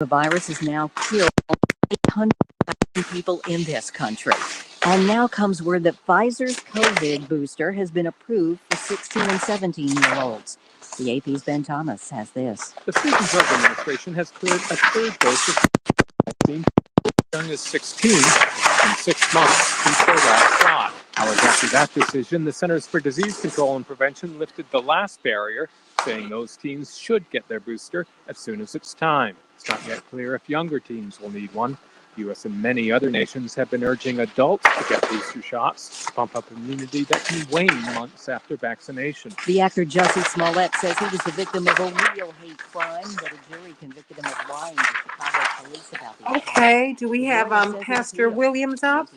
The virus has now killed 800,000 people in this country. And now comes word that Pfizer's COVID booster has been approved for 16 and 17-year-olds. The AP's Ben Thomas has this. The Food and Drug Administration has cleared a third dose of vaccine as young as 16 in 6 months since their last shot. However, after that decision, the Centers for Disease Control and Prevention lifted the last barrier, saying those teens should get their booster as soon as it's time. It's not yet clear if younger teens will need one. The U.S. and many other nations have been urging adults to get booster shots to pump up immunity that can wane months after vaccination. The actor Jussie Smollett says he was the victim of a real hate crime, but a jury convicted him of lying to Chicago police about the Okay, do we have Pastor Williams up?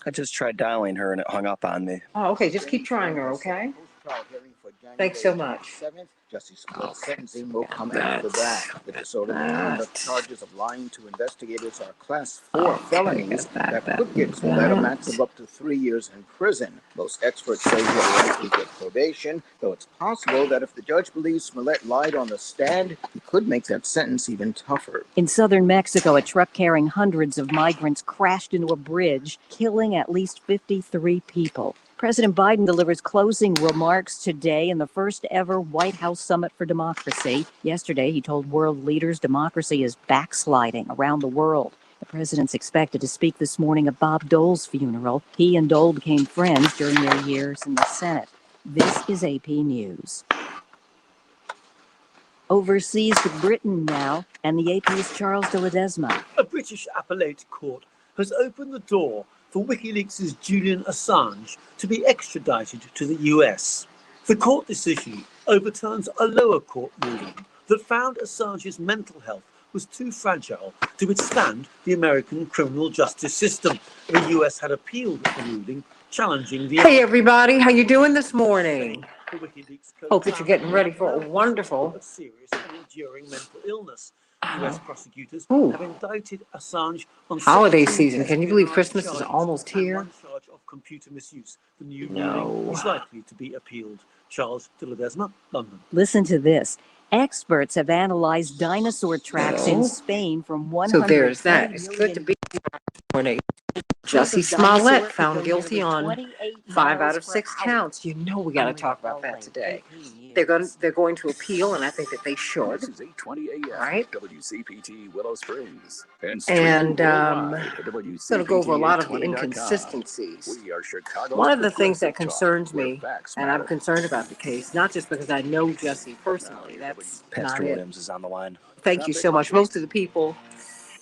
I just tried dialing her and it hung up on me. Oh, okay, just keep trying her, okay? Thanks so much. Jussie Smollett's sentencing will come after that. The disorderly conduct charges of lying to investigators are class 4 felonies that could give Smollett a max of up to 3 years in prison. Most experts say he'll likely get probation, though it's possible that if the judge believes Smollett lied on the stand, he could make that sentence even tougher. In southern Mexico, a truck carrying hundreds of migrants crashed into a bridge, killing at least 53 people. President Biden delivers closing remarks today in the first ever White House Summit for Democracy. Yesterday, he told world leaders democracy is backsliding around the world. The president's expected to speak this morning at Bob Dole's funeral. He and Dole became friends during their years in the Senate. This is AP News. Overseas to Britain now, and the AP's Charles de Ledesma. A British appellate court has opened the door for WikiLeaks' Julian Assange to be extradited to the US. The court decision overturns a lower court ruling that found Assange's mental health was too fragile to withstand the American criminal justice system. The US had appealed the ruling, challenging the... Hey everybody, how you doing this morning? Hope that you're getting ready for a wonderful... serious and enduring mental illness. U.S. prosecutors have indicted Assange on holiday season. Can you believe Christmas is almost here? One charge of computer misuse. The new ruling is likely to be appealed. Charles de Ledesma, London. Listen to this. Experts have analyzed dinosaur tracks in Spain from 100. So there's that. It's good to be here this morning. Jussie Smollett found guilty on 5 out of 6 counts. You know we got to talk about that today. They're going to appeal, and I think that they should. This is 8:20 a.m. Right? WCPT Willow Springs. And going to go over a lot of the inconsistencies. One of the things that concerns me, and I'm concerned about the case, not just because I know Jussie personally. That's Pastor not Williams is on the line. Thank you so much. Most of the people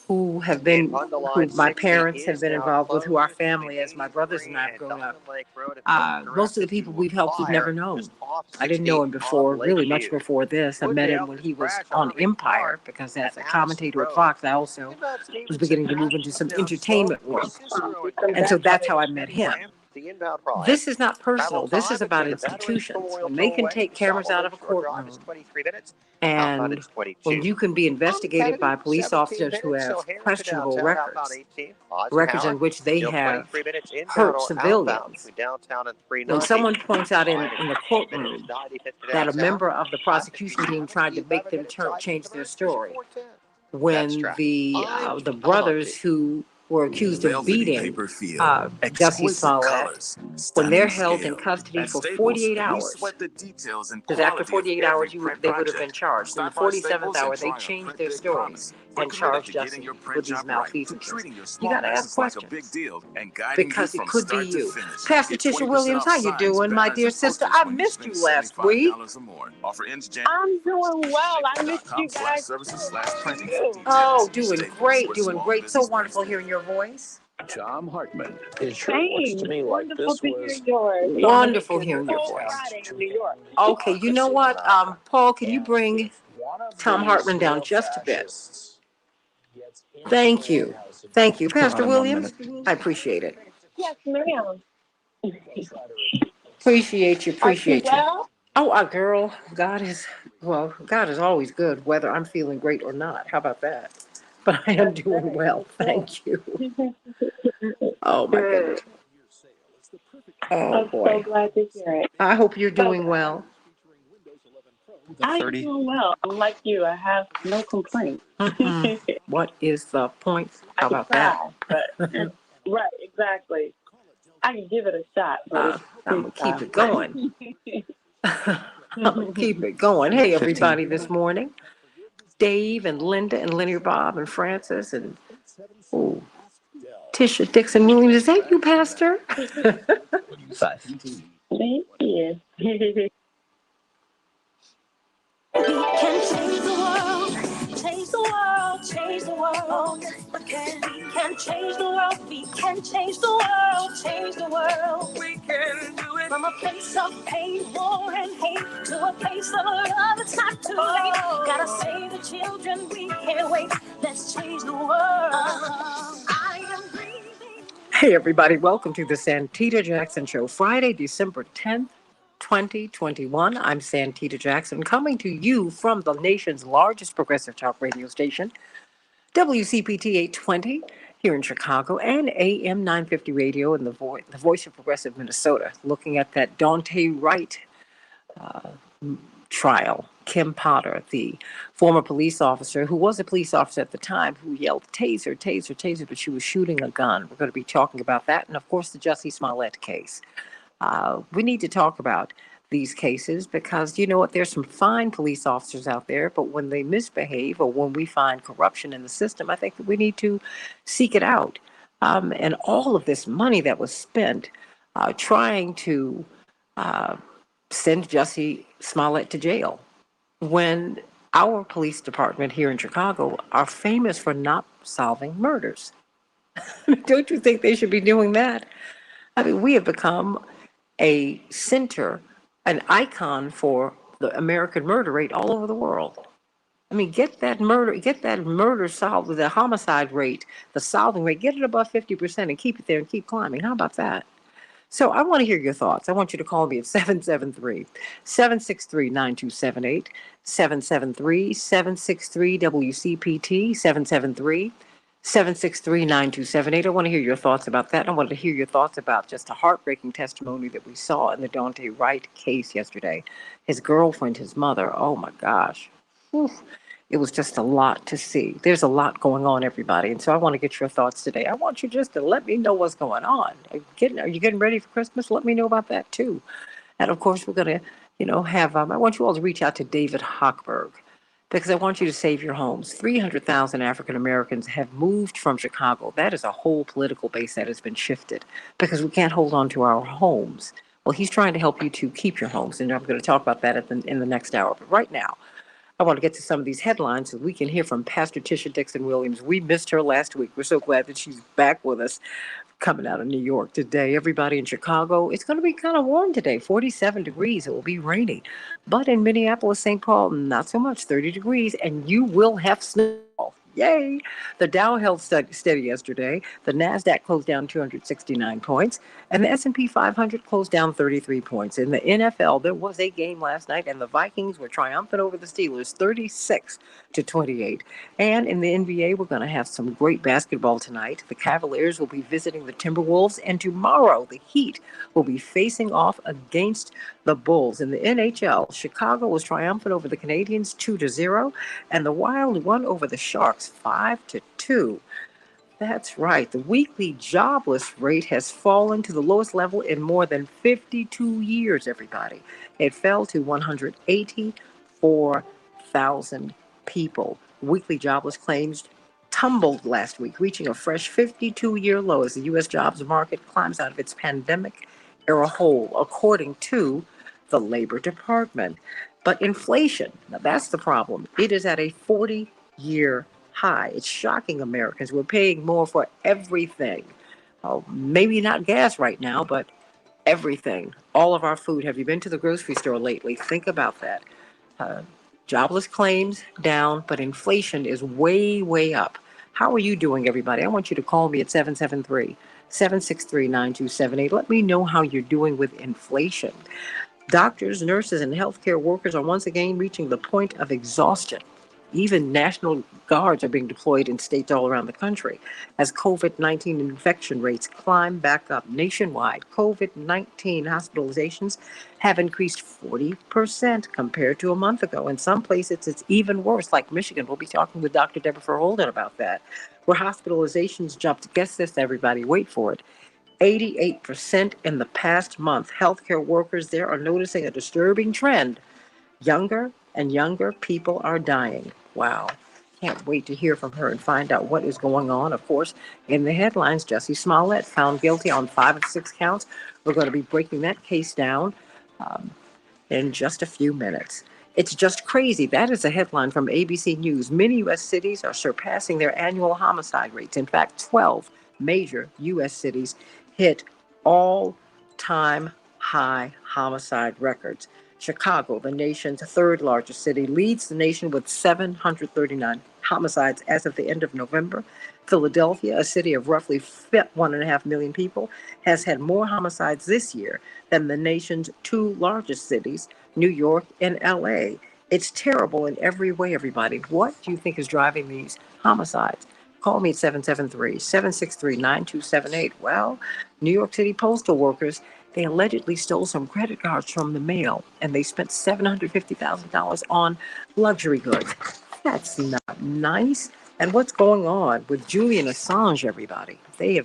who my parents have been involved with, who our family, as my brothers and I have grown up, most of the people we've helped, we've never known. I didn't know him before, really much before this. I met him when he was on Empire, because as a commentator at Fox, I also was beginning to move into some entertainment work. And so that's how I met him. This is not personal. This is about institutions. When they can take cameras out of a courtroom, and when you can be investigated by police officers who have questionable records in which they have hurt civilians. When someone points out in the courtroom that a member of the prosecution team tried to make them change their story, when the brothers who were accused of beating Jussie Smollett, when they're held in custody for 48 hours, because after 48 hours they would have been charged. In the 47th hour, they changed their stories and charged Jussie with these malfeasances. You got to ask questions, because it could be you. Pastor Tisha Williams, how you doing, my dear sister? I missed you last week. I'm doing well. I missed you guys. Oh, doing great. So wonderful hearing your voice. Tom Hartman. Hey, wonderful to hear yours. Wonderful hearing your voice. In New York. Okay, you know what, Paul, can you bring Tom Hartman down just a bit? Thank you. Pastor Williams, I appreciate it. Yes, ma'am. Appreciate you. Well? Oh, girl, God is always good, whether I'm feeling great or not. How about that? But I am doing well. Thank you. Oh, my goodness. Oh, I'm boy. so glad to hear it. I hope you're doing well. I'm 30. doing well. I'm like you. I have no complaints. What is the point? I How could about that? try, but right, exactly. I can give it a shot, but it's I'm going to keep it going. I'm going to keep it going. Hey, 15. everybody, this morning. Dave and Linda and Linear Bob and Francis and Tisha Dixon Williams. Is that you, Pastor? 5. Thank you. We can change the world, change the world, change the world. We can change the world, we can change the world, change the world. We can do it. From a place of pain, war, and hate to a place of love, it's not too late. Gotta save the children, we can't wait. Let's change the world. I am breathing. Hey, everybody, welcome to the Santita Jackson Show, Friday, December 10th. 2021. I'm Santita Jackson, coming to you from the nation's largest progressive talk radio station, WCPT 820, here in Chicago, and AM 950 radio in the voice of progressive Minnesota, looking at that Dante Wright trial. Kim Potter, the former police officer, who was a police officer at the time, who yelled, taser, taser, taser, but she was shooting a gun. We're going to be talking about that, and of course, the Jussie Smollett case. We need to talk about these cases because you know what, there's some fine police officers out there, but when they misbehave or when we find corruption in the system, I think that we need to seek it out. And all of this money that was spent trying to send Jussie Smollett to jail when our police department here in Chicago are famous for not solving murders. Don't you think they should be doing that? I mean, we have become a center, an icon for the American murder rate all over the world. I mean, get that murder solved, the homicide rate, the solving rate, get it above 50% and keep it there and keep climbing. How about that? So I want to hear your thoughts. I want you to call me at 773-763-9278, 773-763-WCPT, 773-763-9278. I want to hear your thoughts about that. I want to hear your thoughts about just a heartbreaking testimony that we saw in the Dante Wright case yesterday. His girlfriend, his mother, oh my gosh. Oof. It was just a lot to see. There's a lot going on, everybody. And so I want to get your thoughts today. I want you just to let me know what's going on. Are you getting ready for Christmas? Let me know about that too. And of course, we're going to, have, I want you all to reach out to David Hochberg, because I want you to save your homes. 300,000 African Americans have moved from Chicago. That is a whole political base that has been shifted because we can't hold on to our homes. Well, he's trying to help you to keep your homes, and I'm going to talk about that in the next hour. But right now, I want to get to some of these headlines so we can hear from Pastor Tisha Dixon Williams. We missed her last week. We're so glad that she's back with us, coming out of New York today. Everybody in Chicago, it's going to be kind of warm today, 47 degrees. It will be rainy. But in Minneapolis, St. Paul, not so much, 30 degrees, and you will have snow. Yay! The Dow held steady yesterday. The NASDAQ closed down 269 points, and the S&P 500 closed down 33 points. In the NFL, there was a game last night, and the Vikings were triumphant over the Steelers, 36-28. And in the NBA, we're going to have some great basketball tonight. The Cavaliers will be visiting the Timberwolves, and tomorrow the Heat will be facing off against the Bulls. In the NHL, Chicago was triumphant over the Canadiens 2-0, and the Wild won over the Sharks 5-2. That's right. The weekly jobless rate has fallen to the lowest level in more than 52 years, everybody. It fell to 184,000 people. Weekly jobless claims tumbled last week, reaching a fresh 52-year low as the U.S. jobs market climbs out of its pandemic-era hole, according to the Labor Department. But inflation, now that's the problem. It is at a 40-year high. It's shocking Americans. We're paying more for everything. Maybe not gas right now, but everything. All of our food. Have you been to the grocery store lately? Think about that. Jobless claims down, but inflation is way, way up. How are you doing, everybody? I want you to call me at 773-763-9278. Let me know how you're doing with inflation. Doctors, nurses, and healthcare workers are once again reaching the point of exhaustion. Even National Guards are being deployed in states all around the country as COVID-19 infection rates climb back up nationwide. COVID-19 hospitalizations have increased 40% compared to a month ago. In some places, it's even worse, like Michigan. We'll be talking with Dr. Deborah Verholden about that, where hospitalizations jumped, guess this, everybody, wait for it, 88% in the past month. Healthcare workers there are noticing a disturbing trend. Younger and younger people are dying. Wow. Can't wait to hear from her and find out what is going on. Of course, in the headlines, Jussie Smollett found guilty on 5 of 6 counts. We're going to be breaking that case down in just a few minutes. It's just crazy. That is a headline from ABC News. Many U.S. cities are surpassing their annual homicide rates. In fact, 12 major U.S. cities hit all-time high homicide records. Chicago, the nation's third largest city, leads the nation with 739 homicides as of the end of November. Philadelphia, a city of roughly 1.5 million people, has had more homicides this year than the nation's two largest cities, New York and LA. It's terrible in every way, everybody. What do you think is driving these homicides? Call me at 773-763-9278. Well, New York City postal workers, they allegedly stole some credit cards from the mail, and they spent $750,000 on luxury goods. That's not nice. And what's going on with Julian Assange, everybody? The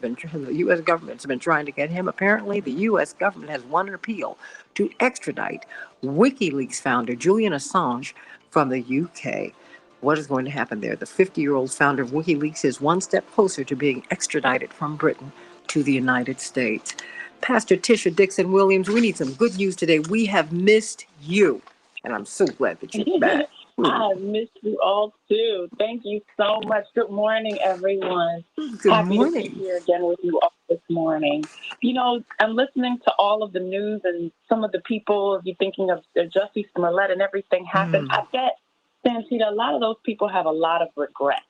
U.S. government's been trying to get him. Apparently, the U.S. government has won an appeal to extradite WikiLeaks founder Julian Assange from the U.K. What is going to happen there? The 50-year-old founder of WikiLeaks is one step closer to being extradited from Britain to the United States. Pastor Tisha Dixon Williams, we need some good news today. We have missed you, and I'm so glad that you're back. I have missed you all too. Thank you so much. Good morning, everyone. Good Happy morning. to be here again with you all this morning. You know, I'm listening to all of the news and some of the people, if you're thinking of Jussie Smollett and everything happened, I bet, Santita, a lot of those people have a lot of regret.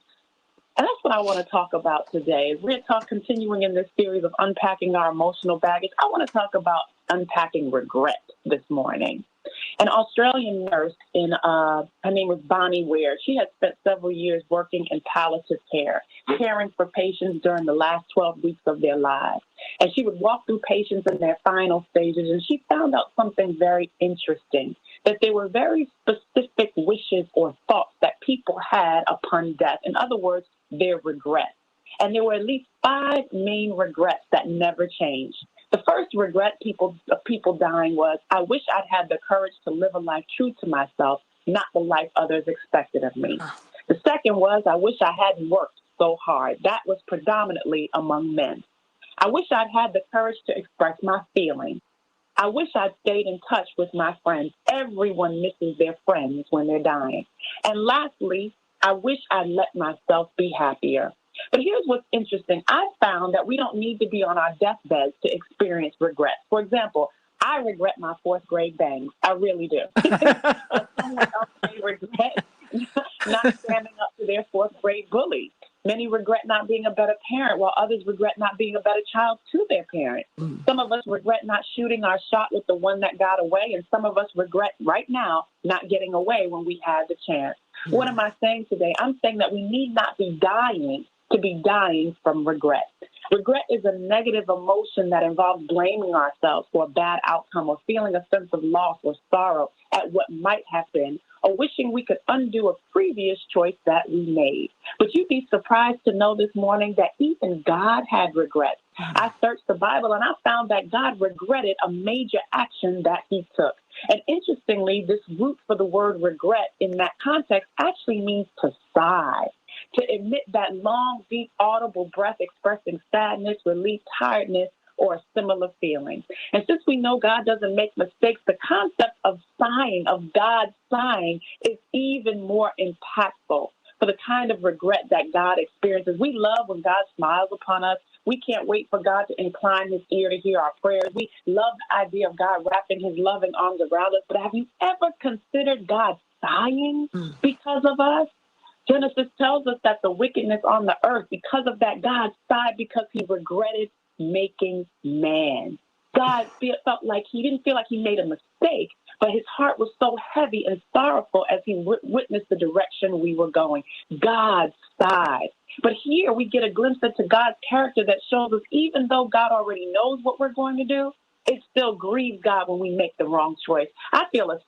And that's what I want to talk about today. We're continuing in this series of unpacking our emotional baggage. I want to talk about unpacking regret this morning. An Australian nurse her name was Bonnie Ware. She had spent several years working in palliative care, caring for patients during the last 12 weeks of their lives. And she would walk through patients in their final stages, and she found out something very interesting, that there were very specific wishes or thoughts that people had upon death. In other words, their regrets. And there were at least 5 main regrets that never changed. The first regret of people dying was, I wish I'd had the courage to live a life true to myself, not the life others expected of me. The second was, I wish I hadn't worked so hard. That was predominantly among men. I wish I'd had the courage to express my feelings. I wish I'd stayed in touch with my friends. Everyone misses their friends when they're dying. And lastly, I wish I'd let myself be happier. But here's what's interesting. I found that we don't need to be on our deathbeds to experience regret. For example, I regret my 4th grade bangs. I really do. Someone else may regret not standing up to their 4th grade bully. Many regret not being a better parent, while others regret not being a better child to their parent. Some of us regret not shooting our shot with the one that got away, and some of us regret right now not getting away when we had the chance. What am I saying today? I'm saying that we need not be dying to be dying from regret. Regret is a negative emotion that involves blaming ourselves for a bad outcome or feeling a sense of loss or sorrow at what might have been, or wishing we could undo a previous choice that we made. But you'd be surprised to know this morning that even God had regrets. I searched the Bible and I found that God regretted a major action that he took. And interestingly, this root for the word regret in that context actually means to sigh, to emit that long, deep, audible breath expressing sadness, relief, tiredness, or a similar feeling. And since we know God doesn't make mistakes, the concept of sighing, of God sighing, is even more impactful for the kind of regret that God experiences. We love when God smiles upon us. We can't wait for God to incline his ear to hear our prayers. We love the idea of God wrapping his loving arms around us. But have you ever considered God sighing because of us? Genesis tells us that the wickedness on the earth, because of that, God sighed because he regretted making man. God felt like he didn't feel like he made a mistake, but his heart was so heavy and sorrowful as he witnessed the direction we were going. God sighed. But here we get a glimpse into God's character that shows us even though God already knows what we're going to do, it still grieves God when we make the wrong choice. I feel a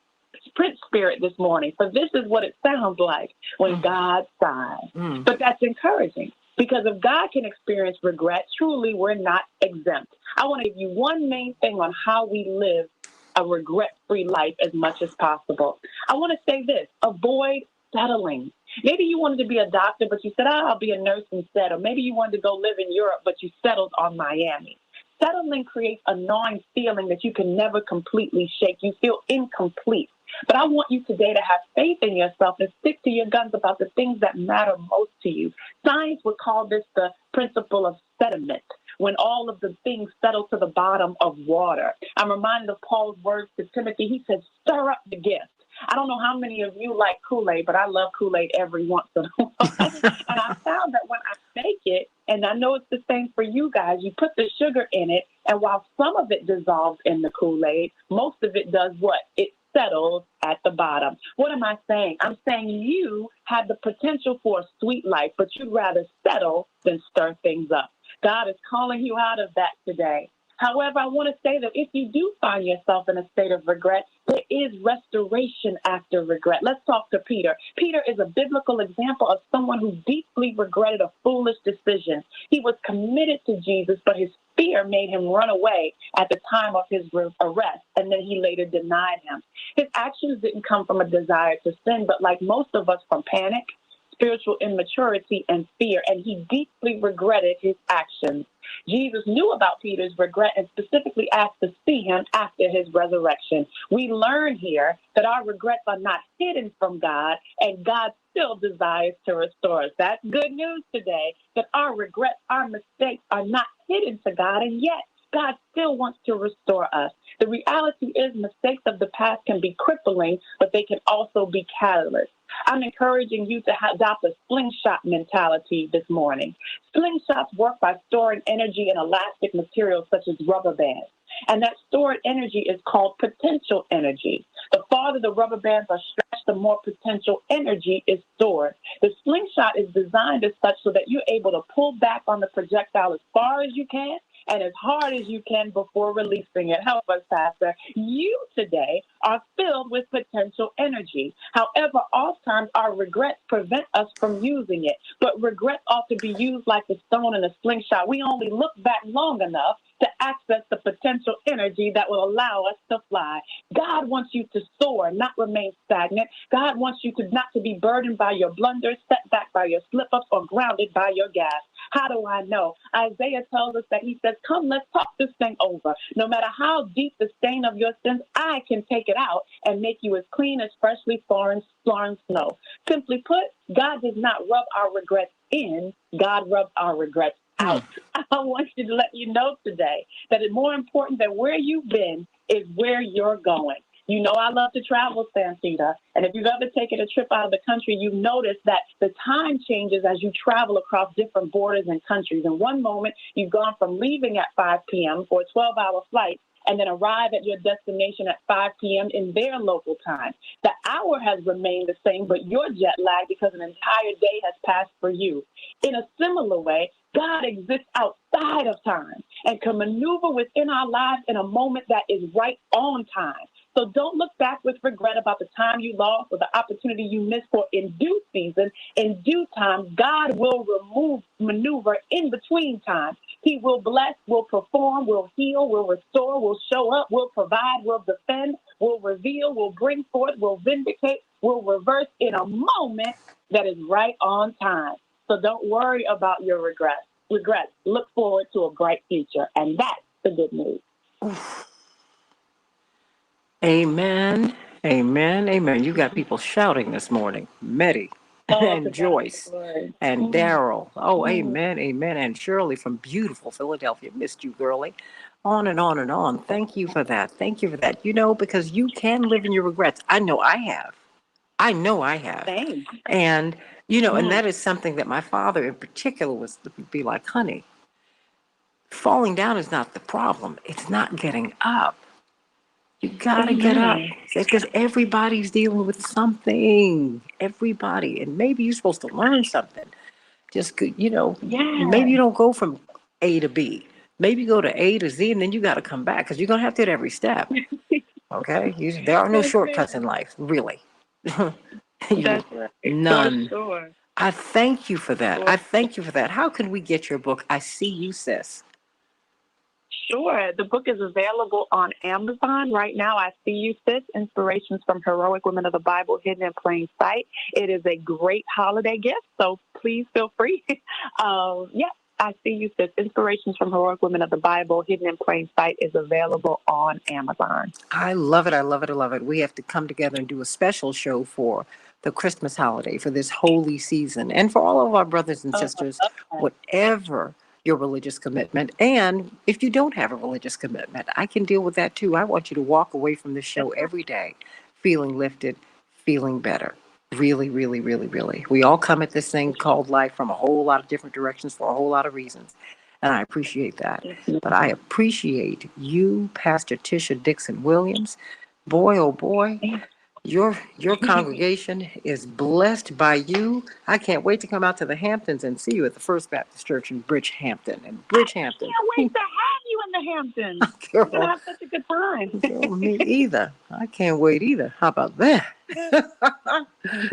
sprint spirit this morning, so this is what it sounds like when God sighs. But that's encouraging, because if God can experience regret, truly we're not exempt. I want to give you one main thing on how we live a regret-free life as much as possible. I want to say this: avoid settling. Maybe you wanted to be a doctor, but you said, I'll be a nurse instead. Or maybe you wanted to go live in Europe, but you settled on Miami. Settling creates a gnawing feeling that you can never completely shake. You feel incomplete. But I want you today to have faith in yourself and stick to your guns about the things that matter most to you. Science would call this the principle of sediment, when all of the things settle to the bottom of water. I'm reminded of Paul's words to Timothy. He said, stir up the gift. I don't know how many of you like Kool-Aid, but I love Kool-Aid every once in a while. And I found that when I make it, and I know it's the same for you guys, you put the sugar in it, and while some of it dissolves in the Kool-Aid, most of it does what? It settles at the bottom. What am I saying? I'm saying you have the potential for a sweet life, but you'd rather settle than stir things up. God is calling you out of that today. However, I want to say that if you do find yourself in a state of regret, there is restoration after regret. Let's talk to Peter. Peter is a biblical example of someone who deeply regretted a foolish decision. He was committed to Jesus, but his fear made him run away at the time of his arrest, and then he later denied him. His actions didn't come from a desire to sin, but like most of us, from panic, spiritual immaturity, and fear, and he deeply regretted his actions. Jesus knew about Peter's regret and specifically asked to see him after his resurrection. We learn here that our regrets are not hidden from God, and God still desires to restore us. That's good news today, that our regrets, our mistakes are not hidden to God, and yet God still wants to restore us. The reality is mistakes of the past can be crippling, but they can also be catalysts. I'm encouraging you to adopt a slingshot mentality this morning. Slingshots work by storing energy in elastic materials such as rubber bands. And that stored energy is called potential energy. The farther the rubber bands are stretched, the more potential energy is stored. The slingshot is designed as such so that you're able to pull back on the projectile as far as you can and as hard as you can before releasing it. Help us, Pastor. You today are filled with potential energy. However, oftentimes our regrets prevent us from using it. But regrets ought to be used like the stone in a slingshot. We only look back long enough to access the potential energy that will allow us to fly. God wants you to soar, not remain stagnant. God wants you to not to be burdened by your blunders, set back by your slip-ups, or grounded by your gas. How do I know? Isaiah tells us that he says, come, let's talk this thing over. No matter how deep the stain of your sins, I can take it out and make you as clean as freshly fallen snow. Simply put, God does not rub our regrets in. God rubs our regrets out. I want you to let you know today that it's more important than where you've been is where you're going. You know I love to travel, Santita, and if you've ever taken a trip out of the country, you've noticed that the time changes as you travel across different borders and countries. In one moment, you've gone from leaving at 5 p.m. for a 12-hour flight and then arrive at your destination at 5 p.m. in their local time. The hour has remained the same, but you're jet lagged because an entire day has passed for you. In a similar way, God exists outside of time and can maneuver within our lives in a moment that is right on time. So don't look back with regret about the time you lost or the opportunity you missed, for in due season, in due time, God will maneuver in between time. He will bless, will perform, will heal, will restore, will show up, will provide, will defend, will reveal, will bring forth, will vindicate, will reverse in a moment that is right on time. So don't worry about your regrets. Look forward to a bright future. And that's the good news. Amen. Amen. Amen. You got people shouting this morning. Meddy and Joyce and Daryl. Oh, amen. Amen. And Shirley from beautiful Philadelphia. Missed you, girlie. On and on and on. Thank you for that. Thank you for that. You know, because you can live in your regrets. I know I have. Same. And, you know, and that is something that my father in particular would be like, honey, falling down is not the problem. It's not getting up. You gotta get up because everybody's dealing with something. Everybody, and maybe you're supposed to learn something. Just maybe you don't go from A to B. Maybe you go to A to Z, and then you got to come back because you're gonna have to hit every step. Okay, there are no shortcuts in life, really. That's right. None. For sure. I thank you for that. I thank you for that. How can we get your book? I See You, Sis. Sure. The book is available on Amazon right now. I See You, Sis, Inspirations from Heroic Women of the Bible Hidden in Plain Sight. It is a great holiday gift, so please feel free. I See You, Sis, Inspirations from Heroic Women of the Bible Hidden in Plain Sight is available on Amazon. I love it. I love it. I love it. We have to come together and do a special show for the Christmas holiday, for this holy season, and for all of our brothers and sisters, whatever your religious commitment. And if you don't have a religious commitment, I can deal with that too. I want you to walk away from this show every day feeling lifted, feeling better. Really, really, really, really. We all come at this thing called life from a whole lot of different directions for a whole lot of reasons. And I appreciate that. But I appreciate you, Pastor Tisha Dixon Williams. Boy, oh boy, your congregation is blessed by you. I can't wait to come out to the Hamptons and see you at the First Baptist Church in Bridgehampton. I can't wait to have you in the Hamptons. We're going to have such a good time. Girl, me either. I can't wait either. How about that?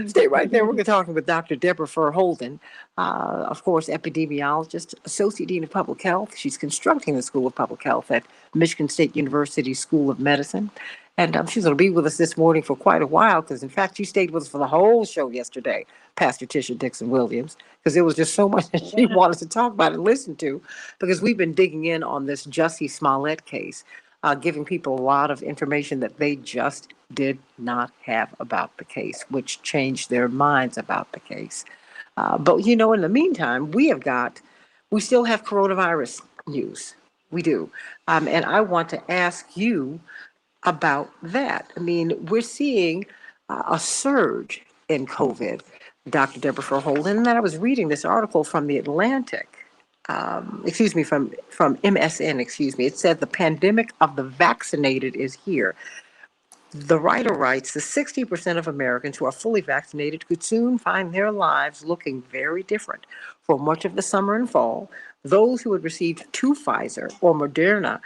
Stay right there. We're talking with Dr. Deborah Fur Holden, of course, epidemiologist, Associate Dean of Public Health. She's constructing the School of Public Health at Michigan State University School of Medicine. And she's going to be with us this morning for quite a while because, in fact, she stayed with us for the whole show yesterday, Pastor Tisha Dixon Williams, because there was just so much that she wanted to talk about and listen to because we've been digging in on this Jussie Smollett case, giving people a lot of information that they just did not have about the case, which changed their minds about the case. But, in the meantime, we still have coronavirus news. We do. And I want to ask you about that. I mean, we're seeing a surge in COVID, Dr. Deborah Fur Holden. And then I was reading this article from The Atlantic. From MSN, It said the pandemic of the vaccinated is here. The writer writes, the 60% of Americans who are fully vaccinated could soon find their lives looking very different. For much of the summer and fall, those who had received 2 Pfizer or Moderna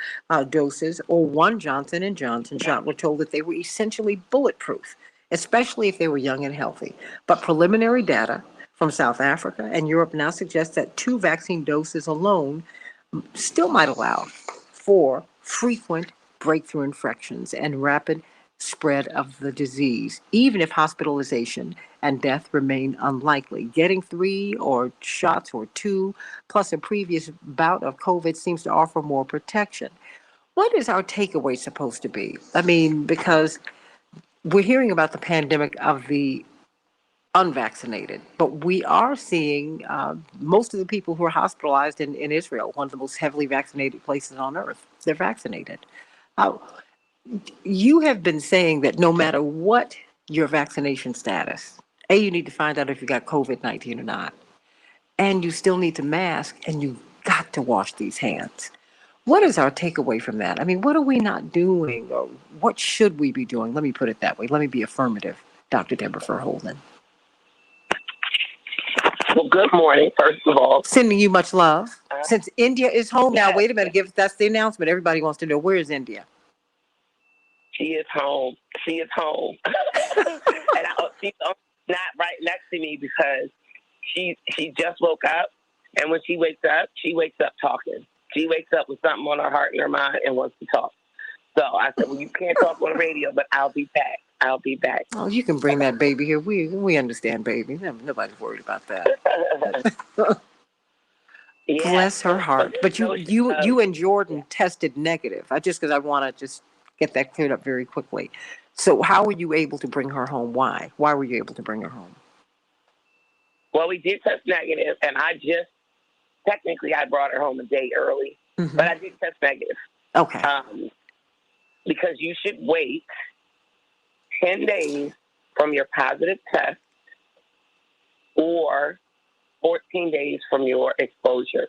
doses or 1 Johnson & Johnson shot were told that they were essentially bulletproof, especially if they were young and healthy. But preliminary data from South Africa and Europe now suggests that 2 vaccine doses alone still might allow for frequent breakthrough infections and rapid spread of the disease, even if hospitalization and death remain unlikely. Getting 3 or shots or 2, plus a previous bout of COVID seems to offer more protection. What is our takeaway supposed to be? I mean, because we're hearing about the pandemic of the unvaccinated, but we are seeing most of the people who are hospitalized in Israel, one of the most heavily vaccinated places on earth, they're vaccinated. You have been saying that no matter what your vaccination status, you need to find out if you got COVID-19 or not. And you still need to mask and you've got to wash these hands. What is our takeaway from that? I mean, what are we not doing or what should we be doing? Let me put it that way. Let me be affirmative, Dr. Deborah Fur Holden. Well, good morning, first of all. Sending you much love. Since India is home now, wait a minute, that's the announcement. Everybody wants to know, where is India? She is home. She's not right next to me because she just woke up, and when she wakes up talking. She wakes up with something on her heart and her mind and wants to talk. So I said, well, you can't talk on the radio, but I'll be back. Oh, you can bring that baby here. We understand, baby. Nobody's worried about that. Yeah. Bless her heart. But you and Jordan tested negative. Because I want to just get that cleared up very quickly. So how were you able to bring her home? Why? Why were you able to bring her home? Well, we did test negative, and technically I brought her home a day early, but I did test negative. Okay. Because you should wait 10 days from your positive test or 14 days from your exposure.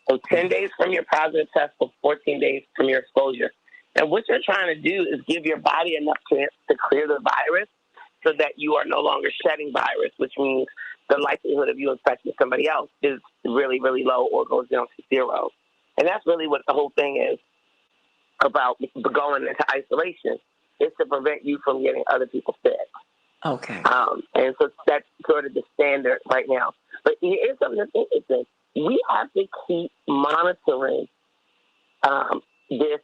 So 10 days from your positive test or 14 days from your exposure. And what you're trying to do is give your body enough chance to clear the virus so that you are no longer shedding virus, which means the likelihood of you infecting somebody else is really, really low or goes down to zero. And that's really what the whole thing is about going into isolation. It's to prevent you from getting other people sick. Okay. And so that's sort of the standard right now. But here's something that's interesting. We have to keep monitoring this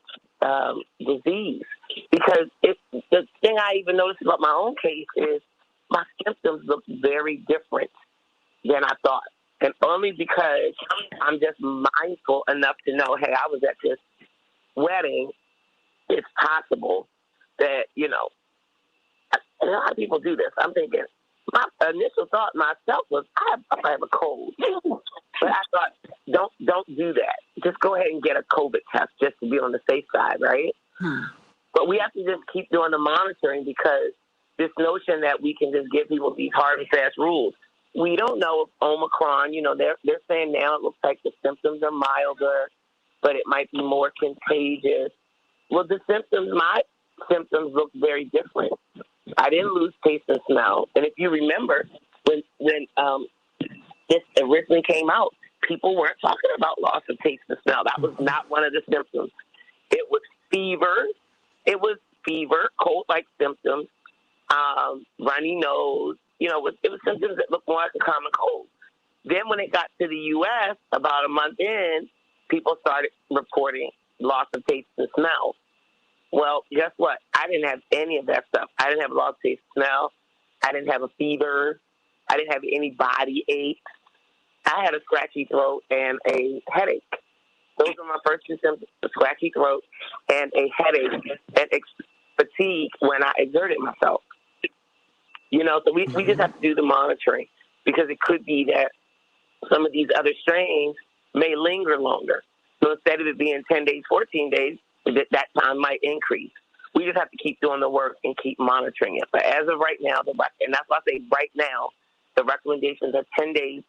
disease, because the thing I even noticed about my own case is my symptoms look very different than I thought. And only because I'm just mindful enough to know, hey, I was at this wedding, it's possible that, a lot of people do this. I'm thinking, my initial thought myself was, I have a cold. But I thought, don't do that. Just go ahead and get a COVID test just to be on the safe side, right? But we have to just keep doing the monitoring, because this notion that we can just give people these hard and fast rules. We don't know if Omicron, they're saying now it looks like the symptoms are milder, but it might be more contagious. Well, my symptoms look very different. I didn't lose taste and smell. And if you remember, when this originally came out, people weren't talking about loss of taste and smell. That was not one of the symptoms. It was fever. It was fever, cold-like symptoms, runny nose. It was symptoms that looked more like a common cold. Then when it got to the U.S., about a month in, people started reporting loss of taste and smell. Well, guess what? I didn't have any of that stuff. I didn't have loss of taste and smell. I didn't have a fever. I didn't have any body aches. I had a scratchy throat and a headache. Those were my first two symptoms: a scratchy throat and a headache and fatigue when I exerted myself. So we just have to do the monitoring, because it could be that some of these other strains may linger longer. So instead of it being 10 days, 14 days, that time might increase. We just have to keep doing the work and keep monitoring it. But as of right now, and that's why I say right now, the recommendations are 10 days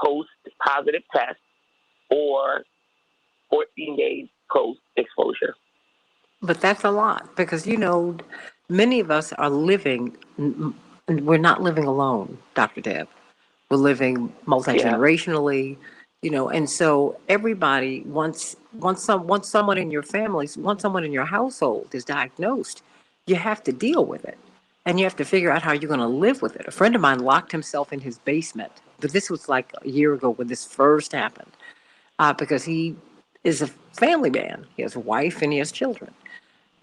post-positive test or 14 days post-exposure. But that's a lot, because, many of us are living, we're not living alone, Dr. Deb. We're living multi-generationally, and so everybody once someone in your family, once someone in your household is diagnosed, you have to deal with it, and you have to figure out how you're going to live with it. A friend of mine locked himself in his basement, but this was like a year ago when this first happened, because he is a family man. He has a wife and he has children.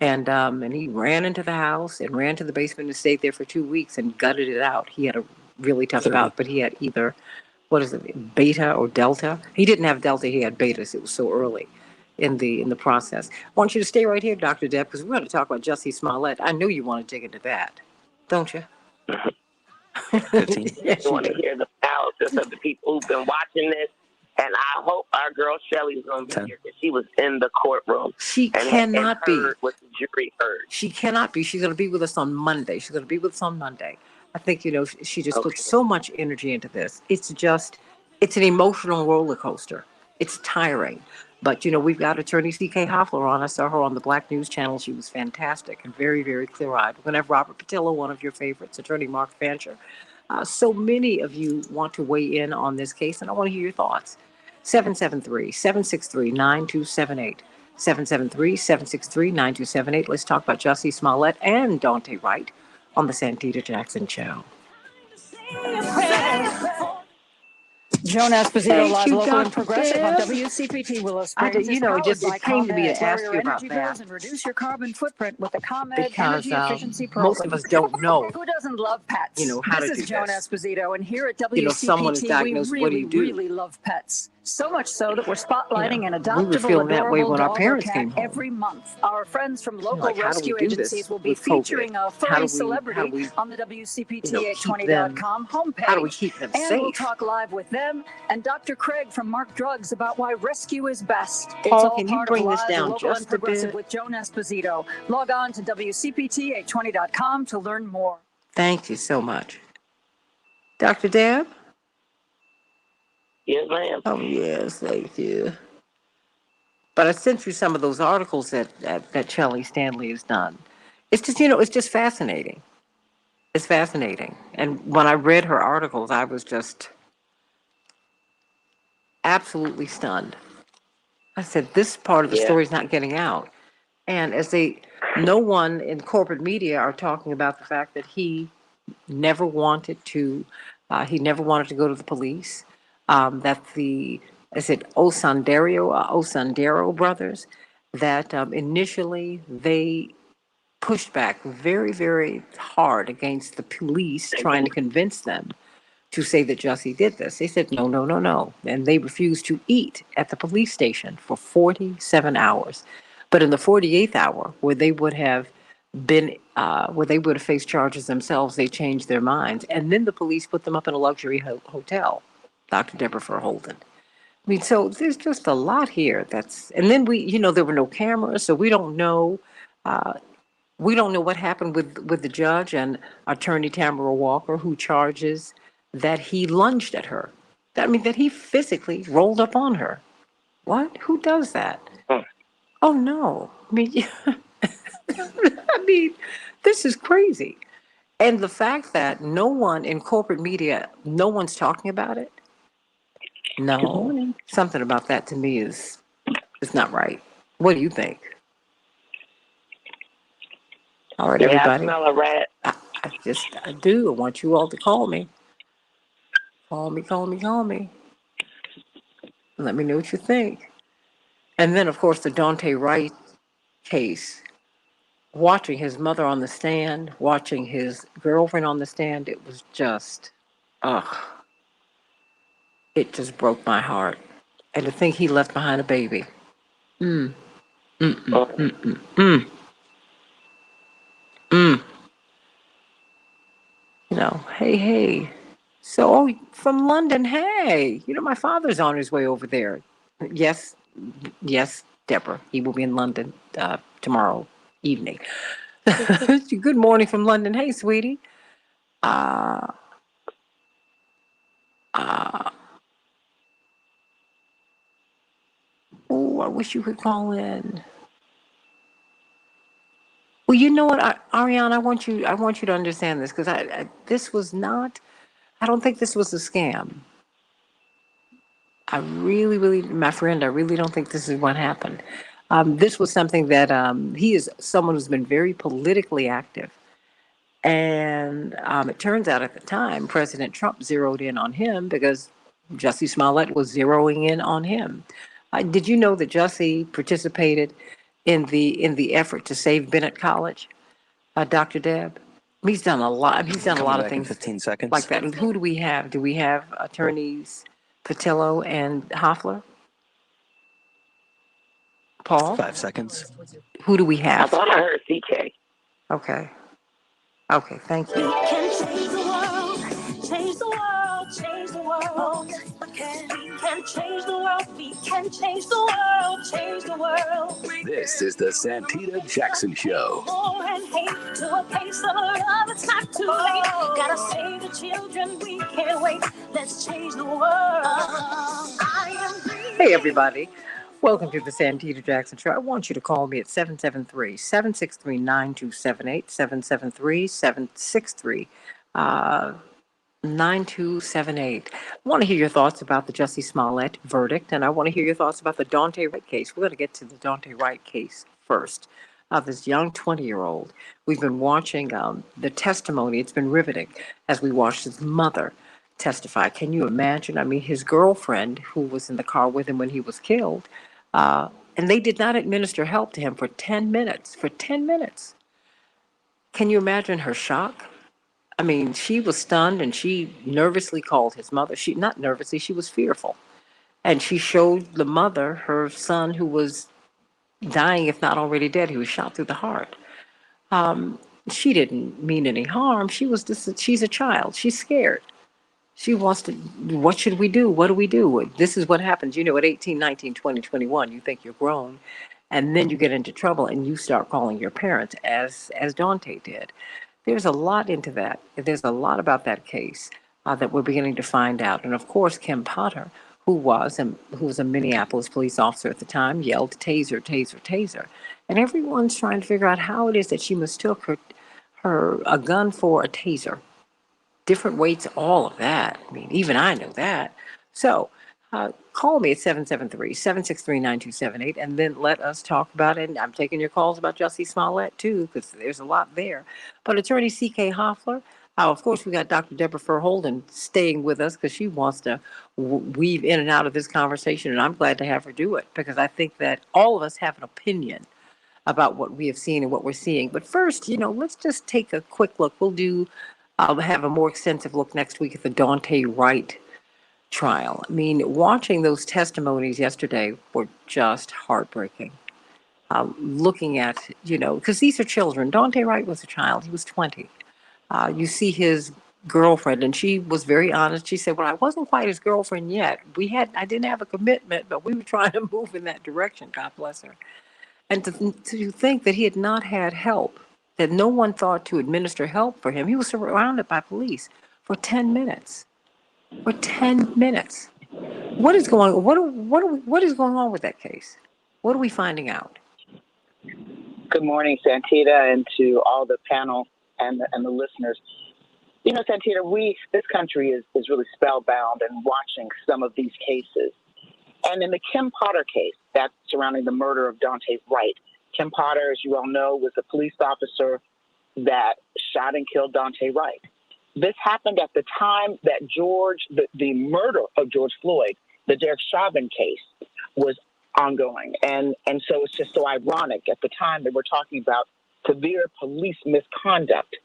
And he ran into the house and ran to the basement and stayed there for 2 weeks and gutted it out. He had a really tough bout, but he had either, beta or delta. He didn't have delta, he had betas. It was so early in the process. I want you to stay right here, Dr. Deb, because we're going to talk about Jussie Smollett. I know you want to dig into that, don't you? Yes, you want to hear the analysis of the people who've been watching this. And I hope our girl Shelly is going to be here, because she was in the courtroom. She cannot be. Heard what the jury heard. She cannot be. She's going to be with us on Monday. I think, she just put so much energy into this. It's an emotional roller coaster. It's tiring. But, we've got attorney C.K. Hoffler on. I saw her on the Black News Channel. She was fantastic and very, very clear-eyed. We're going to have Robert Patillo, one of your favorites, attorney Mark Fancher. So many of you want to weigh in on this case, and I want to hear your thoughts. 773-763-9278. 773-763-9278. Let's talk about Jussie Smollett and Dante Wright on the Santita Jackson Show. Joan Esposito, Thank live, you, local, and Dr. progressive on Deb. WCPT Willow I Springs. did, it just Powered by came to me to ComEd. ask Lower you your about energy that, bills and reduce your carbon footprint with the ComEd because Energy Efficiency most of Program. us don't know, Who doesn't love pets? how to This do is Joan this. Esposito, and here at Someone is WCPT, diagnosed, we what do really, you do? really love pets. So much so that we're spotlighting an We were adoptable, feeling that way adorable when our dog or parents cat came home. every month. Our friends from local Like, how do we rescue do agencies this will be with COVID? featuring a How furry do we celebrity on the WCPT820.com keep them? homepage. How do we keep them And we'll safe? talk live with them and Dr. Craig from Mark Drugs about why rescue is best. It's Paul, all can you part bring of this Live, down Local, and just a Progressive bit? with Joan Esposito. Log on to WCPT820.com to learn more. Thank you so much. Dr. Deb? Yes, ma'am. Oh, yes, thank you. But I sent you some of those articles that Shelley Stanley has done. It's just, it's just fascinating. It's fascinating. And when I read her articles, I was just absolutely stunned. I said, this part of the story is not getting out. And no one in corporate media are talking about the fact that never wanted to, he never wanted to go to the police. That Osandero brothers, that initially they pushed back very, very hard against the police trying to convince them to say that Jussie did this. They said, no, no, no, no. And they refused to eat at the police station for 47 hours. But in the 48th hour, where they would have faced charges themselves, they changed their minds. And then the police put them up in a luxury hotel, Dr. Deborah Holden. I mean, so there's just a lot here. And then there were no cameras, so we don't know. We don't know what happened with the judge and attorney Tamara Walker, who charges that he lunged at her. That he physically rolled up on her. What? Who does that? Oh, no. This is crazy. And the fact that no one in corporate media, no one's talking about it. No, something about that to me is not right. What do you think? All right, everybody. I smell a rat. I do. I want you all to call me. Call me. Let me know what you think. And then, of course, the Daunte Wright case. Watching his mother on the stand, watching his girlfriend on the stand, it was just, it just broke my heart. And to think he left behind a baby. Hey. So, from London, hey, my father's on his way over there. Yes, Deborah, he will be in London tomorrow evening. Good morning from London. Hey, sweetie. Oh, I wish you could call in. Well, you know what, Ariane, I want you to understand this, because this was not. I don't think this was a scam. I really, really, my friend, I really don't think this is what happened. This was something that he is someone who's been very politically active. And it turns out at the time, President Trump zeroed in on him because Jussie Smollett was zeroing in on him. Did you know that Jussie participated in the effort to save Bennett College, Dr. Deb? He's done a lot. He's done a lot of things 15 seconds. like that. And who do we have? Do we have attorneys Patillo and Hoffler? Paul? 5 seconds. Who do we I have? thought I heard CK. Okay, thank you. We can change the world, change the world, change the world. We can change the world, we can change the world, change the world. This is the Santita Jackson Show. War and hate to a place of love, it's not too late. Gotta save the children, we can't wait. Let's change the world. Hey, everybody. Welcome to the Santita Jackson Show. I want you to call me at 773-763-9278, 773-763-9278. I want to hear your thoughts about the Jussie Smollett verdict, and I want to hear your thoughts about the Daunte Wright case. We're going to get to the Daunte Wright case first. This young 20-year-old. We've been watching the testimony. It's been riveting as we watched his mother testify. Can you imagine? His girlfriend, who was in the car with him when he was killed, and they did not administer help to him for 10 minutes. For 10 minutes. Can you imagine her shock? She was stunned, and she nervously called his mother. Not nervously, she was fearful. And she showed the mother her son, who was dying, if not already dead. He was shot through the heart. She didn't mean any harm. She's a child. She's scared. She wants to, what should we do? What do we do? This is what happens, at 18, 19, 20, 21, you think you're grown, and then you get into trouble and you start calling your parents, as Daunte did. There's a lot into that. There's a lot about that case that we're beginning to find out. And of course, Kim Potter, who was a Minneapolis police officer at the time, yelled taser, taser, taser. And everyone's trying to figure out how it is that she mistook her a gun for a taser. Different weights, all of that. I mean, even I know that. So call me at 773-763-9278 and then let us talk about it. And I'm taking your calls about Jussie Smollett, too, because there's a lot there. But Attorney C.K. Hoffler, of course, we got Dr. Deborah Verholden staying with us because she wants to weave in and out of this conversation, and I'm glad to have her do it because I think that all of us have an opinion about what we have seen and what we're seeing. But first, let's just take a quick look. I'll have a more extensive look next week at the Daunte Wright trial. I mean, watching those testimonies yesterday were just heartbreaking. Looking at, because these are children. Daunte Wright was a child. He was 20. You see his girlfriend, and she was very honest. She said, well, I wasn't quite his girlfriend yet. I didn't have a commitment, but we were trying to move in that direction. God bless her. And to think that he had not had help, that no one thought to administer help for him. He was surrounded by police for 10 minutes. For 10 minutes. What is going on? What is going on with that case? What are we finding out? Good morning, Santita, and to all the panel and the listeners. Santita, this country is really spellbound and watching some of these cases. And in the Kim Potter case, that's surrounding the murder of Daunte Wright, Kim Potter, as you all know, was a police officer that shot and killed Daunte Wright. This happened at the time that the murder of George Floyd, the Derek Chauvin case, was ongoing. And so it's just so ironic. At the time, they were talking about severe police misconduct,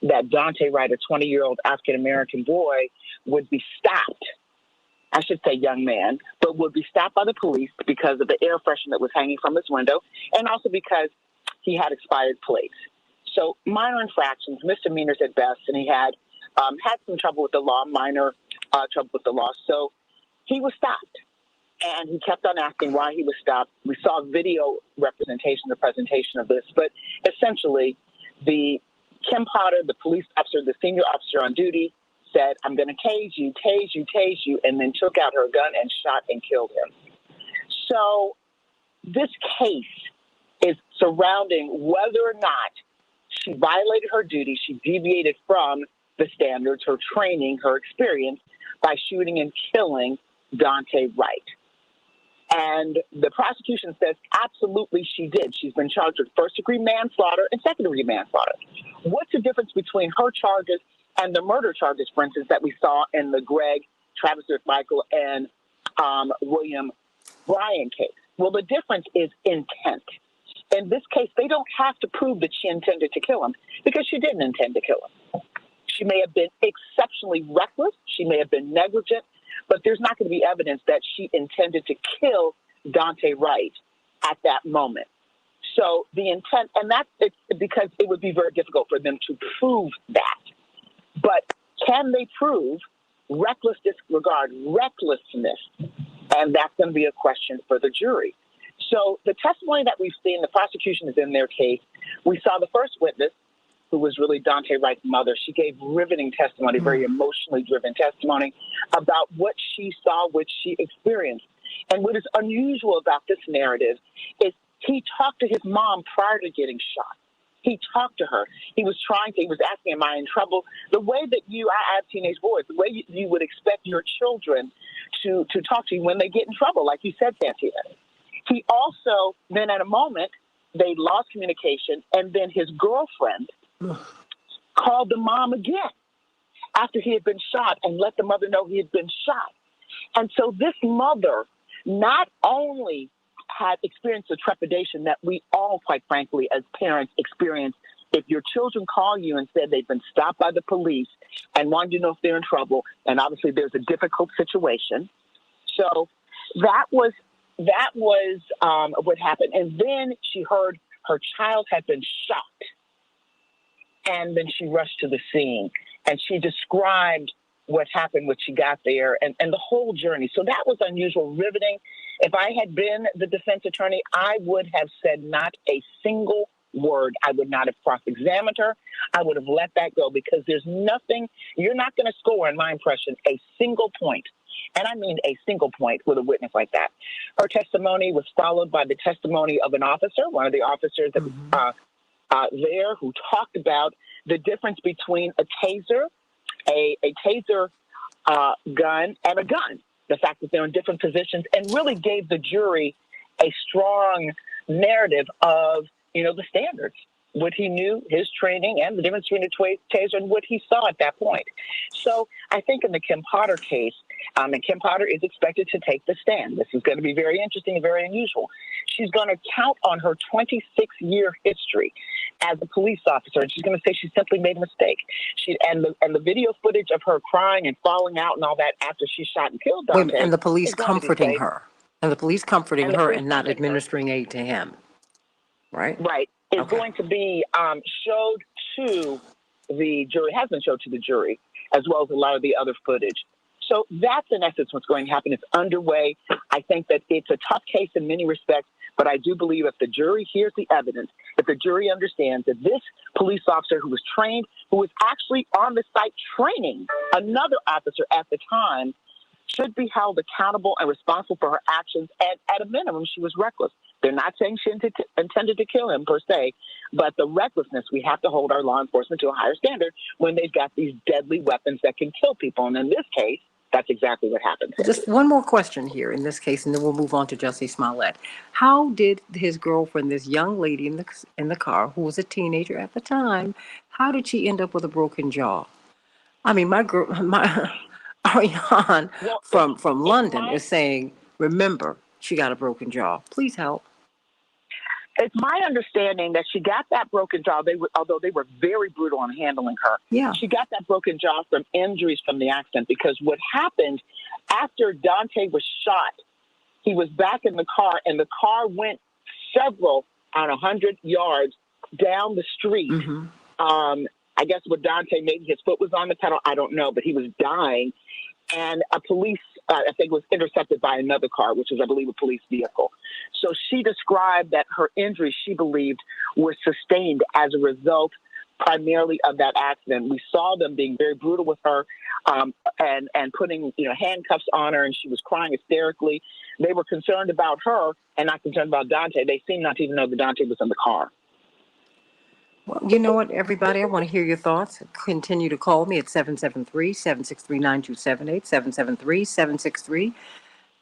that Daunte Wright, a 20-year-old African-American boy, would be stopped. I should say young man, but would be stopped by the police because of the air freshener that was hanging from his window, and also because he had expired plates. So minor infractions, misdemeanors at best, and he had some trouble with the law, minor trouble with the law. So he was stopped, and he kept on asking why he was stopped. We saw video representation, the presentation of this, but essentially the Kim Potter, the police officer, the senior officer on duty, said, I'm going to tase you, and then took out her gun and shot and killed him. So this case is surrounding whether or not she violated her duty, she deviated from the standards, her training, her experience, by shooting and killing Daunte Wright. And the prosecution says absolutely she did. She's been charged with first-degree manslaughter and second-degree manslaughter. What's the difference between her charges and the murder charges, for instance, that we saw in the Greg, Travis Michael, and William Bryan case? Well, the difference is intent. In this case, they don't have to prove that she intended to kill him because she didn't intend to kill him. She may have been exceptionally reckless. She may have been negligent, but there's not going to be evidence that she intended to kill Daunte Wright at that moment. So the intent, and it's because it would be very difficult for them to prove that. But can they prove reckless disregard, recklessness? And that's going to be a question for the jury. So the testimony that we've seen, the prosecution is in their case. We saw the first witness, who was really Daunte Wright's mother. She gave riveting testimony, very emotionally driven testimony about what she saw, what she experienced. And what is unusual about this narrative is he talked to his mom prior to getting shot. He talked to her. He was asking, am I in trouble? The way that I have teenage boys, the way you would expect your children to talk to you when they get in trouble, like you said, Santita. He also, then at a moment, they lost communication, and then his girlfriend called the mom again after he had been shot and let the mother know he had been shot. And so this mother not only had experienced the trepidation that we all, quite frankly, as parents experience if your children call you and said they've been stopped by the police and want you to know if they're in trouble, and obviously there's a difficult situation. So that was what happened. And then she heard her child had been shot. And then she rushed to the scene, and she described what happened when she got there and the whole journey. So that was unusual, riveting. If I had been the defense attorney, I would have said not a single word. I would not have cross-examined her. I would have let that go because there's nothing, you're not going to score, in my impression, a single point And I mean a single point with a witness like that. Her testimony was followed by the testimony of an officer, one of the officers that was there, who talked about the difference between a taser, a taser gun, and a gun. The fact that they're in different positions, and really gave the jury a strong narrative of, the standards, what he knew, his training, and the difference between a taser and what he saw at that point. So I think in the Kim Potter case, and Kim Potter is expected to take the stand. This is going to be very interesting and very unusual. She's going to count on her 26-year history as a police officer, and she's going to say she simply made a mistake. And the video footage of her crying and falling out and all that after she shot and killed Dante. And the police comforting her. And the police comforting her and not administering aid to him. Right? Right. Is going to be showed to the jury, has been showed to the jury, as well as a lot of the other footage. So that's in essence what's going to happen. It's underway. I think that it's a tough case in many respects, but I do believe if the jury hears the evidence, if the jury understands that this police officer who was trained, who was actually on the site training another officer at the time, should be held accountable and responsible for her actions. And at a minimum, she was reckless. They're not saying she intended to kill him per se, but the recklessness, we have to hold our law enforcement to a higher standard when they've got these deadly weapons that can kill people. And in this case, that's exactly what happened. Just one more question here in this case, and then we'll move on to Jussie Smollett. How did his girlfriend, this young lady in the car, who was a teenager at the time, how did she end up with a broken jaw? I mean, my Ariane from London is saying, remember, she got a broken jaw. Please help. It's my understanding that she got that broken jaw. Although they were very brutal in handling her. Yeah. She got that broken jaw from injuries from the accident, because what happened after Dante was shot, he was back in the car, and the car went several, 100 yards down the street. I guess with Dante, maybe his foot was on the pedal. I don't know, but he was dying. And a police, I think, was intercepted by another car, which was, I believe, a police vehicle. So she described that her injuries, she believed, were sustained as a result primarily of that accident. We saw them being very brutal with her and putting, handcuffs on her, and she was crying hysterically. They were concerned about her and not concerned about Dante. They seemed not to even know that Dante was in the car. Well, you know what, everybody? I want to hear your thoughts. Continue to call me at 773-763-9278, 773-763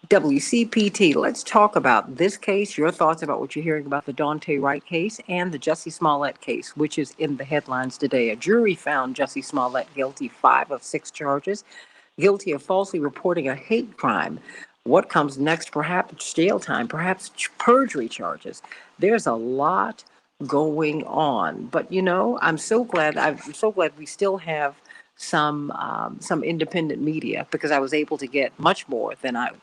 WCPT. Let's talk about this case, your thoughts about what you're hearing about the Dante Wright case and the Jussie Smollett case, which is in the headlines today. A jury found Jussie Smollett guilty 5 of 6 charges, guilty of falsely reporting a hate crime. What comes next? Perhaps jail time, perhaps perjury charges. There's a lot going on, but I'm so glad we still have some independent media, because I was able to get much more than I'm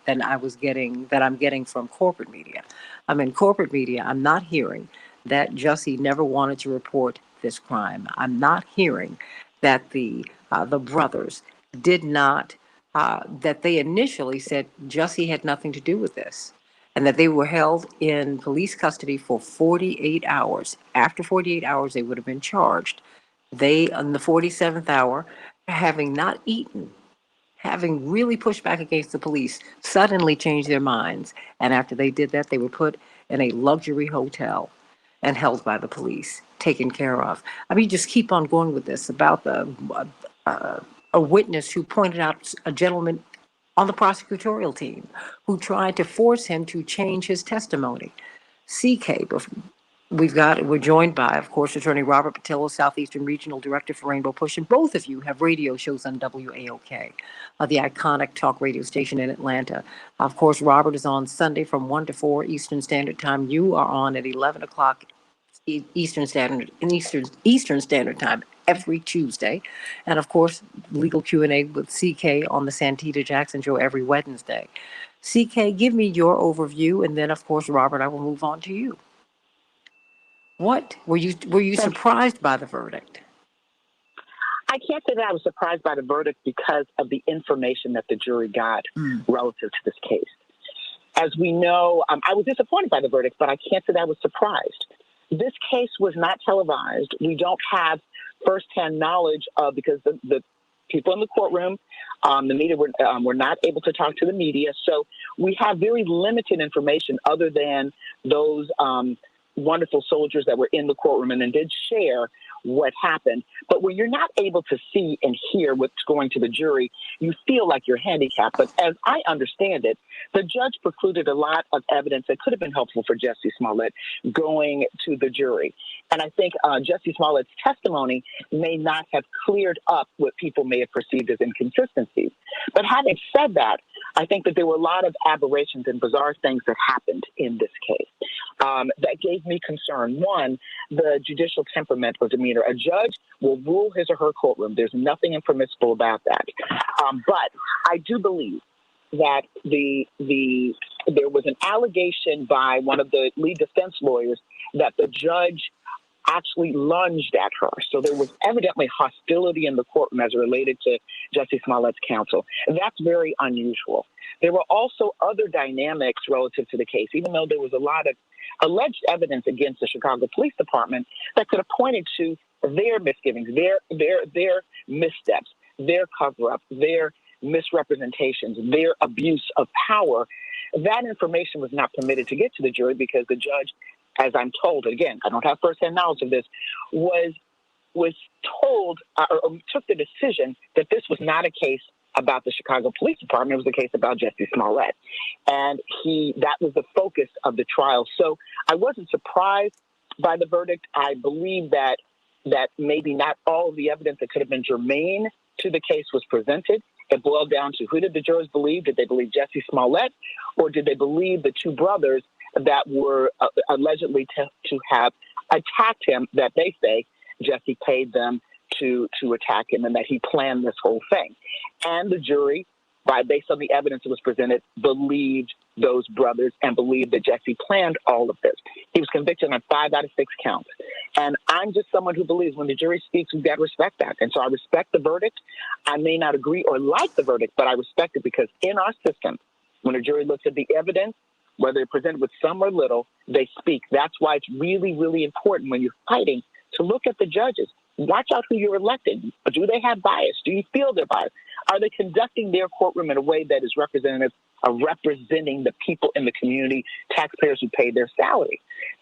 getting from corporate media. In corporate media, I'm not hearing that Jussie never wanted to report this crime. I'm not hearing that the brothers did not that they initially said Jussie had nothing to do with this, and that they were held in police custody for 48 hours. After 48 hours, they would have been charged. They, on the 47th hour, having not eaten, having really pushed back against the police, suddenly changed their minds. And after they did that, they were put in a luxury hotel and held by the police, taken care of. Just keep on going with this about a witness who pointed out a gentleman on the prosecutorial team who tried to force him to change his testimony. CK, we're joined by, of course, Attorney Robert Patillo, Southeastern Regional Director for Rainbow Push, and both of you have radio shows on WAOK, the iconic talk radio station in Atlanta. Of course, Robert is on Sunday from 1 to 4 Eastern Standard Time. You are on at 11 o'clock Eastern Standard Time every Tuesday, and of course, legal Q&A with CK on the Santita Jackson Show every Wednesday. CK, give me your overview, and then, of course, Robert, I will move on to you. What were you surprised by the verdict? I can't say that I was surprised by the verdict because of the information that the jury got relative to this case. As we know, I was disappointed by the verdict, but I can't say that I was surprised. This case was not televised. We don't have firsthand knowledge of, because the people in the courtroom The media were not able to talk to the media. So we have very limited information other than those wonderful soldiers that were in the courtroom and then did share what happened. But when you're not able to see and hear what's going to the jury, you feel like you're handicapped. But as I understand it, the judge precluded a lot of evidence that could have been helpful for Jussie Smollett going to the jury. And I think Jussie Smollett's testimony may not have cleared up what people may have perceived as inconsistencies. But having said that, I think that there were a lot of aberrations and bizarre things that happened in this case that gave me concern. One, the judicial temperament or demeanor. A judge will rule his or her courtroom. There's nothing impermissible about that. But I do believe that there was an allegation by one of the lead defense lawyers that the judge actually lunged at her. So there was evidently hostility in the courtroom as it related to Jussie Smollett's counsel. And that's very unusual. There were also other dynamics relative to the case, even though there was a lot of alleged evidence against the Chicago Police Department that could have pointed to their misgivings, their missteps, their cover-up, their misrepresentations, their abuse of power. That information was not permitted to get to the jury because the judge, as I'm told, again, I don't have firsthand knowledge of this, was told or took the decision that this was not a case about the Chicago Police Department. It was a case about Jussie Smollett. And that was the focus of the trial. So I wasn't surprised by the verdict. I believe that maybe not all of the evidence that could have been germane to the case was presented. It boiled down to, who did the jurors believe? Did they believe Jussie Smollett, or did they believe the two brothers that were allegedly to have attacked him, that they say Jussie paid them to attack him and that he planned this whole thing? And the jury, based on the evidence that was presented, believed those brothers and believed that Jussie planned all of this. He was convicted on 5 out of 6 counts. And I'm just someone who believes when the jury speaks, we've got to respect that. And so I respect the verdict. I may not agree or like the verdict, but I respect it because in our system, when a jury looks at the evidence, whether they're presented with some or little, they speak. That's why it's really, really important when you're fighting to look at the judges. Watch out who you're elected. Do they have bias? Do you feel they're biased? Are they conducting their courtroom in a way that is representative of representing the people in the community, taxpayers who pay their salary?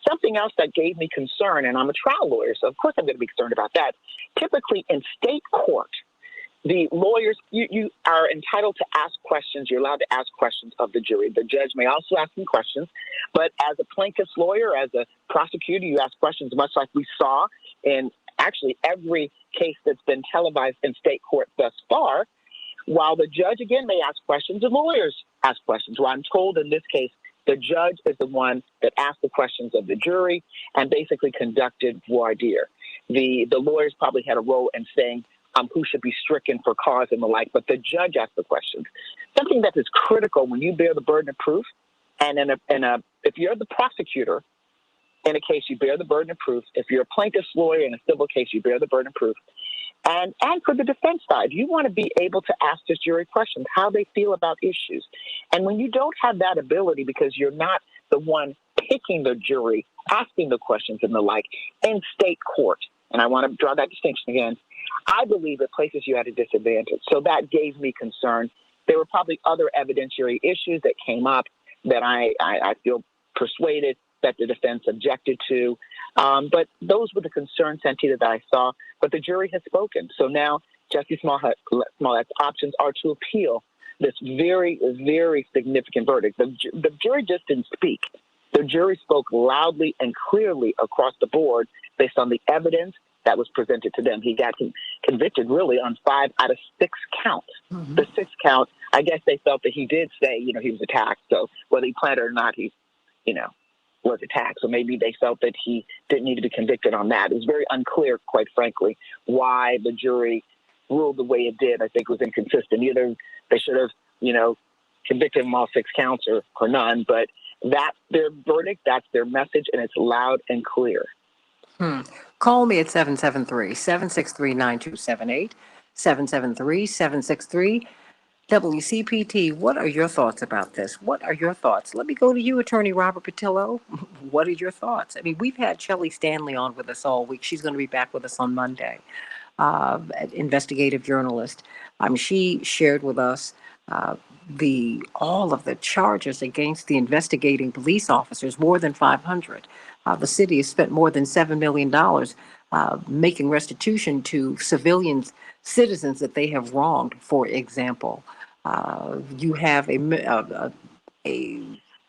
Something else that gave me concern, and I'm a trial lawyer, so of course I'm going to be concerned about that. Typically in state court, the lawyers, you are entitled to ask questions. You're allowed to ask questions of the jury. The judge may also ask them questions. But as a plaintiff's lawyer, as a prosecutor, you ask questions, much like we saw in actually every case that's been televised in state court thus far. While the judge, again, may ask questions, the lawyers ask questions. Well, I'm told in this case, the judge is the one that asked the questions of the jury and basically conducted voir dire. The lawyers probably had a role in saying who should be stricken for cause and the like, but the judge asked the questions. Something that is critical when you bear the burden of proof, and if you're the prosecutor in a case, you bear the burden of proof. If you're a plaintiff's lawyer in a civil case, you bear the burden of proof. And for the defense side, you want to be able to ask this jury questions, how they feel about issues. And when you don't have that ability because you're not the one picking the jury, asking the questions and the like in state court, and I want to draw that distinction again, I believe it places you at a disadvantage. So that gave me concern. There were probably other evidentiary issues that came up that I feel persuaded that the defense objected to. But those were the concerns, Santita, that I saw. But the jury has spoken. So now Jussie Smollett's options are to appeal this very, very significant verdict. The jury just didn't speak. The jury spoke loudly and clearly across the board based on the evidence that was presented to them. He got convicted really on 5 out of 6 counts. Mm-hmm. The 6th count, I guess they felt that he did say, he was attacked. So whether he planned it or not, he, was attacked. So maybe they felt that he didn't need to be convicted on that. It was very unclear, quite frankly, why the jury ruled the way it did. I think it was inconsistent. Either they should have, convicted him all 6 counts or none, but that's their verdict, that's their message, and it's loud and clear. Call me at 773-763-9278, 773-763 WCPT. What are your thoughts about this? What are your thoughts? Let me go to you, Attorney Robert Patillo. What are your thoughts? I mean, we've had Shelley Stanley on with us all week. She's going to be back with us on Monday. investigative journalist. She shared with us all of the charges against the investigating police officers, more than 500. The city has spent more than $7 million making restitution to citizens that they have wronged. For example, you have a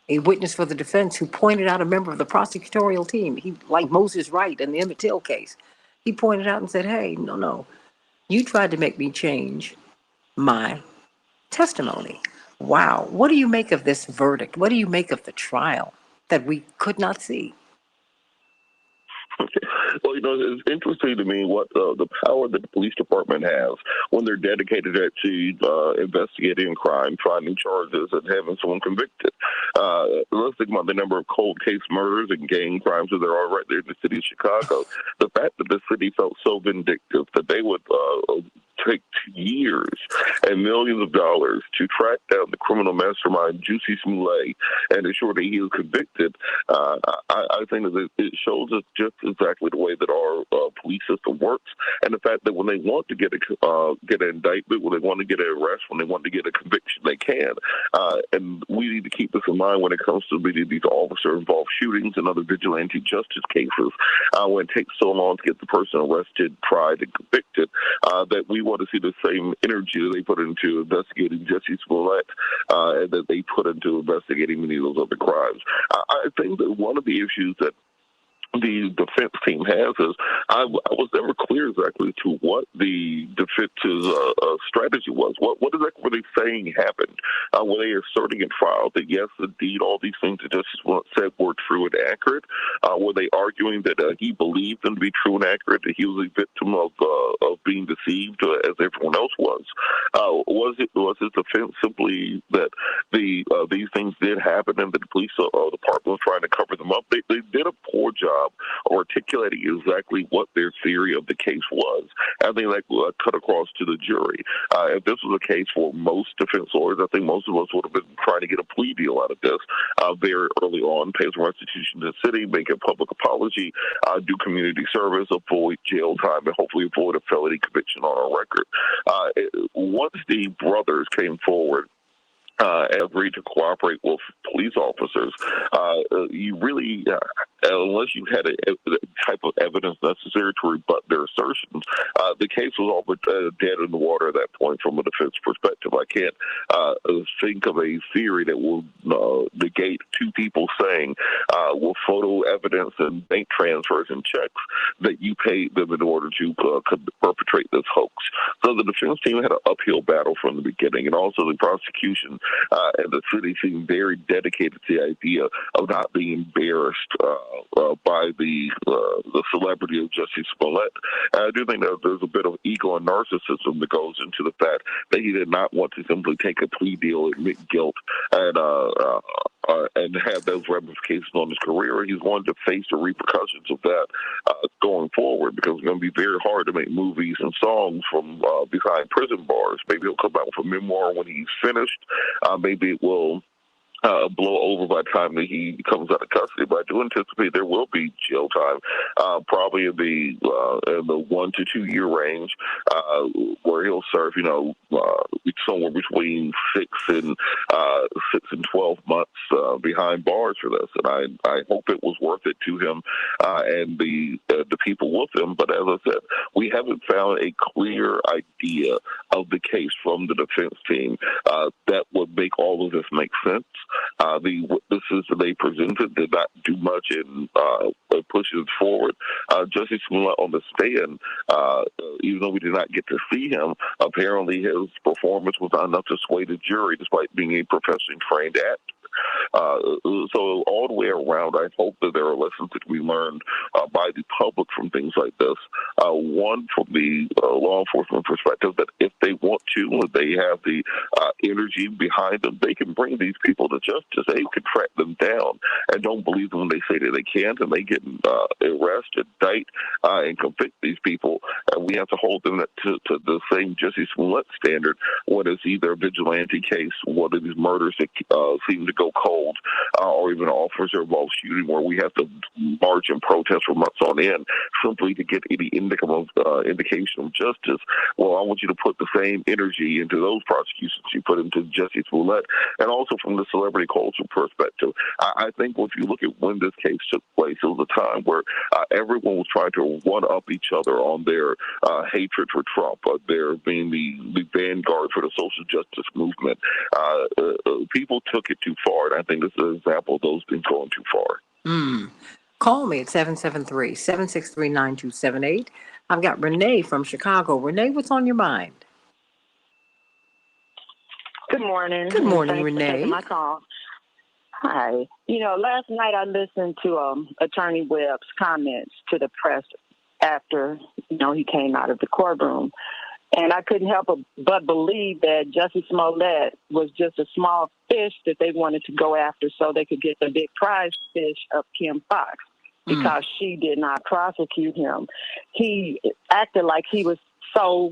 witness for the defense who pointed out a member of the prosecutorial team. He, like Moses Wright in the Emmett Till case, he pointed out and said, "Hey, no, you tried to make me change my testimony." Wow. What do you make of this verdict? What do you make of the trial that we could not see? Well, it's interesting to me what the power that the police department has when they're dedicated to investigating crime, finding charges, and having someone convicted. Let's think about the number of cold case murders and gang crimes that there are right there in the city of Chicago. The fact that the city felt so vindictive that they would take years and millions of dollars to track down the criminal mastermind Juicy Smollett and ensure that he is convicted, I think that it shows us just exactly the way that our police system works, and the fact that when they want to get an indictment, when they want to get an arrest, when they want to get a conviction, they can. And we need to keep this in mind when it comes to these officer-involved shootings and other vigilante justice cases. When it takes so long to get the person arrested, tried, and convicted, that we want to see the same energy that they put into investigating Jesse Smollett and that they put into investigating many of those other crimes. I think that one of the issues that the defense team has is I was never clear exactly to what the defense's strategy was. What exactly were they saying happened? Were they asserting in trial that yes, indeed, all these things that Justice said were true and accurate? Were they arguing that he believed them to be true and accurate, that he was a victim of being deceived as everyone else was? Was his defense simply that these things did happen and that the police department was trying to cover them up? They did a poor job articulating exactly what their theory of the case was. I think that cut across to the jury. If this was a case for most defense lawyers, I think most of us would have been trying to get a plea deal out of this very early on, pay some restitution to the city, make a public apology, do community service, avoid jail time, and hopefully avoid a felony conviction on our record. Once the brothers came forward and agreed to cooperate with police officers, you really, unless you had a type of evidence necessary to rebut their assertions, the case was all but dead in the water at that point from a defense perspective. I can't think of a theory that will negate two people saying with photo evidence and bank transfers and checks that you paid them in order to perpetrate this hoax. So the defense team had an uphill battle from the beginning, and also the prosecution and the city seemed very dedicated to the idea of not being embarrassed by the celebrity of Jesse Smollett. And I do think that there's a bit of ego and narcissism that goes into the fact that he did not want to simply take a plea deal, admit guilt, and have those ramifications on his career. He's wanted to face the repercussions of that going forward, because it's going to be very hard to make movies and songs from behind prison bars. Maybe he'll come out with a memoir when he's finished. Maybe it will blow over by the time that he comes out of custody. But I do anticipate there will be jail time, probably in the 1 to 2 year range, where he'll serve, somewhere between 6 and 12 months behind bars for this. And I hope it was worth it to him and the people with him. But as I said, we haven't found a clear idea of the case from the defense team that would make all of this make sense. The witnesses that they presented did not do much in pushing it forward. Jesse Smollett on the stand, even though we did not get to see him, apparently his performance was not enough to sway the jury, despite being a professionally trained actor. So all the way around, I hope that there are lessons that we learned by the public from things like this. One, from the law enforcement perspective, that if they want to, if they have the energy behind them, they can bring these people to justice. They can track them down, and don't believe them when they say that they can't, and they get arrested, indict, and convict these people. And we have to hold them to the same Jesse Smollett standard when it's either a vigilante case, one of these murders that seem to go cold involved, or even an officer-involved shooting where we have to march and protest for months on end simply to get any indication of justice. Well, I want you to put the same energy into those prosecutions you put into Jussie Smollett, and also from the celebrity culture perspective. I think if you look at when this case took place, it was a time where everyone was trying to one-up each other on their hatred for Trump, their being the vanguard for the social justice movement. People took it too far, and I think this is an example of those things going too far. Call me at 773-763-9278. I've got Renee from Chicago. Renee, what's on your mind? Good morning. Good morning, Thanks Renee. for taking my call. Hi. Last night I listened to Attorney Webb's comments to the press after, he came out of the courtroom. And I couldn't help but believe that Jussie Smollett was just a small fish that they wanted to go after so they could get the big prize fish of Kim Fox because she did not prosecute him. He acted like he was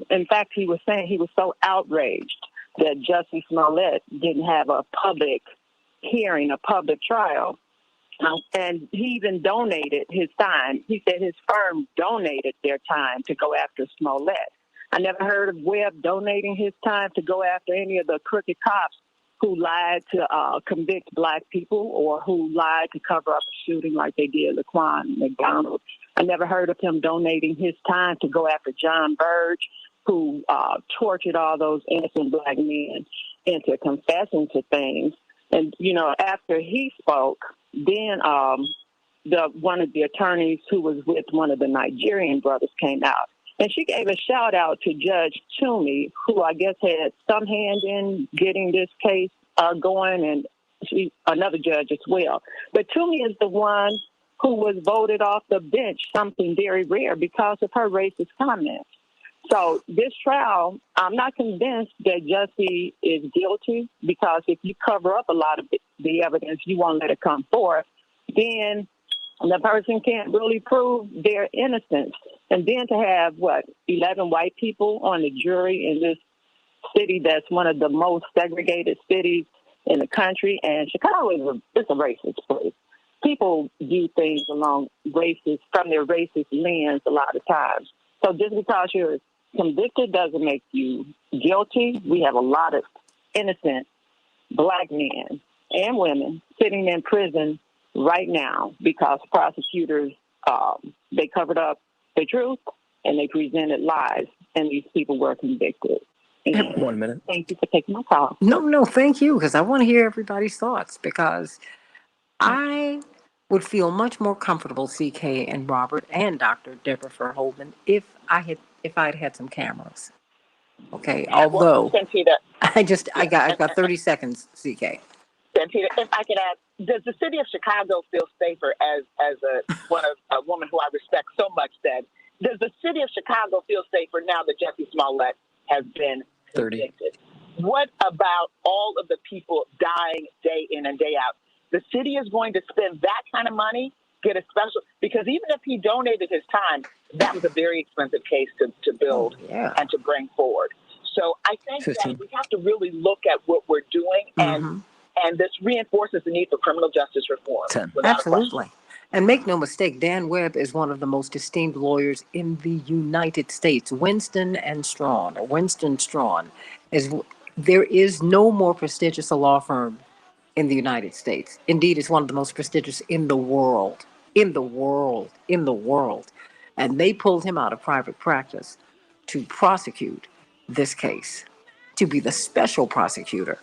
in fact, he was saying he was so outraged that Jussie Smollett didn't have a public hearing, a public trial. And he even donated his time. He said his firm donated their time to go after Smollett. I never heard of Webb donating his time to go after any of the crooked cops who lied to convict Black people or who lied to cover up a shooting like they did Laquan McDonald. I never heard of him donating his time to go after John Burge, who tortured all those innocent Black men into confessing to things. And, after he spoke, then one of the attorneys who was with one of the Nigerian brothers came out. And she gave a shout out to Judge Toomey, who I guess had some hand in getting this case going, and she's another judge as well. But Toomey is the one who was voted off the bench, something very rare because of her racist comments. So this trial, I'm not convinced that Jussie is guilty because if you cover up a lot of the evidence, you won't let it come forth, then the person can't really prove their innocence. And then to have, 11 white people on the jury in this city that's one of the most segregated cities in the country. And Chicago is a racist place. People view things from their racist lens a lot of times. So just because you're convicted doesn't make you guilty. We have a lot of innocent Black men and women sitting in prison right now because prosecutors, they covered up the truth and they presented lies, and these people were convicted. And 1 minute. thank you for taking my call. No, thank you, because I want to hear everybody's thoughts, because I would feel much more comfortable, CK and Robert and Dr. Deborah Verholden, if I'd had some cameras. Okay, although Santita, I've got 30 seconds, CK. Santita, if I could add, does the city of Chicago feel safer, as a woman who I respect so much said, does the city of Chicago feel safer now that Jussie Smollett has been convicted? What about all of the people dying day in and day out? The city is going to spend that kind of money, get a special, because even if he donated his time, that was a very expensive case to build and to bring forward. So I think 15. That we have to really look at what we're doing, and this reinforces the need for criminal justice reform. Absolutely. And make no mistake, Dan Webb is one of the most esteemed lawyers in the United States. Winston Strawn. There is no more prestigious a law firm in the United States. Indeed, it's one of the most prestigious in the world. And they pulled him out of private practice to prosecute this case, to be the special prosecutor.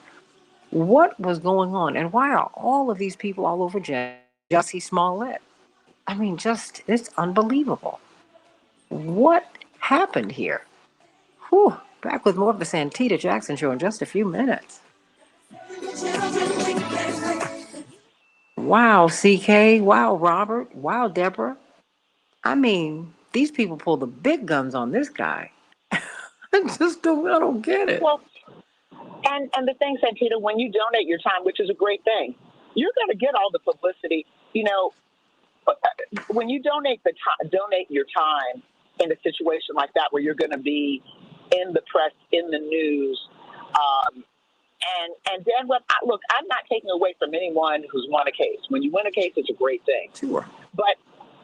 What was going on? And why are all of these people all over Jussie Smollett? I mean, it's unbelievable. What happened here? Whew. Back with more of the Santita Jackson Show in just a few minutes. Wow, CK. Wow, Robert. Wow, Deborah. I mean, these people pull the big guns on this guy. I don't get it. Well, and the thing, Santita, when you donate your time, which is a great thing, you're going to get all the publicity. When you donate your time in a situation like that, where you're going to be in the press, in the news, And then look, I'm not taking away from anyone who's won a case. When you win a case, it's a great thing. Sure. But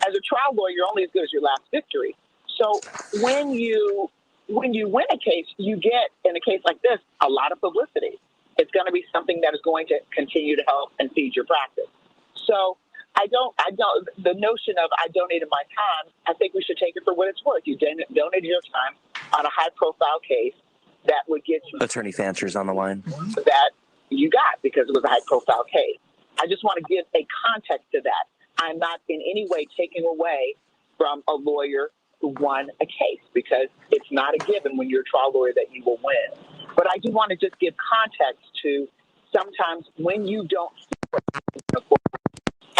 as a trial lawyer, you're only as good as your last victory. So when you win a case, you get, in a case like this, a lot of publicity. It's going to be something that is going to continue to help and feed your practice. So the notion of I donated my time, I think we should take it for what it's worth. You donated your time on a high profile case that would get you Attorney Fancher's on the line. that you got because it was a high profile case. I just want to give a context to that. I'm not in any way taking away from a lawyer who won a case because it's not a given when you're a trial lawyer that you will win. But I do want to just give context to sometimes when you don't see,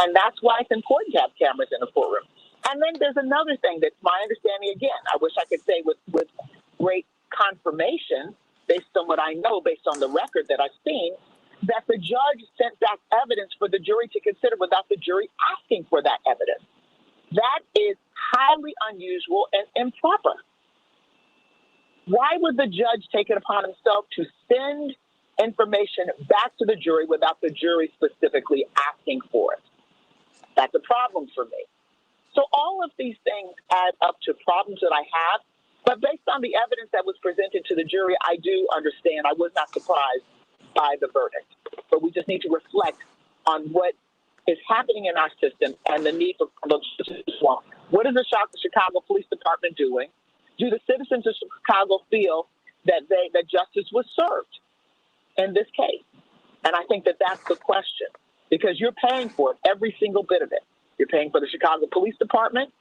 and that's why it's important to have cameras in the courtroom. And then there's another thing that's my understanding again. I wish I could say with great confirmation, based on what I know, based on the record that I've seen, that the judge sent back evidence for the jury to consider without the jury asking for that evidence. That is highly unusual and improper. Why would the judge take it upon himself to send information back to the jury without the jury specifically asking for it? That's a problem for me. So all of these things add up to problems that I have. But based on the evidence that was presented to the jury, I do understand. I was not surprised by the verdict. But we just need to reflect on what is happening in our system and the need for reform. What is the Chicago Police Department doing? Do the citizens of Chicago feel that justice was served in this case? And I think that that's the question, because you're paying for it, every single bit of it. You're paying for the Chicago Police Department.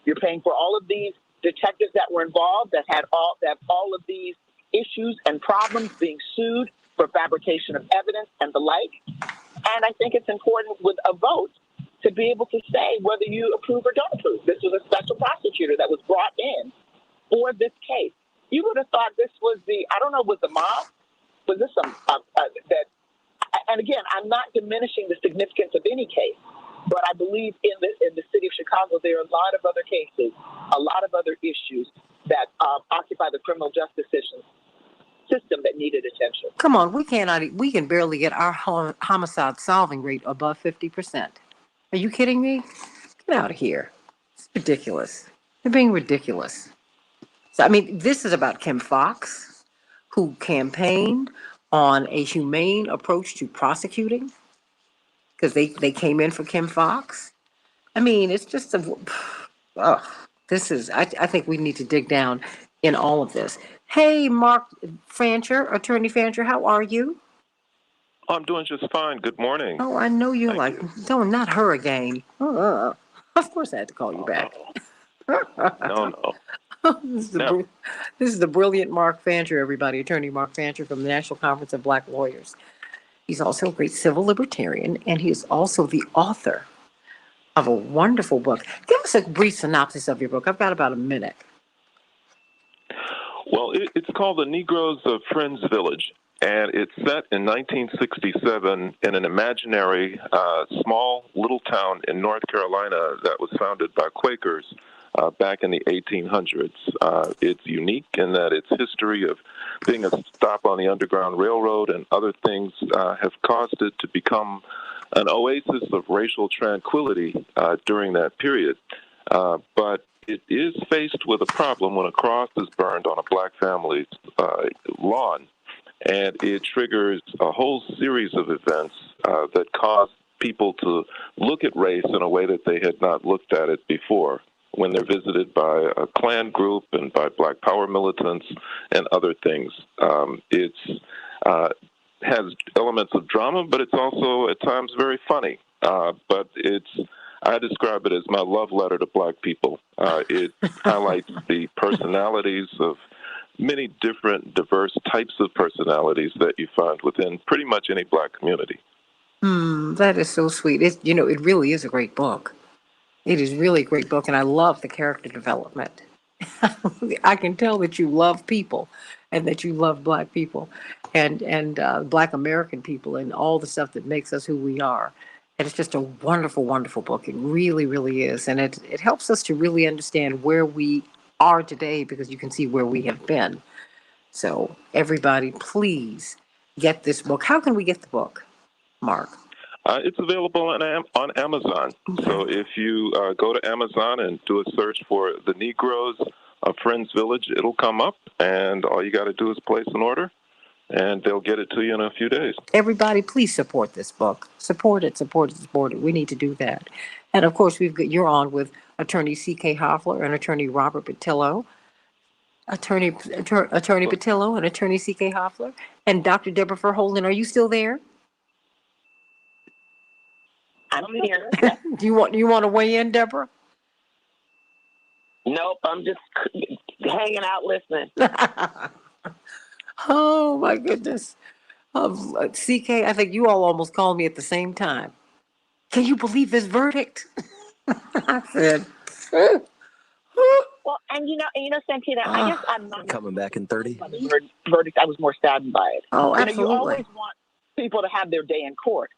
You're paying for all of these detectives that were involved that had all of these issues and problems being sued for fabrication of evidence and the like. And I think it's important with a vote to be able to say whether you approve or don't approve. This was a special prosecutor that was brought in for this case. You would have thought this was was the mob? Was this and again, I'm not diminishing the significance of any case, but I believe in the city of Chicago, there are a lot of other cases, a lot of other issues that occupy the criminal justice system that needed attention. Come on, we can barely get our homicide solving rate above 50%. Are you kidding me? Get out of here. It's ridiculous. They're being ridiculous. So, I mean, this is about Kim Foxx, who campaigned on a humane approach to prosecuting because they came in for Kim Foxx. I mean, it's just I think we need to dig down in all of this. Hey, Mark Fancher, Attorney Fancher, how are you? I'm doing just fine. Good morning. Oh, I know you're not her again. Of course I had to call you back. No. This is the brilliant Mark Fancher, everybody. Attorney Mark Fancher from the National Conference of Black Lawyers. He's also a great civil libertarian, and he is also the author of a wonderful book. Give us a brief synopsis of your book. I've got about a minute. Well, it's called The Negroes of Friends Village, and it's set in 1967 in an imaginary small little town in North Carolina that was founded by Quakers back in the 1800s. It's unique in that its history of being a stop on the Underground Railroad and other things have caused it to become an oasis of racial tranquility during that period. But it is faced with a problem when a cross is burned on a black family's lawn, and it triggers a whole series of events that cause people to look at race in a way that they had not looked at it before when they're visited by a Klan group and by Black Power militants and other things. It has elements of drama, but it's also at times very funny. But I describe it as my love letter to black people. It highlights the personalities of many different diverse types of personalities that you find within pretty much any black community. That is so sweet. It really is a great book. It is really a great book, and I love the character development. I can tell that you love people and that you love black people and black American people and all the stuff that makes us who we are. And it's just a wonderful, wonderful book. It really, really is. And it helps us to really understand where we are today because you can see where we have been. So everybody, please get this book? How can we get the book, Mark? It's available on Amazon. Okay. So if you go to Amazon and do a search for The Negroes of Friends Village, it'll come up, and all you got to do is place an order, and they'll get it to you in a few days. Everybody, please support this book. Support it, support it, support it. We need to do that. And of course, you're on with Attorney C.K. Hoffler and Attorney Robert Patillo. Attorney Patillo and Attorney C.K. Hoffler. And Dr. Deborah Verholden, are you still there? I'm here. Do you want to weigh in, Deborah? Nope, I'm just hanging out listening. Oh my goodness. CK, I think you all almost called me at the same time. Can you believe this verdict? I said, Well, and Santita, I guess I'm not Coming back in 30. by the verdict. I was more saddened by it. Oh, You absolutely. always want people to have their day in court.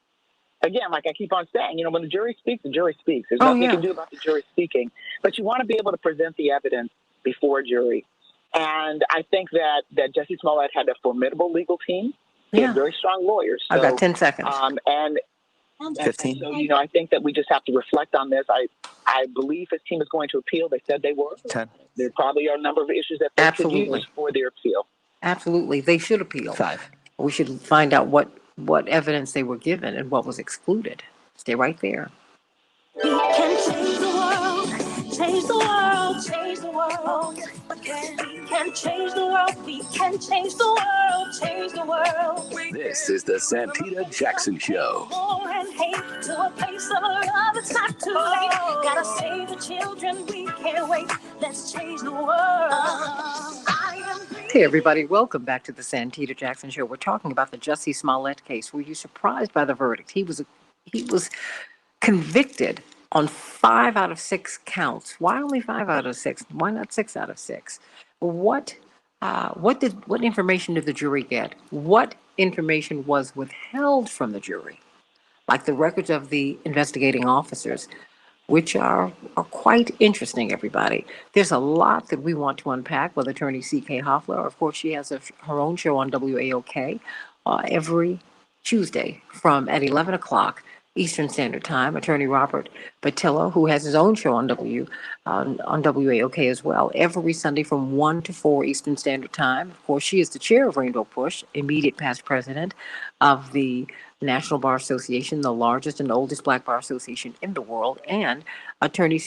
Again, like I keep on saying, when the jury speaks, the jury speaks. There's nothing you can do about the jury speaking, but you want to be able to present the evidence before a jury. And I think that Jesse Smollett had a formidable legal team. He had very strong lawyers. So, I've got 10 seconds. And 15. so, I think that we just have to reflect on this. I believe his team is going to appeal. They said they were. 10. There probably are a number of issues that they could use for their appeal. Absolutely. They should appeal. 5. We should find out what evidence they were given and what was excluded. Stay right there. We can change the world, change the world, change the world. We can change the world, we can change the world, change the world. This is the Santita Jackson Show. War and hate to a place of love, it's not too late. Gotta save the children, we can't wait. Let's change the world. Hey, everybody. Welcome back to the Santita Jackson Show. We're talking about the Jussie Smollett case. Were you surprised by the verdict? He was convicted on 5 out of 6 counts. Why only 5 out of 6? Why not 6 out of 6? What information did the jury get? What information was withheld from the jury? Like the records of the investigating officers, which are quite interesting, everybody. There's a lot that we want to unpack with Attorney C.K. Hoffler. Of course, she has her own show on WAOK every Tuesday at 11 o'clock Eastern Standard Time. Attorney Robert Patillo, who has his own show on WAOK as well, every Sunday from 1 to 4 Eastern Standard Time. Of course, she is the chair of Rainbow Push, immediate past president of the National Bar Association, the largest and oldest black bar association in the world, and Attorney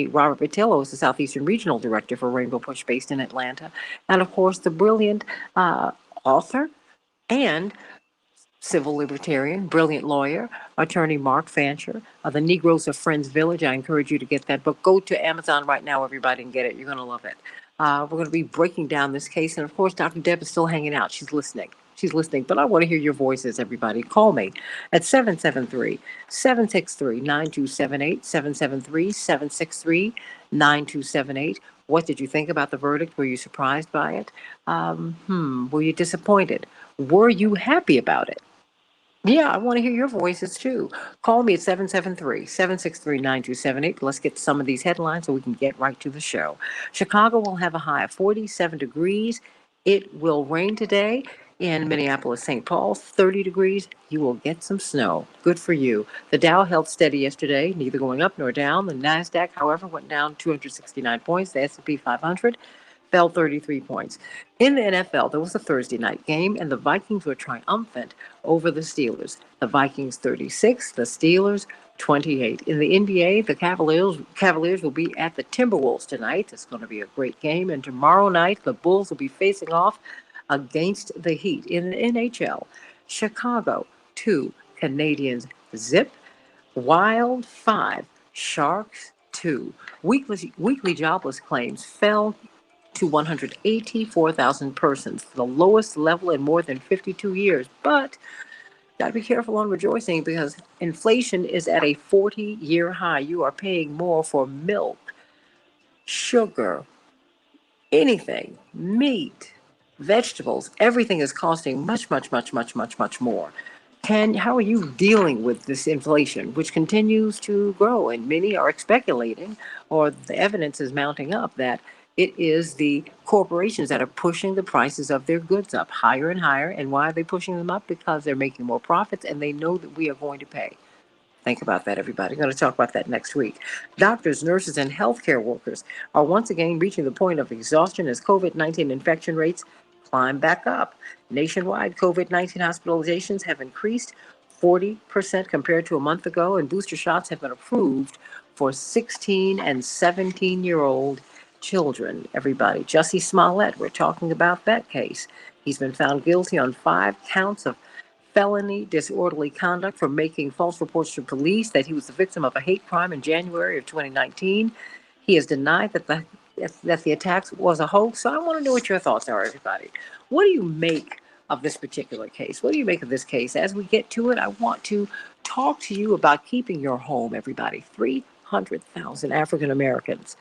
Robert Patillo is the Southeastern Regional Director for Rainbow Push, based in Atlanta, and of course the brilliant author and civil libertarian, brilliant lawyer, Attorney Mark Fancher of the Negroes of Friends Village. I encourage you to get that book. Go to Amazon right now, everybody, and get it. You're going to love it. We're going to be breaking down this case, and of course, Dr. Deb is still hanging out. She's listening, but I want to hear your voices, everybody. Call me at 773-763-9278, 773-763-9278. What did you think about the verdict? Were you surprised by it? Were you disappointed? Were you happy about it? Yeah, I want to hear your voices too. Call me at 773-763-9278. Let's get some of these headlines so we can get right to the show. Chicago will have a high of 47 degrees. It will rain today. In Minneapolis, St. Paul, 30 degrees. You will get some snow. Good for you. The Dow held steady yesterday, neither going up nor down. The NASDAQ, however, went down 269 points. The S&P 500 fell 33 points. In the NFL, there was a Thursday night game, and the Vikings were triumphant over the Steelers. The Vikings 36, the Steelers 28. In the NBA, the Cavaliers will be at the Timberwolves tonight. It's going to be a great game. And tomorrow night, the Bulls will be facing off against the Heat. In the NHL, Chicago 2, Canadians 0, Wild 5, Sharks 2. Weekly jobless claims fell to 184,000 persons, the lowest level in more than 52 years. But got to be careful on rejoicing because inflation is at a 40-year high. You are paying more for milk, sugar, anything, meat, vegetables. Everything is costing much more. How are you dealing with this inflation, which continues to grow? And many are speculating, or the evidence is mounting up, that It is the corporations that are pushing the prices of their goods up higher and higher. And why are they pushing them up? Because they're making more profits and they know that we are going to pay. Think about that, everybody. I'm going to talk about that next week. Doctors, nurses, and healthcare workers are once again reaching the point of exhaustion as COVID-19 infection rates climb back up. Nationwide, COVID-19 hospitalizations have increased 40% compared to a month ago, and booster shots have been approved for 16 and 17-year-old children. Everybody, Jussie Smollett, we're talking about that case. He's been found guilty on 5 counts of felony disorderly conduct for making false reports to police that he was the victim of a hate crime in January of 2019. He has denied that the attacks was a hoax. So I want to know what your thoughts are, everybody. What do you make of this particular case? What do you make of this case? As we get to it, I want to talk to you about keeping your home, everybody. 300,000 African Americans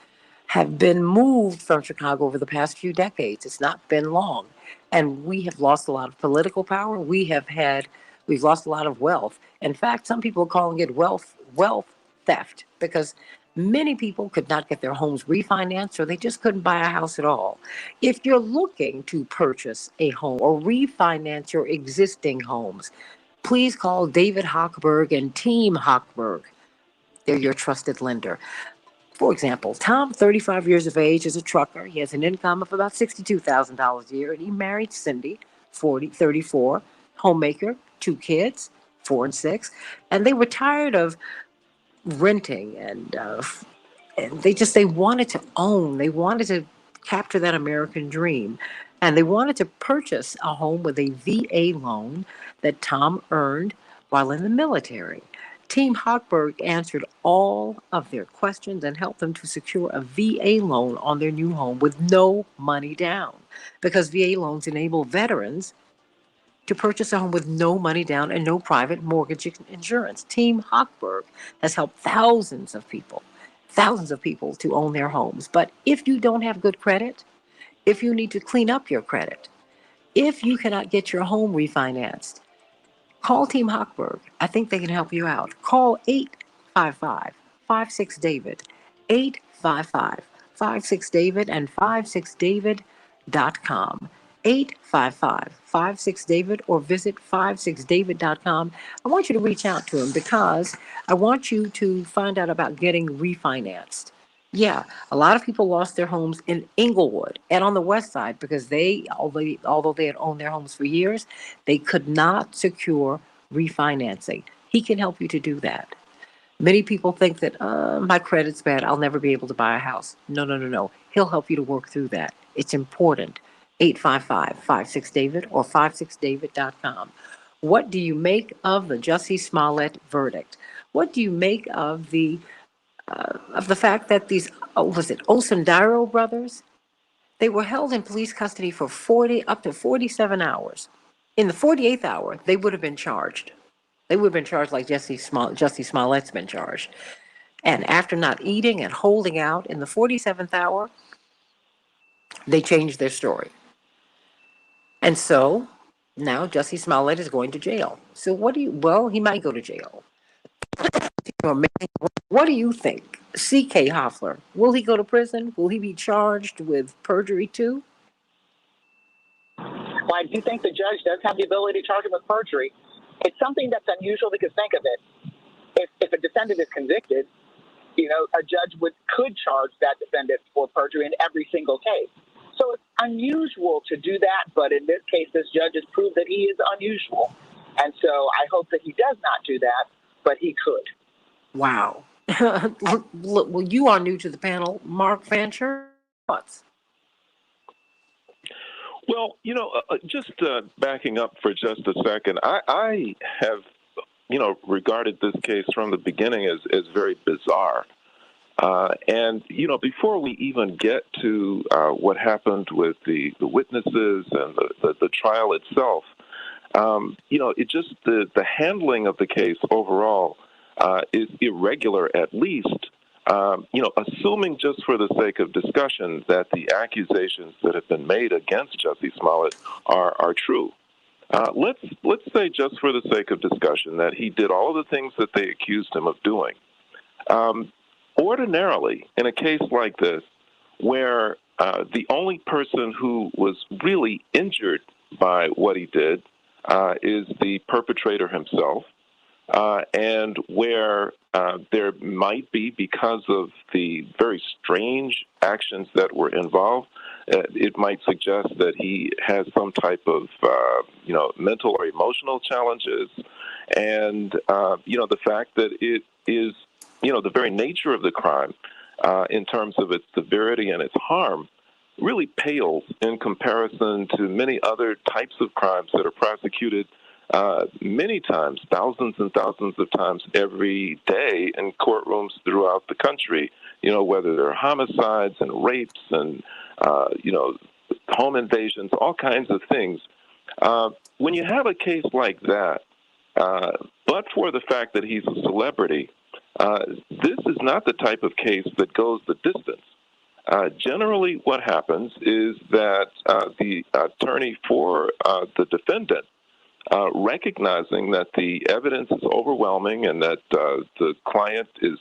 have been moved from Chicago over the past few decades. It's not been long. And we have lost a lot of political power. We've lost a lot of wealth. In fact, some people are calling it wealth theft because many people could not get their homes refinanced or they just couldn't buy a house at all. If you're looking to purchase a home or refinance your existing homes, please call David Hochberg and Team Hochberg. They're your trusted lender. For example, Tom, 35 years of age, is a trucker. He has an income of about $62,000 a year, and he married Cindy, 34, homemaker, 2 kids, 4 and 6, and they were tired of renting and they wanted to own. They wanted to capture that American dream, and they wanted to purchase a home with a VA loan that Tom earned while in the military. Team Hochberg answered all of their questions and helped them to secure a VA loan on their new home with no money down, because VA loans enable veterans to purchase a home with no money down and no private mortgage insurance. Team Hochberg has helped thousands of people to own their homes. But if you don't have good credit, if you need to clean up your credit, if you cannot get your home refinanced, call Team Hochberg. I think they can help you out. Call 855-56-DAVID, 855-56-DAVID, and 56david.com. 855-56-DAVID, or visit 56david.com. I want you to reach out to him because I want you to find out about getting refinanced. Yeah, a lot of people lost their homes in Inglewood and on the west side because although they had owned their homes for years, they could not secure refinancing. He can help you to do that. Many people think that my credit's bad, I'll never be able to buy a house. No. He'll help you to work through that. It's important. 855-56-DAVID or 56david.com. What do you make of the Jussie Smollett verdict? What do you make of the fact that these, was it Osundaro brothers? They were held in police custody for up to 47 hours. In the 48th hour, they would have been charged. They would have been charged like Jussie Smollett's been charged. And after not eating and holding out in the 47th hour, they changed their story. And so now Jussie Smollett is going to jail. So he might go to jail. What do you think? C.K. Hoffler, will he go to prison? Will he be charged with perjury too? Well, I do think the judge does have the ability to charge him with perjury. It's something that's unusual because think of it. If a defendant is convicted, a judge could charge that defendant for perjury in every single case. So it's unusual to do that, but in this case, this judge has proved that he is unusual. And so I hope that he does not do that, but he could. Wow. Well, you are new to the panel. Mark Fancher, thoughts? Well, just backing up for just a second, I have, regarded this case from the beginning as very bizarre. And before we even get to what happened with the witnesses and the trial itself, it just the handling of the case overall is irregular, at least. Assuming just for the sake of discussion that the accusations that have been made against Jussie Smollett are true. Let's say just for the sake of discussion that he did all of the things that they accused him of doing. Ordinarily, in a case like this, where the only person who was really injured by what he did is the perpetrator himself. And where there might be, because of the very strange actions that were involved, it might suggest that he has some type of, mental or emotional challenges. And, the fact that it is, the very nature of the crime in terms of its severity and its harm really pales in comparison to many other types of crimes that are prosecuted many times, thousands and thousands of times every day in courtrooms throughout the country, whether they're homicides and rapes and, home invasions, all kinds of things. When you have a case like that, but for the fact that he's a celebrity, this is not the type of case that goes the distance. Generally, what happens is that the attorney for the defendant, recognizing that the evidence is overwhelming and that the client is,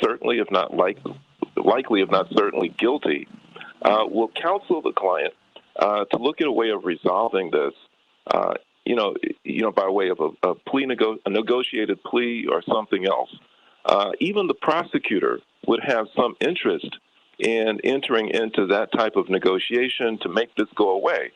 certainly, if not likely, if not certainly guilty, will counsel the client to look at a way of resolving this, by way of a negotiated plea or something else. Even the prosecutor would have some interest in entering into that type of negotiation to make this go away,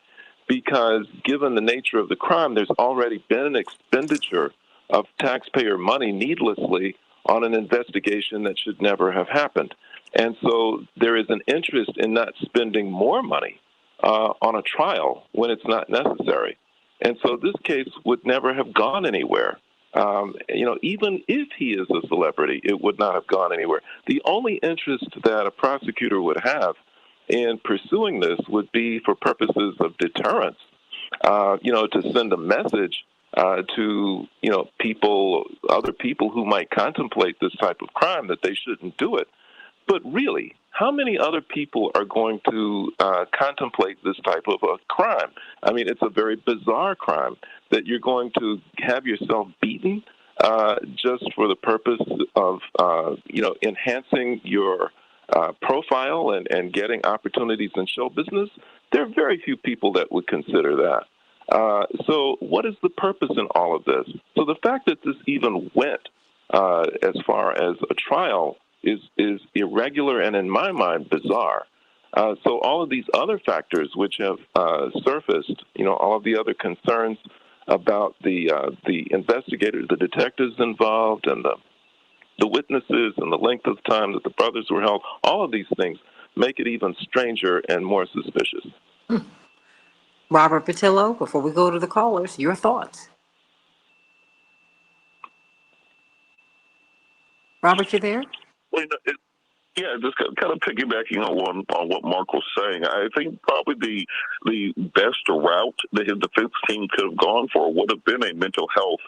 because given the nature of the crime, there's already been an expenditure of taxpayer money needlessly on an investigation that should never have happened. And so there is an interest in not spending more money on a trial when it's not necessary. And so this case would never have gone anywhere. Even if he is a celebrity, it would not have gone anywhere. The only interest that a prosecutor would have in pursuing this would be for purposes of deterrence, to send a message to, other people who might contemplate this type of crime that they shouldn't do it. But really, how many other people are going to contemplate this type of a crime? I mean, it's a very bizarre crime that you're going to have yourself beaten just for the purpose of, enhancing your profile and getting opportunities in show business. There are very few people that would consider that. So what is the purpose in all of this? So the fact that this even went as far as a trial is irregular and, in my mind, bizarre. So all of these other factors which have surfaced, all of the other concerns about the investigators, the detectives involved, and the witnesses and the length of time that the brothers were held, all of these things make it even stranger and more suspicious. Robert Patillo, before we go to the callers, your thoughts. Robert, you there? Well, yeah, just kind of piggybacking on what Mark was saying. I think probably the best route that his defense team could have gone for would have been a mental health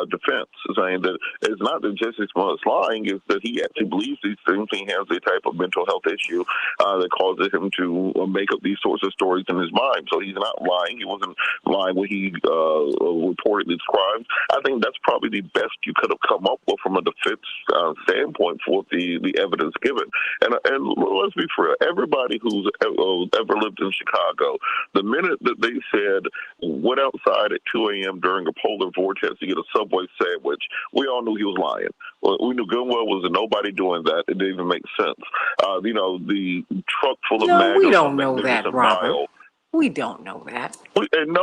defense, saying that it's not that Jesse Smollett's lying, it's that he actually believes these things. He has a type of mental health issue that causes him to make up these sorts of stories in his mind. So he's not lying. He wasn't lying when he reported these crimes. I think that's probably the best you could have come up with from a defense standpoint for the evidence given. And let's be fair, everybody who's ever lived in Chicago, the minute that they said, went outside at 2 a.m. during a polar vortex to get a Subway sandwich, we all knew he was lying. We knew good and well was nobody doing that. It didn't even make sense. The truck full of No, we don't know that, Robert. We don't know that. And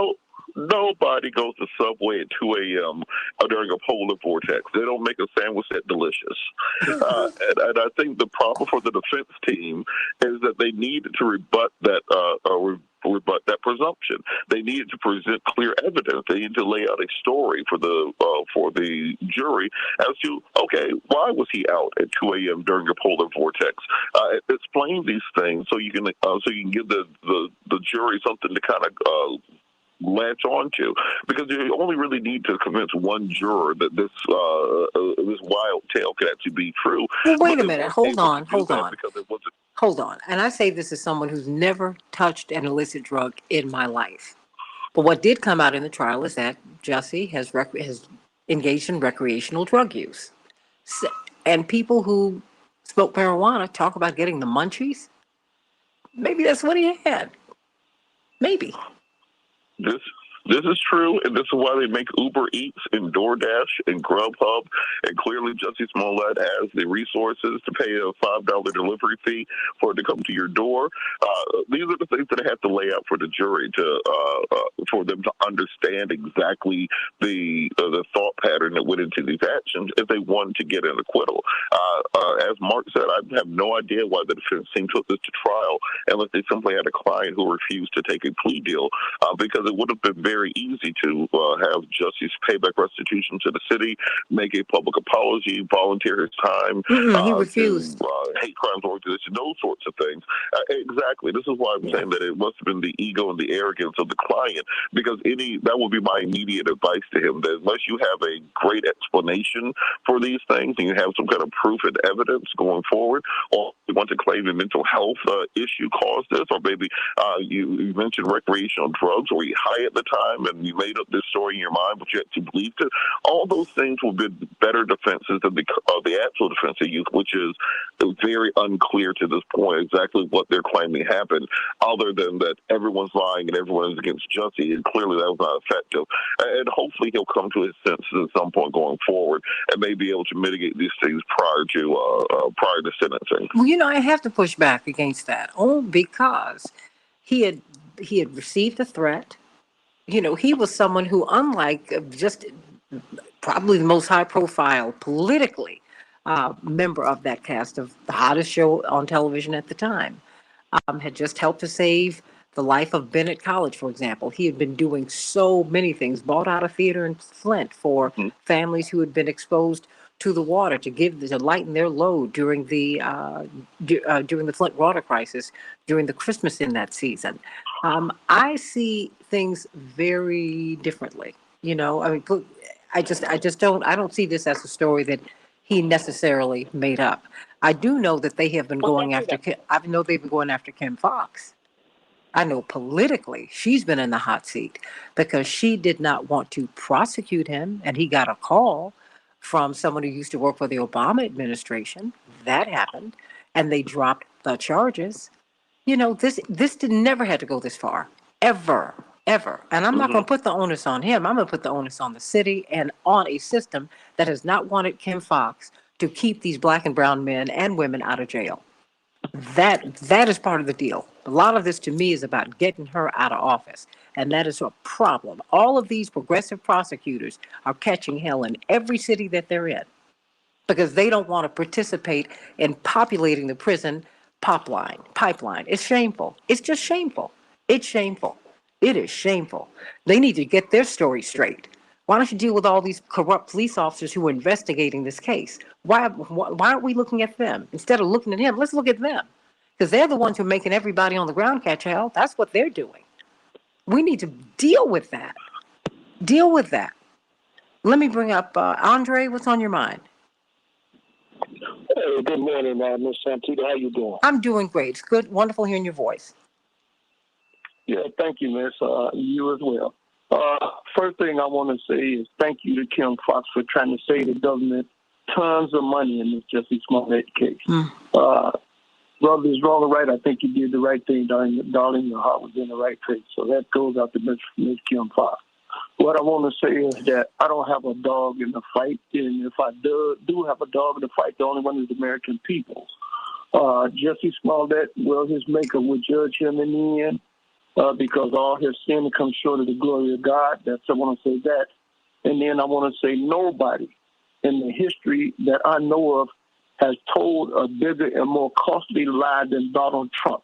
nobody goes to Subway at 2 a.m. During a polar vortex. They don't make a sandwich that delicious. And I think the problem for the defense team is that they needed to rebut that presumption. They needed to present clear evidence. They needed to lay out a story for the jury as to, okay, why was he out at 2 a.m. during a polar vortex? Explain these things so you can give the jury something to kind of latch on to, because you only really need to convince one juror that this wild tale could actually be true. Well, wait a minute. Hold on. And I say this as someone who's never touched an illicit drug in my life. But what did come out in the trial is that Jesse has engaged in recreational drug use. And people who smoke marijuana talk about getting the munchies. Maybe that's what he had. Maybe. This is true, and this is why they make Uber Eats and DoorDash and Grubhub, and clearly Jussie Smollett has the resources to pay a $5 delivery fee for it to come to your door. These are the things that I have to lay out for the jury for them to understand exactly the thought pattern that went into these actions if they wanted to get an acquittal. As Mark said, I have no idea why the defense team took this to trial unless they simply had a client who refused to take a plea deal, because it would have been very easy to have Justice pay back restitution to the city, make a public apology, volunteer his time He refused. to hate crimes organization, those sorts of things. Exactly. This is why I'm saying that it must have been the ego and the arrogance of the client, because that would be my immediate advice to him, that unless you have a great explanation for these things and you have some kind of proof and evidence going forward, or you want to claim a mental health issue caused this, or maybe you mentioned recreational drugs, or you high at the time and you made up this story in your mind, but you actually believed it. All those things will be better defenses than the actual defense they use, which is very unclear to this point exactly what they're claiming happened, other than that everyone's lying and everyone's against Jussie, and clearly that was not effective. And hopefully he'll come to his senses at some point going forward and may be able to mitigate these things prior to sentencing. Well, I have to push back against that, only because he had received a threat. He was someone who, unlike just probably the most high-profile politically member of that cast of the hottest show on television at the time, had just helped to save the life of Bennett College, for example. He had been doing so many things, bought out a theater in Flint for families who had been exposed to the water to lighten their load during the Flint water crisis, during the Christmas in that season. I see things very differently. I don't see this as a story that he necessarily made up. I do know that they have been going after. I know they've been going after Kim Foxx. I know politically she's been in the hot seat because she did not want to prosecute him, and he got a call from someone who used to work for the Obama administration. That happened, and they dropped the charges. This never had to go this far, ever. And I'm not going to put the onus on him. I'm going to put the onus on the city and on a system that has not wanted Kim Foxx to keep these Black and brown men and women out of jail. That is part of the deal. A lot of this to me is about getting her out of office, and that is a problem. All of these progressive prosecutors are catching hell in every city that they're in because they don't want to participate in populating the prison pipeline. It's shameful. It's just shameful. It's shameful. It is shameful. They need to get their story straight. Why don't you deal with all these corrupt police officers who are investigating this case? Why aren't we looking at them? Instead of looking at him, let's look at them. Because they're the ones who are making everybody on the ground catch hell. That's what they're doing. We need to deal with that. Deal with that. Let me bring up Andre. What's on your mind? Hey, good morning, Miss Santita. How you doing? I'm doing great. It's good. Wonderful hearing your voice. Yeah, thank you, Miss. You as well. First thing I want to say is thank you to Kim Foxx for trying to save the government tons of money in this Jussie Smollett case. Whether it's wrong or right, I think you did the right thing, darling. Your heart was in the right place. So that goes out to Miss Kim Foxx. What I want to say is that I don't have a dog in the fight, and if I do have a dog in the fight, the only one is the American people. Jussie Smollett, well, his maker would judge him in the end. Because all his sin comes short of the glory of God. I want to say that. And then I want to say nobody in the history that I know of has told a bigger and more costly lie than Donald Trump.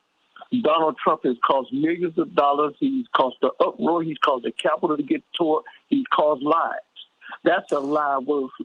Donald Trump has caused millions of dollars. He's caused the uproar. He's caused the Capitol to get tore. He's caused lives. That's a lie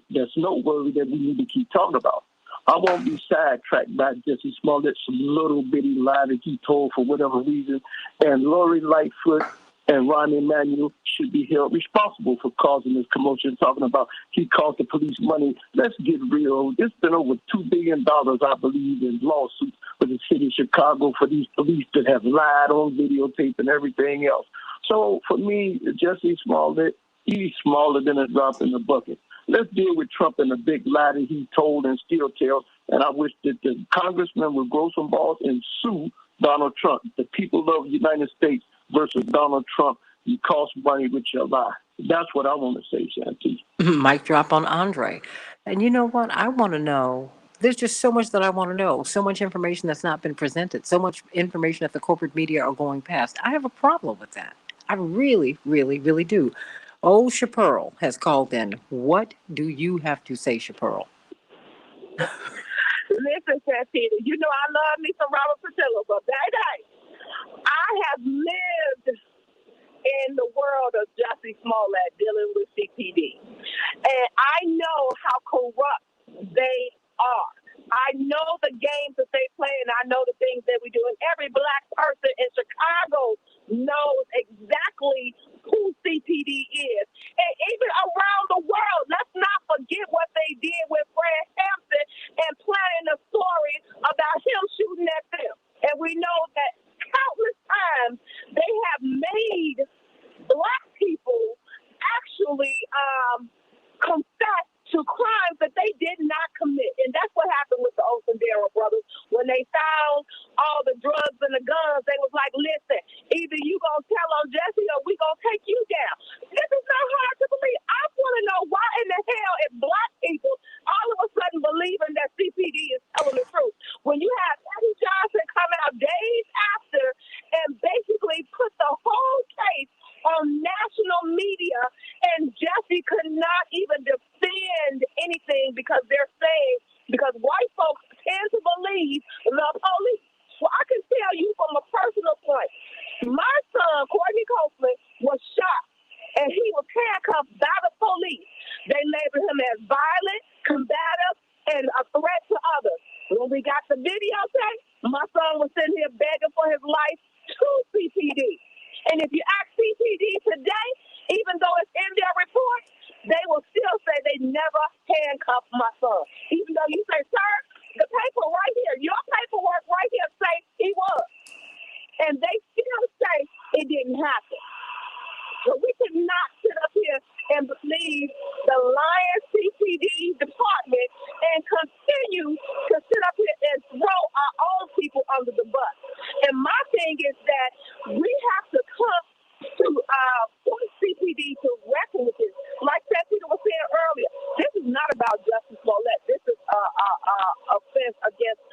that's noteworthy that we need to keep talking about. I won't be sidetracked by Jussie Smollett, some little bitty lie that he told for whatever reason. And Lori Lightfoot and Ron Emanuel should be held responsible for causing this commotion, talking about he cost the police money. Let's get real. It's been over $2 billion, I believe, in lawsuits for the city of Chicago for these police that have lied on videotape and everything else. So for me, Jussie Smollett, he's smaller than a drop in the bucket. Let's deal with Trump and the big lie that he told and still tells. And I wish that the congressman would grow some balls and sue Donald Trump. The people of the United States versus Donald Trump. You cost money with your lie. That's what I want to say, Shanti. Mic drop on Andre. And you know what? I want to know. There's just so much that I want to know. So much information that's not been presented. So much information that the corporate media are going past. I have a problem with that. I really, really, really do. Old Chaparral has called in. What do you have to say, Chaparral? Listen, Santita, you know I love me some Robert Patillo, but baby, I have lived in the world of Jussie Smollett dealing with CPD. And I know how corrupt they are. I know the games that they play, and I know the things that we do. And every black person in Chicago knows exactly who CPD is. And even around the world, let's not forget what they did with Fred Hampton and planning a story about him shooting at them. And we know that countless times they have made black people actually confess to crimes that they did not commit. And that's what happened with the Osendero brothers. When they found all the drugs and the guns, they was like, listen, either you going to tell on Jesse or we going to take you down. This is not hard to believe. I want to know why in the hell if black people all of a sudden believing that CPD is telling the truth. When you have Eddie Johnson come out days after and basically put the whole case on national media, and Jesse could not even defend anything because they're saying, because white folks tend to believe the police. Well, I can tell you from a personal point, my son, Courtney Copeland, was shot, and he was handcuffed by the police. They labeled him as violent, combative, and a threat to others. When we got the videotape, my son was sitting here begging for his life to CPD. And if you ask CPD today, even though it's in their report, they will still say they never handcuffed my son. Even though you say, sir, the paper right here, your paperwork right here say he was. And they still say it didn't happen. So we cannot sit up here and believe the lying CPD department and continue to sit up here and throw our own people under the bus. And my thing is that we have to come to point CPD to reckon with this. Like Santita was saying earlier, this is not about Justice Smollett. This is offense against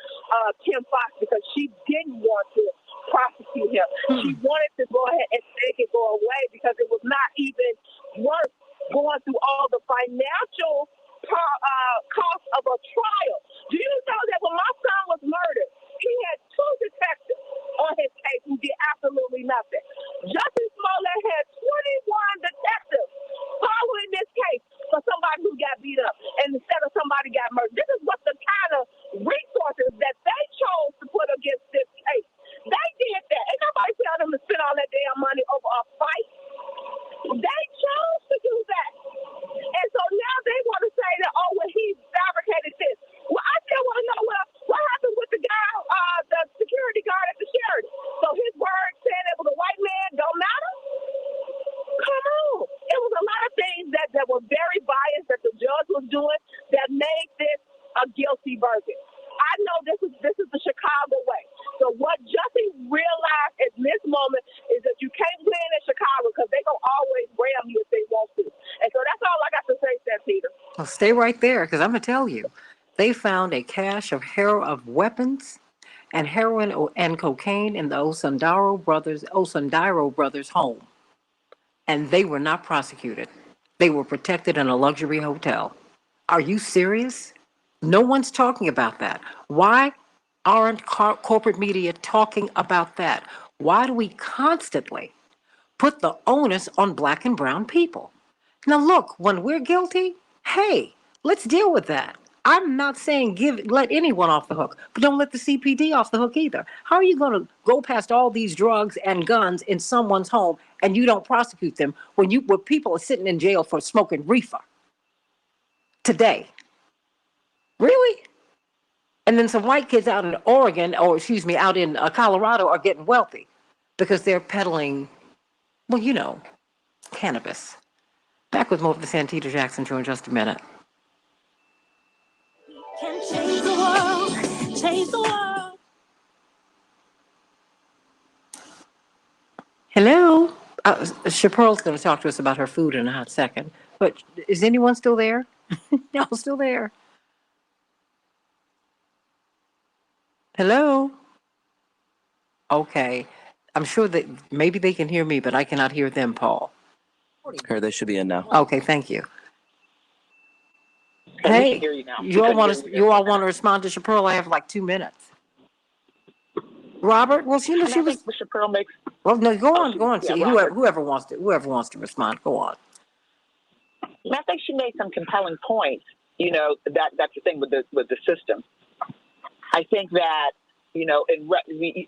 Kim Fox because she didn't want to prosecute him. She wanted to go ahead and make it go away because it was not even worth going through all the financial cost of a trial. Do you know that when my son was murdered, he had 2 detectives on his case who did absolutely nothing. Justice Smollett had 21 detectives following this case for somebody who got beat up and instead of somebody got murdered. This is what the kind of resources that they chose to put against this case. They did that. Ain't nobody tell them to spend all that damn money over a fight. They chose to do that. And so now they want to say that, oh, well, he fabricated this. Well, I still want to know what happened with the guy, the security guard at the Sheraton. So his word saying it was a white man don't matter? Come on. It was a lot of things that were very biased that the judge was doing that made this a guilty verdict. I know this is the Chicago way. So what Jussie realized at this moment is that you can't win in Chicago because they're going to always ram you if they want to. And so that's all I got to say, Santita. Well, stay right there because I'm going to tell you. They found a cache of weapons and heroin and cocaine in the Osendaro brothers' home. And they were not prosecuted. They were protected in a luxury hotel. Are you serious? No one's talking about that. Why aren't corporate media talking about that? Why do we constantly put the onus on black and brown people? Now, look, when we're guilty, hey, let's deal with that. I'm not saying let anyone off the hook, but don't let the CPD off the hook either. How are you going to go past all these drugs and guns in someone's home and you don't prosecute them when people are sitting in jail for smoking reefer today? Really? And then some white kids out in Oregon, or excuse me, out in Colorado are getting wealthy because they're peddling, well, cannabis. Back with more of the Santita Jackson Show in just a minute. Can change the world, change the world. Hello. Chaparral's going to talk to us about her food in a hot second. But is anyone still there? Y'all still there? Hello. Okay. I'm sure that maybe they can hear me, but I cannot hear them, Paul. Here, they should be in now. Okay, thank you. We can Hey, hear you now. you all want to respond to Chaparral? I have like 2 minutes. Robert, well, she was. Mr. Pearl makes. Well, no, go on. Yeah, See, whoever wants to respond, go on. I think she made some compelling points. You know, that's the thing with the system. I think that, you know,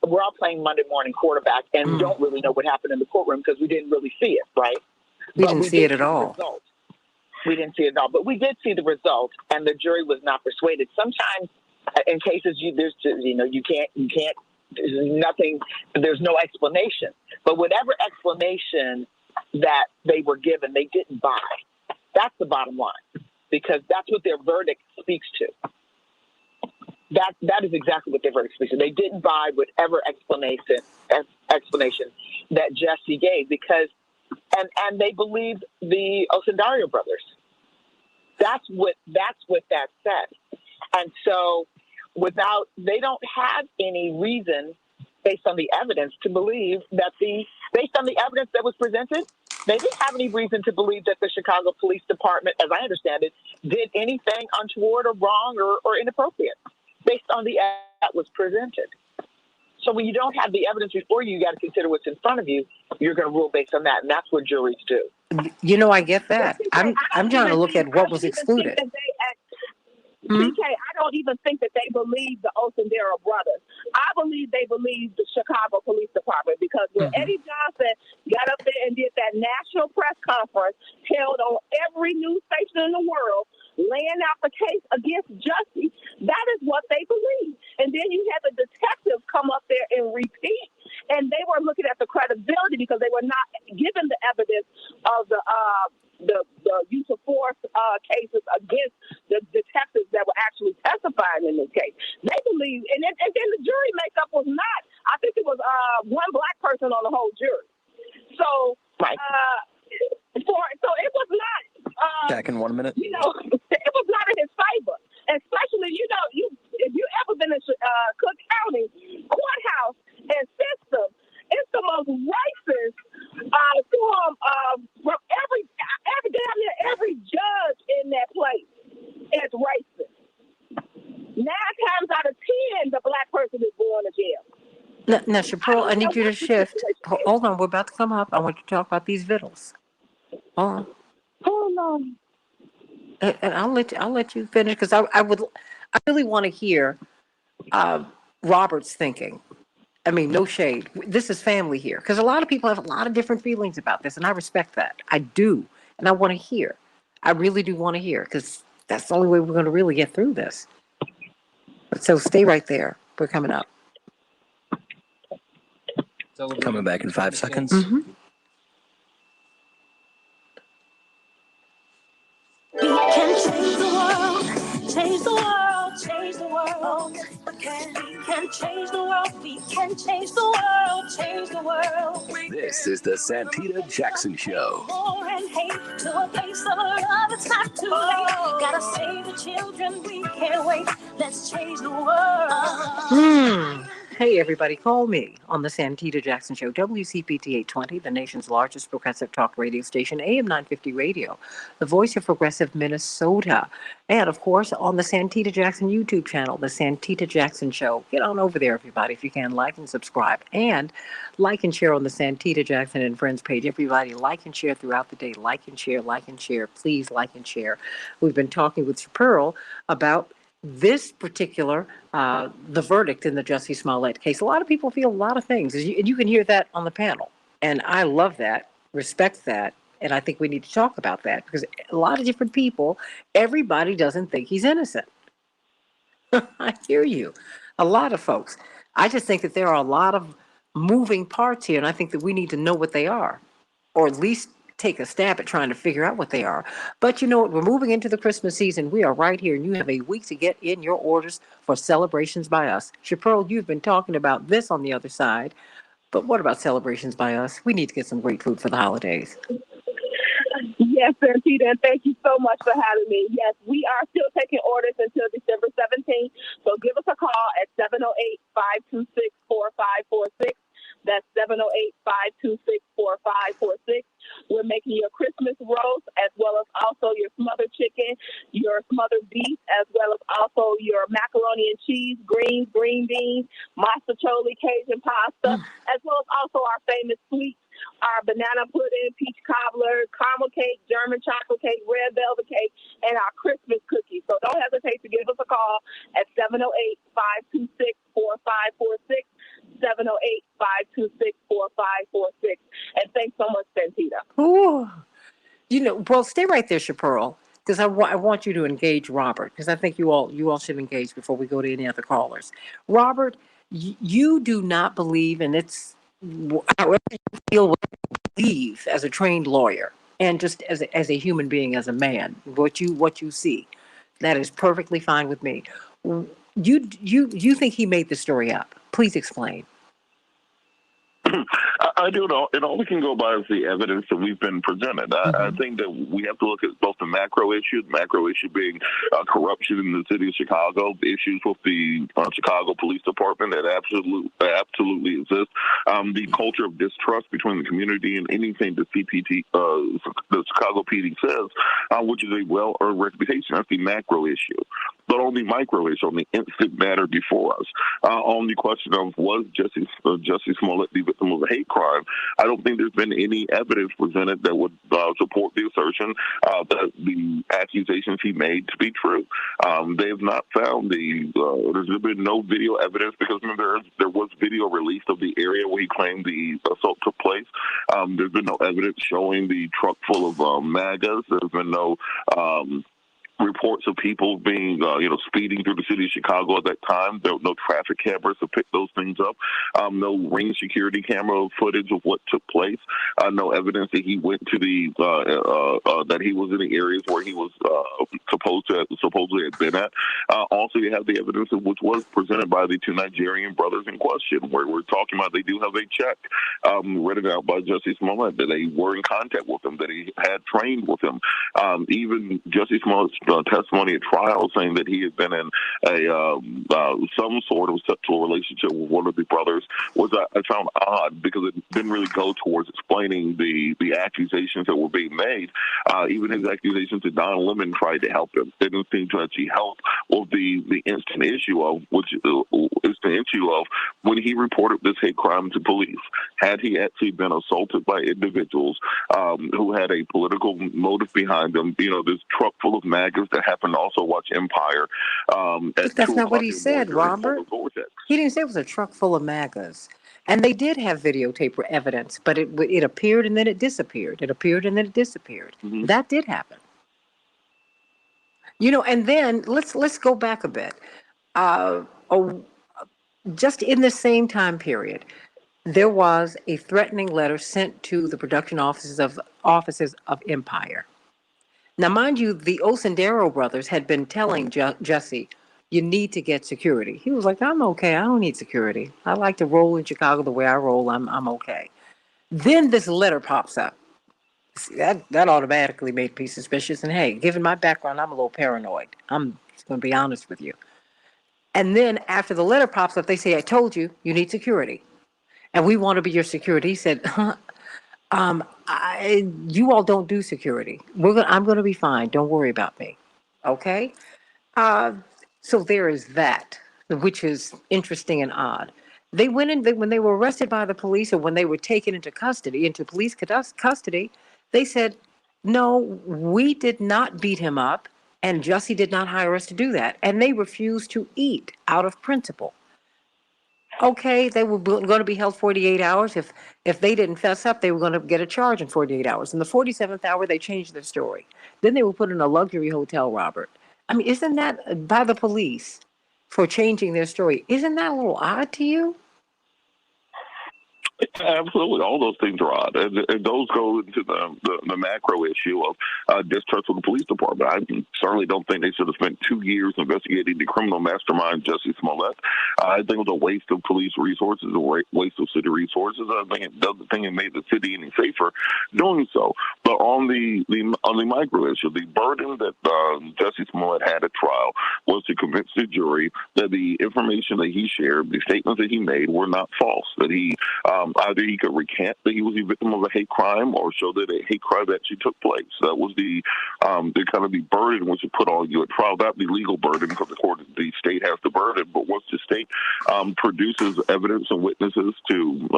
we're all playing Monday morning quarterback and don't really know what happened in the courtroom because we didn't really see it, right? We didn't see it at all. We didn't see it at all, but we did see the result, and the jury was not persuaded. Sometimes, in cases, you can't. There's nothing. There's no explanation. But whatever explanation that they were given, they didn't buy. That's the bottom line, because that's what their verdict speaks to. That is exactly what their verdict speaks to. They didn't buy whatever explanation that Jesse gave, because and they believed the Osundario brothers. That's what that said. And so they don't have any reason based on the evidence to believe that based on the evidence that was presented, they didn't have any reason to believe that the Chicago Police Department, as I understand it, did anything untoward or wrong or inappropriate based on the evidence that was presented. So when you don't have the evidence before you, you got to consider what's in front of you. You're going to rule based on that, and that's what juries do. You know, I get that. I'm trying to look at what was excluded. PK, I don't even think that they believe the Osundera brothers. I believe they believe the Chicago Police Department, because when Eddie Johnson got up there and did that national press conference held on every news station in the world, laying out the case against Jussie, that is what they believe. And then you had the detectives come up there and repeat, and they were looking at the credibility because they were not given the evidence of the use of force cases against the detectives that were actually testifying in this case. They believe, and then the jury makeup was not. I think it was one black person on the whole jury. So, so it was not. Back in 1 minute. You know, it was not in his favor. Especially, you know, if you ever been in Cook County courthouse and system, it's the most racist form from every judge in that place is racist. 9 times out of 10, the black person is going to jail. Now, Chaparral, I need you to shift. Hold on, we're about to come up. I want you to talk about these vittles. Hold on. And I'll let you finish, because I really want to hear Robert's thinking. I mean, no shade. This is family here, because a lot of people have a lot of different feelings about this, and I respect that. I do, and I want to hear. I really do want to hear, because that's the only way we're going to really get through this. So stay right there. We're coming up. Coming back in 5 seconds. We can change the world, change the world, change the world. We can change the world, we can change the world, change the world. This is the Santita Jackson Show. War and hate to a place of love, it's not too late. Gotta save the children, we can't wait. Let's change the world. Hey, everybody, call me on the Santita Jackson Show, WCPT 820, the nation's largest progressive talk radio station, AM 950 Radio, the voice of progressive Minnesota, and, of course, on the Santita Jackson YouTube channel, the Santita Jackson Show. Get on over there, everybody, if you can, like and subscribe, and like and share on the Santita Jackson and Friends page. Everybody, like and share throughout the day. Like and share. Please like and share. We've been talking with Chaparral about this particular, the verdict in the Jussie Smollett case. A lot of people feel a lot of things, and you can hear that on the panel. And I love that, respect that, and I think we need to talk about that, because a lot of different people, everybody doesn't think he's innocent. I hear you. A lot of folks. I just think that there are a lot of moving parts here, and I think that we need to know what they are, or at least take a stab at trying to figure out what they are. But you know what? We're moving into the Christmas season. We are right here, and you have a week to get in your orders for celebrations by us. Chaparral, you've been talking about this on the other side. But what about celebrations by us? We need to get some great food for the holidays. Yes, Santita, and thank you so much for having me. Yes, we are still taking orders until December 17th, so give us a call at 708-526-4546. That's 708-526-4546. We're making your Christmas roast as well as also your smothered chicken, your smothered beef, as well as also your macaroni and cheese, greens, green beans, mostaccioli, Cajun pasta, as well as also our famous sweets, our banana pudding, peach cobbler, caramel cake, German chocolate cake, red velvet cake, and our Christmas cookies. So don't hesitate to give us a call at 708-526-4546. 708-526-4546. And thanks so much, Santita. Ooh. Well, stay right there, Chaparral, because I want you to engage Robert, because I think you all should engage before we go to any other callers. Robert, you do not believe, and it's however you feel what you believe as a trained lawyer and just as a human being, as a man, what you see, that is perfectly fine with me. You think he made the story up? Please explain. I do know, and all we can go by is the evidence that we've been presented. I think that we have to look at both the macro issue being corruption in the city of Chicago, the issues with the Chicago Police Department that absolutely exist, the culture of distrust between the community and anything the the Chicago PD says, which is a well-earned reputation. That's the macro issue. But on the micro issue, on the instant matter before us, on the question of was Jesse Smollett the victim of a hate crime, I don't think there's been any evidence presented that would support the assertion that the accusations he made to be true. They have not found there's been no video evidence, because remember, there was video released of the area where he claimed the assault took place. There's been no evidence showing the truck full of MAGAs. There's been no reports of people being, speeding through the city of Chicago at that time. There were no traffic cameras to pick those things up. No ring security camera footage of what took place. No evidence that he went to that he was in the areas where he was supposedly had been at. Also, you have the evidence of which was presented by the two Nigerian brothers in question, where we're talking about they do have a check written out by Jesse Smollett that they were in contact with him, that he had trained with him. Even Jesse Smollett's testimony at trial saying that he had been in some sort of sexual relationship with one of the brothers was I found odd, because it didn't really go towards explaining the accusations that were being made. Even his accusations that Don Lemon tried to help him didn't seem to actually help with the instant issue of, which is the issue of when he reported this hate crime to police. Had he actually been assaulted by individuals who had a political motive behind them? This truck full of MAGAs that happened to also watch Empire. But that's not what he said, Robert. He didn't say it was a truck full of MAGAs. And they did have videotape evidence, but it appeared and then it disappeared. It appeared and then it disappeared. Mm-hmm. That did happen. And then let's go back a bit. Just in the same time period, there was a threatening letter sent to the production offices of Empire. Now, mind you, the Osendero brothers had been telling Jesse, you need to get security. He was like, I'm okay. I don't need security. I like to roll in Chicago the way I roll. I'm okay. Then this letter pops up. See, that automatically made me suspicious. And hey, given my background, I'm a little paranoid. I'm just going to be honest with you. And then after the letter pops up, they say, I told you, you need security. And we want to be your security. He said, you all don't do security. I'm going to be fine. Don't worry about me. Okay. So there is that, which is interesting and odd. They went in when they were arrested by the police, or when they were taken into police custody. They said, no, we did not beat him up, and Jussie did not hire us to do that. And they refused to eat out of principle. Okay, they were going to be held 48 hours. If they didn't fess up, they were going to get a charge in 48 hours. In the 47th hour, they changed their story. Then they were put in a luxury hotel, Robert. I mean, isn't that by the police for changing their story? Isn't that a little odd to you? Absolutely, all those things are odd, and those go into the macro issue of distrust of the police department. I certainly don't think they should have spent 2 years investigating the criminal mastermind Jesse Smollett. I think it was a waste of police resources, a waste of city resources. I think it doesn't think it made the city any safer doing so. But on the micro issue, the burden that Jesse Smollett had at trial was to convince the jury that the information that he shared, the statements that he made, were not false. That he either he could recant that he was a victim of a hate crime or show that a hate crime actually took place. That was the kind of the burden which was put on you at trial, not the legal burden, because the state has the burden. But once the state produces evidence and witnesses to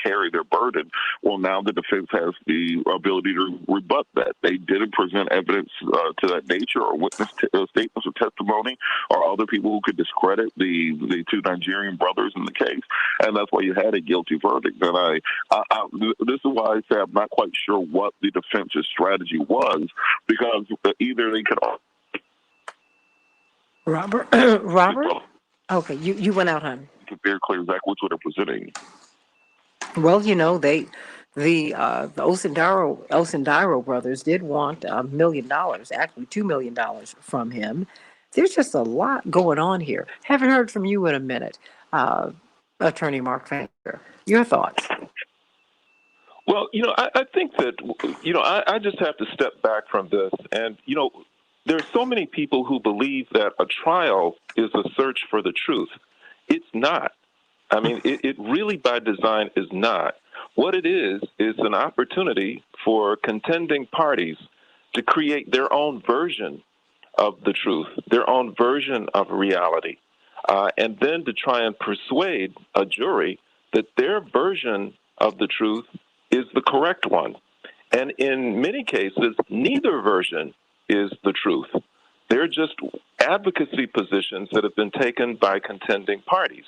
carry their burden, well, now the defense has the ability to rebut that. They didn't present evidence to that nature, or witness statements or testimony, or other people who could discredit the two Nigerian brothers in the case, and that's why you had a guilty verdict. And this is why I say I'm not quite sure what the defense's strategy was, because either they could. Robert? Robert? Okay, you went out, hon. It's very clear exactly which one they're presenting. Well, the Osindaro brothers did want $1 million, actually $2 million from him. There's just a lot going on here. Haven't heard from you in a minute, Attorney Mark Fancher. Your thoughts? Well, I think that, I just have to step back from this. And, there are so many people who believe that a trial is a search for the truth. It's not. I mean, it really by design is not. What it is an opportunity for contending parties to create their own version of the truth, their own version of reality, and then to try and persuade a jury that their version of the truth is the correct one. And in many cases, neither version is the truth. They're just advocacy positions that have been taken by contending parties.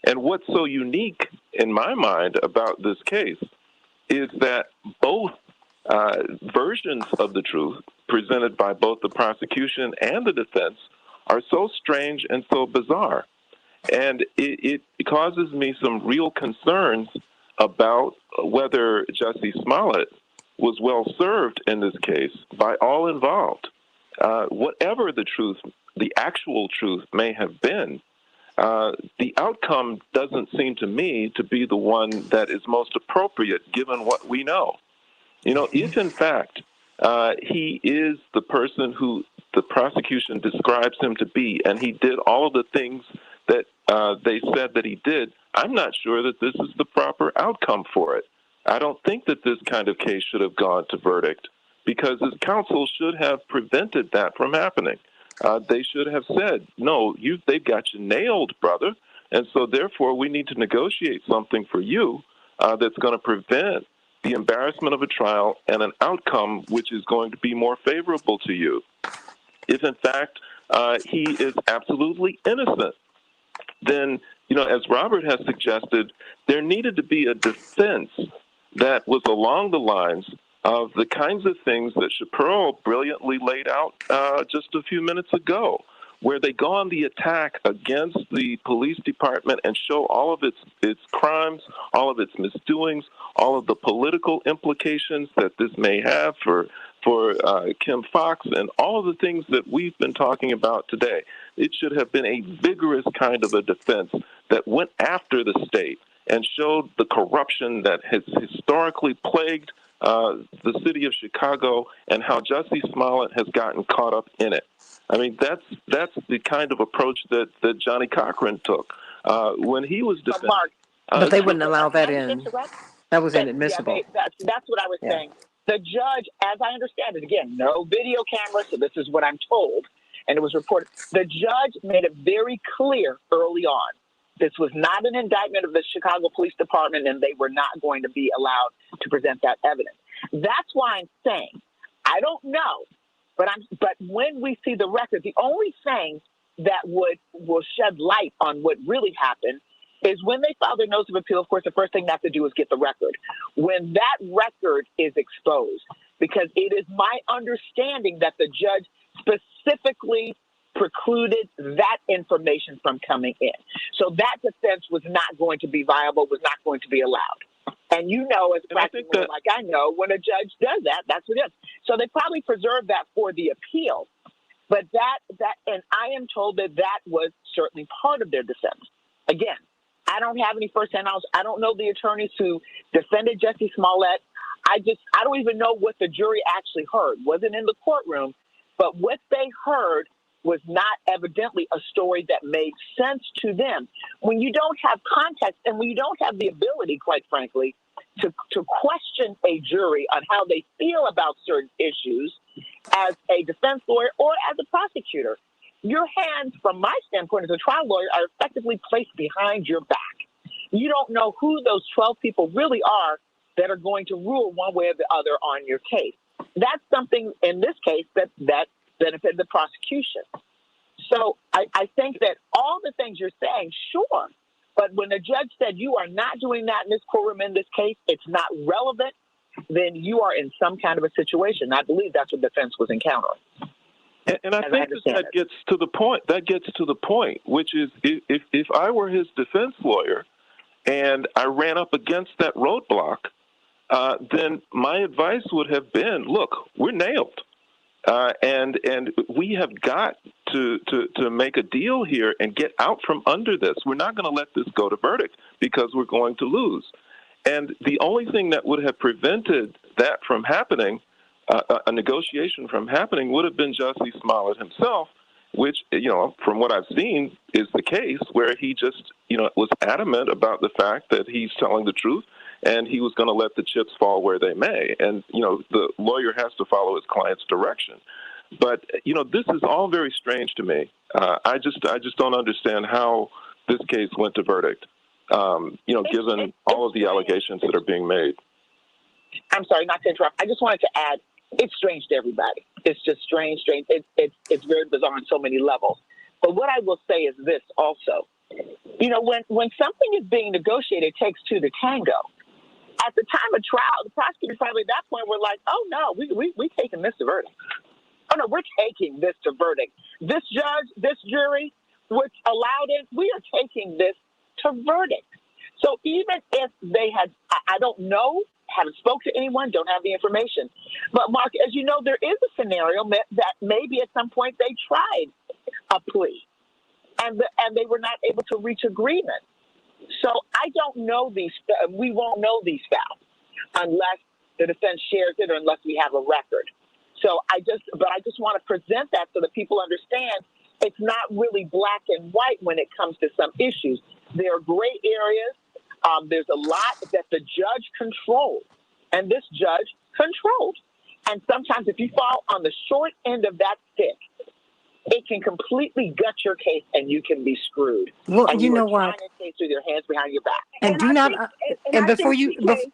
And what's so unique in my mind about this case is that both versions of the truth presented by both the prosecution and the defense are so strange and so bizarre. And it causes me some real concerns about whether Jesse Smollett was well served in this case by all involved. Whatever the truth, the actual truth may have been, the outcome doesn't seem to me to be the one that is most appropriate given what we know. If in fact he is the person who the prosecution describes him to be, and he did all of the things that they said that he did, I'm not sure that this is the proper outcome for it. I don't think that this kind of case should have gone to verdict, because his counsel should have prevented that from happening. They should have said, no, they've got you nailed, brother, and so therefore we need to negotiate something for you that's going to prevent the embarrassment of a trial and an outcome which is going to be more favorable to you. If, in fact, he is absolutely innocent, then, as Robert has suggested, there needed to be a defense that was along the lines of the kinds of things that Shapiro brilliantly laid out just a few minutes ago, where they go on the attack against the police department and show all of its crimes, all of its misdoings, all of the political implications that this may have for Kim Foxx, and all of the things that we've been talking about today. It should have been a vigorous kind of a defense that went after the state and showed the corruption that has historically plagued the city of Chicago, and how Jesse Smollett has gotten caught up in it. I mean, that's the kind of approach that Johnny Cochran took when he was defending. But they wouldn't allow that in. That was inadmissible. Yeah, that's what I was saying. The judge, as I understand it, again, no video camera, so this is what I'm told, and it was reported. The judge made it very clear early on. This was not an indictment of the Chicago Police Department, and they were not going to be allowed to present that evidence. That's why I'm saying, I don't know, but when we see the record, the only thing that will shed light on what really happened is when they file their notice of appeal. Of course, the first thing they have to do is get the record. When that record is exposed, because it is my understanding that the judge specifically precluded that information from coming in. So that defense was not going to be viable, was not going to be allowed. And you know, as practical like I know, when a judge does that, that's what it is. So they probably preserved that for the appeal. But and I am told that was certainly part of their defense. Again, I don't have any firsthand knowledge. I don't know the attorneys who defended Jussie Smollett. I don't even know what the jury actually heard. Wasn't in the courtroom, but what they heard was not evidently a story that made sense to them. When you don't have context and when you don't have the ability, quite frankly, to question a jury on how they feel about certain issues as a defense lawyer or as a prosecutor, your hands, from my standpoint as a trial lawyer, are effectively placed behind your back. You don't know who those 12 people really are that are going to rule one way or the other on your case. That's something in this case that benefited the prosecution. So I think that all the things you're saying, sure, but when the judge said you are not doing that in this courtroom in this case, it's not relevant, then you are in some kind of a situation. I believe that's what defense was encountering. And I think that gets to the point. That gets to the point, which is if I were his defense lawyer and I ran up against that roadblock, then my advice would have been, look, we're nailed. And we have got to make a deal here and get out from under this. We're not going to let this go to verdict because we're going to lose. And the only thing that would have prevented that from happening, a negotiation from happening, would have been Jussie Smollett himself, which, from what I've seen is the case, where he just, was adamant about the fact that he's telling the truth and he was going to let the chips fall where they may. And, the lawyer has to follow his client's direction. But, this is all very strange to me. I just don't understand how this case went to verdict, given all of the allegations that are being made. I'm sorry, not to interrupt. I just wanted to add, it's strange to everybody. It's just strange. It's very bizarre on so many levels. But what I will say is this also. When something is being negotiated, it takes two to tango. At the time of trial, the prosecutors probably at that point were like, oh, no, we taking this to verdict. Oh, no, we're taking this to verdict. This judge, this jury, which allowed it, we are taking this to verdict. So even if they had, I don't know, haven't spoke to anyone, don't have the information. But, Mark, as you know, there is a scenario that maybe at some point they tried a plea and they were not able to reach agreement. So I don't know we won't know these facts unless the defense shares it or unless we have a record. So I just want to present that so that people understand it's not really black and white when it comes to some issues. There are gray areas. There's a lot that the judge controls, and this judge controlled. And sometimes if you fall on the short end of that stick, it can completely gut your case and you can be screwed. Well, and you know are what? trying to case with your hands behind your back. And do not,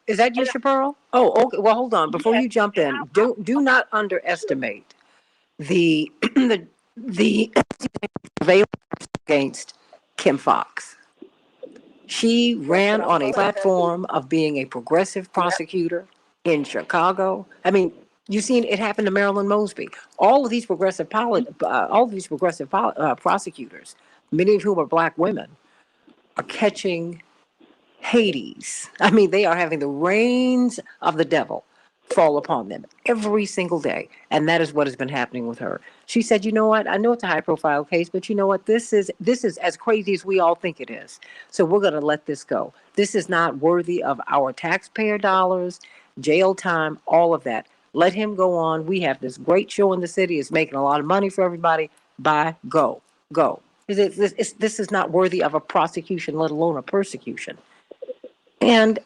is that you, Chaparral? Oh, okay. Well, hold on. Before you jump in, do not underestimate the surveillance against Kim Foxx. She ran on a platform of being a progressive prosecutor in Chicago. I mean, you've seen it happen to Marilyn Mosby. All of these progressive prosecutors, many of whom are black women, are catching Hades. I mean, they are having the reins of the devil fall upon them every single day. And that is what has been happening with her. She said, you know what? I know it's a high profile case, but you know what? This is as crazy as we all think it is. So we're going to let this go. This is not worthy of our taxpayer dollars, jail time, all of that. Let him go on. We have this great show in the city. It's making a lot of money for everybody. Bye. Go. This is not worthy of a prosecution, let alone a persecution. And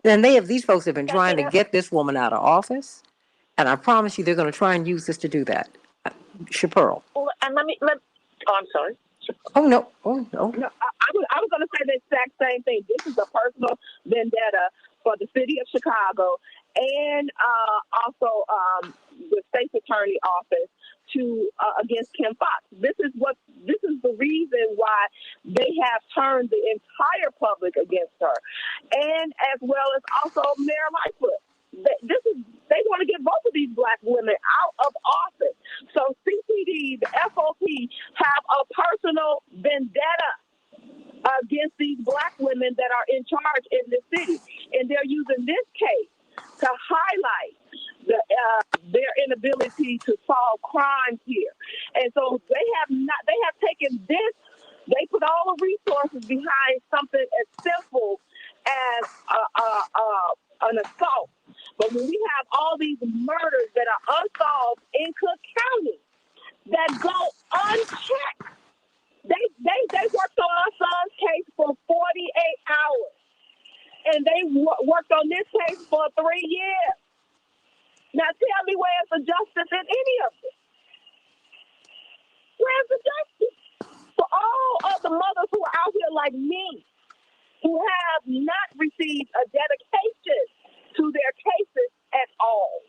then these folks have been trying to get this woman out of office. And I promise you, they're going to try and use this to do that. Chaparral. Well, and I'm sorry. Oh, no. No, I was going to say the exact same thing. This is a personal vendetta for the city of Chicago and also the state's attorney office against Kim Foxx. This is the reason why they have turned the entire public against her, and as well as also Mayor Lightfoot. They want to get both of these black women out of office. So CPD, the FOP, ability have a personal vendetta against these black women that are in charge in the city. And they're using this case to highlight their inability to solve crimes here. And so they have taken this, they put all the resources behind something as simple as an assault. But when we have all these murders that are unsolved in Cook County that go unchecked, they worked on our son's case for 48 hours, and they worked on this case for 3 years. Now tell me where's the justice in any of this? Where's the justice? For all of the mothers who are out here like me, who have not received a dedication to their cases at all.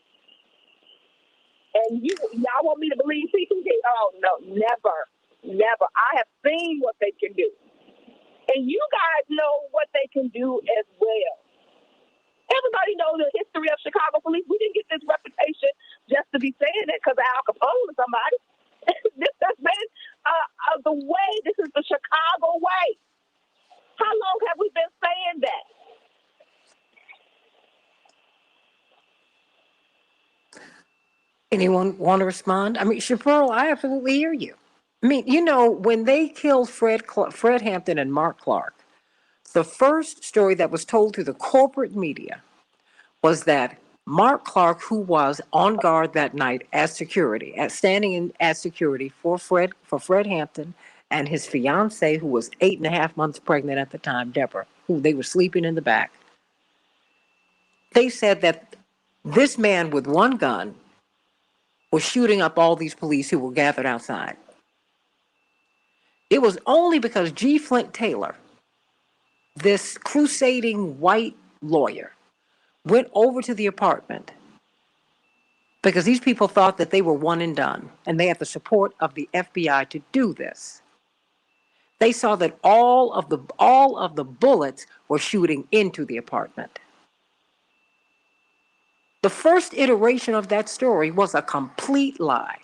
And y'all want me to believe CPD? Oh, no, never. Never. I have seen what they can do. And you guys know what they can do as well. Everybody knows the history of Chicago police. We didn't get this reputation just to be saying it because of Al Capone or somebody. This has been the way. This is the Chicago way. How long have we been saying that? Anyone want to respond? I mean, Chaparral, I absolutely hear you. I mean, you know, when they killed Fred Hampton and Mark Clark, the first story that was told to the corporate media was that Mark Clark, who was on guard that night as security, standing in as security for Fred Hampton and his fiancee, who was 8.5 months pregnant at the time, Deborah, who they were sleeping in the back. They said that this man with one gun was shooting up all these police who were gathered outside. It was only because G. Flint Taylor, this crusading white lawyer, went over to the apartment because these people thought that they were one and done, and they had the support of the FBI to do this. They saw that all of the bullets were shooting into the apartment. The first iteration of that story was a complete lie.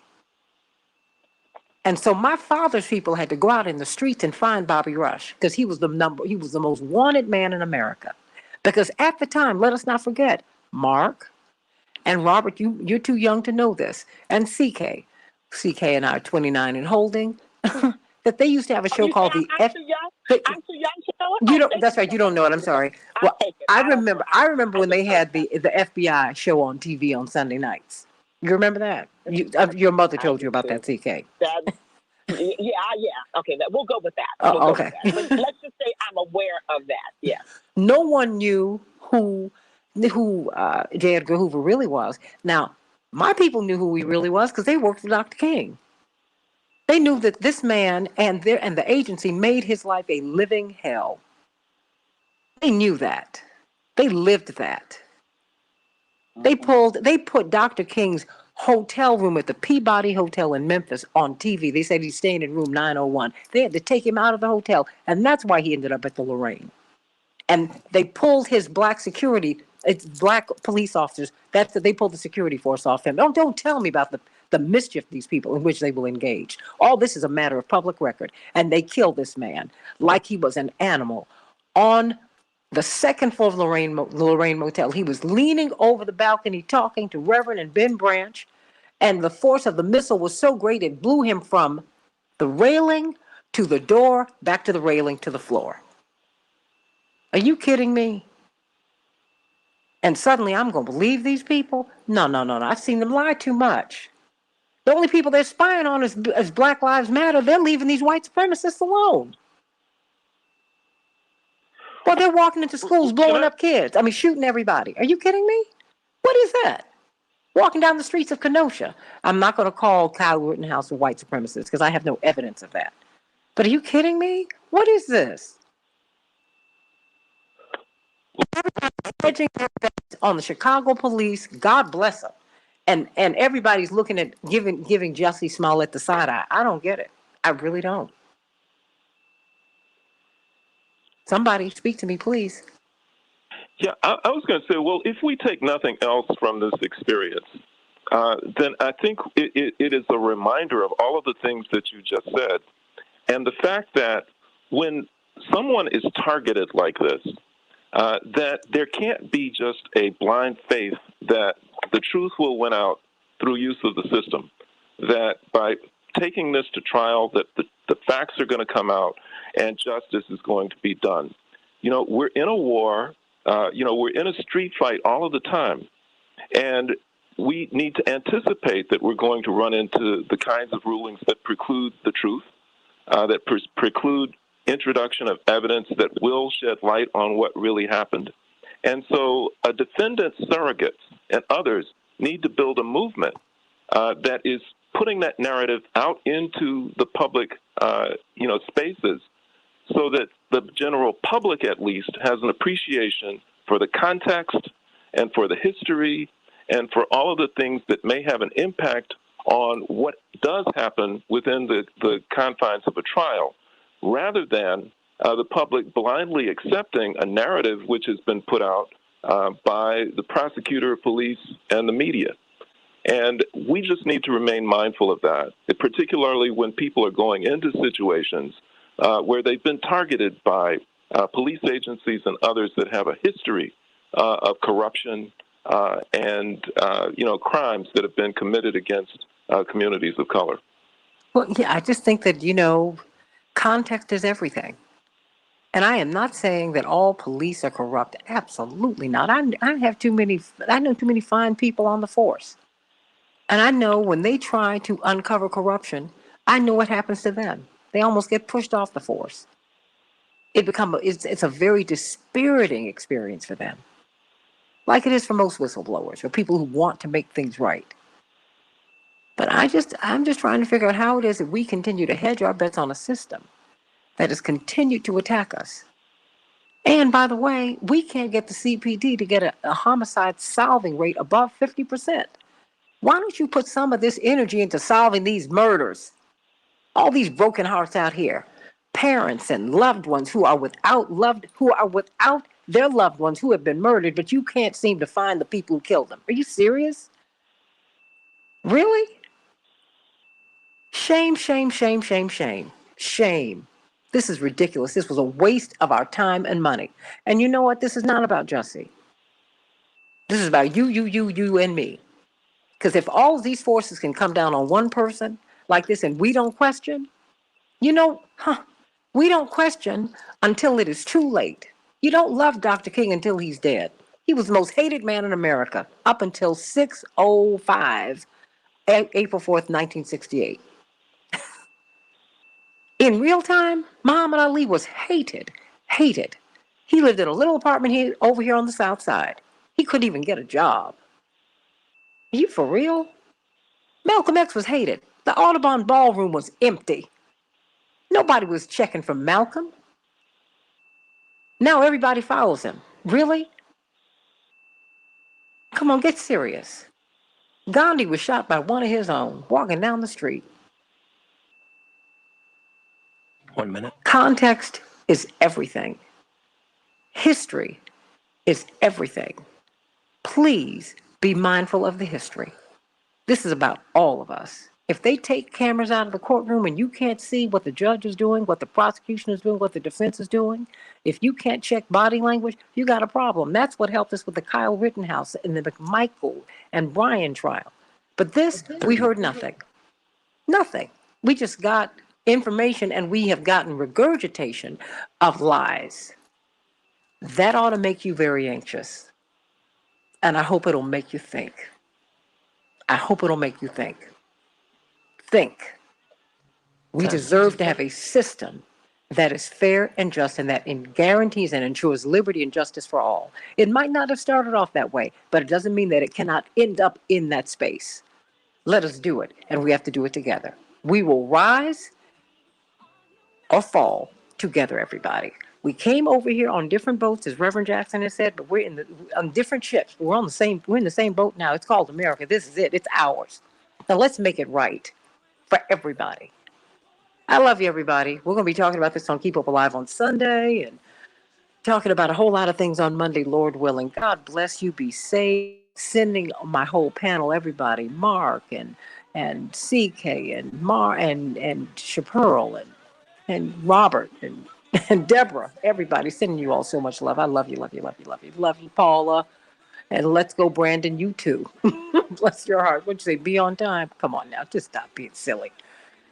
And so my father's people had to go out in the streets and find Bobby Rush because he was the most wanted man in America. Because at the time, let us not forget, Mark and Robert, you're too young to know this, and CK and I are 29 and holding, that they used to have a show called I'm too young. I'm too young to know it. You don't. That's right. You don't know it. I'm sorry. Well, I remember when they had the FBI show on TV on Sunday nights. You remember that? Your mother told you about that, CK. Yeah. Okay, we'll go with that. Oh, okay. But let's just say I'm aware of that. Yes. No one knew who J. Edgar Hoover really was. Now, my people knew who he really was because they worked for Dr. King. They knew that this man and the agency made his life a living hell. They knew that. They lived that. They put Dr. King's hotel room at the Peabody Hotel in Memphis on TV. They said he's staying in room 901. They had to take him out of the hotel, and that's why he ended up at the Lorraine. And they pulled his black police officers. They pulled the security force off him. Don't tell me about the mischief these people in which they will engage. All this is a matter of public record. And they killed this man like he was an animal on the second floor of Lorraine Motel. He was leaning over the balcony talking to Reverend and Ben Branch, and the force of the missile was so great it blew him from the railing to the door, back to the railing to the floor. Are you kidding me? And suddenly I'm going to believe these people? No. I've seen them lie too much. The only people they're spying on is Black Lives Matter. They're leaving these white supremacists alone. Well, they're walking into schools, blowing up kids. I mean, shooting everybody. Are you kidding me? What is that? Walking down the streets of Kenosha. I'm not going to call Kyle Rittenhouse a white supremacist because I have no evidence of that. But are you kidding me? What is this? On the Chicago police, God bless them. And everybody's looking at giving Jussie Smollett the side eye. I don't get it. I really don't. Somebody speak to me, please. Yeah, I was going to say, well, if we take nothing else from this experience, then I think it is a reminder of all of the things that you just said. And the fact that when someone is targeted like this, that there can't be just a blind faith that the truth will win out through use of the system, that by taking this to trial, that the facts are going to come out and justice is going to be done. You know, we're in a war, we're in a street fight all of the time, and we need to anticipate that we're going to run into the kinds of rulings that preclude the truth, that preclude introduction of evidence that will shed light on what really happened. And so defendants, surrogates, and others need to build a movement that is putting that narrative out into the public, spaces, so that the general public, at least, has an appreciation for the context and for the history and for all of the things that may have an impact on what does happen within the confines of a trial, rather than the public blindly accepting a narrative which has been put out by the prosecutor, police, and the media. And we just need to remain mindful of that, particularly when people are going into situations where they've been targeted by police agencies and others that have a history of corruption and crimes that have been committed against communities of color. Well, yeah, I just think that, context is everything. And I am not saying that all police are corrupt. Absolutely not. I know too many fine people on the force. And I know when they try to uncover corruption, I know what happens to them. They almost get pushed off the force. It's a very dispiriting experience for them. Like it is for most whistleblowers, for people who want to make things right. But I'm just trying to figure out how it is that we continue to hedge our bets on a system that has continued to attack us. And by the way, we can't get the CPD to get a homicide solving rate above 50%. Why don't you put some of this energy into solving these murders? All these broken hearts out here, parents and loved ones who are without their loved ones who have been murdered, but you can't seem to find the people who killed them. Are you serious? Really? Shame, shame, shame, shame, shame, shame. This is ridiculous. This was a waste of our time and money. And you know what? This is not about Jussie. This is about you, and me. Because if all these forces can come down on one person like this and we don't question, we don't question until it is too late. You don't love Dr. King until he's dead. He was the most hated man in America up until 6:05, April 4th, 1968. In real time, Muhammad Ali was hated. He lived in a little apartment over here on the South Side. He couldn't even get a job. Are you for real? Malcolm X was hated. The Audubon Ballroom was empty. Nobody was checking for Malcolm. Now everybody follows him. Really? Come on, get serious. Gandhi was shot by one of his own, walking down the street. 1 minute. Context is everything. History is everything. Please be mindful of the history. This is about all of us. If they take cameras out of the courtroom and you can't see what the judge is doing, what the prosecution is doing, what the defense is doing, if you can't check body language, you got a problem. That's what helped us with the Kyle Rittenhouse and the McMichael and Bryan trial. But this, we heard nothing. Nothing. We just got information and we have gotten regurgitation of lies. That ought to make you very anxious. And I hope it'll make you think. Think. We deserve to have a system that is fair and just and that guarantees and ensures liberty and justice for all. It might not have started off that way, but it doesn't mean that it cannot end up in that space. Let us do it, and we have to do it together. We will rise or fall together, everybody. We came over here on different boats, as Reverend Jackson has said, but we're on different ships. We're in the same boat now. It's called America. This is it. It's ours. Now let's make it right for everybody. I love you, everybody. We're going to be talking about this on Keep Up Alive on Sunday and talking about a whole lot of things on Monday, Lord willing. God bless you. Be safe. sending my whole panel, everybody, Mark and CK and and Chapearl and Robert and Deborah, everybody, sending you all so much love. I love you, love you, love you, love you, love you, Paula. And let's go, Brandon, you too. Bless your heart. What'd you say? Be on time? Come on now. Just stop being silly.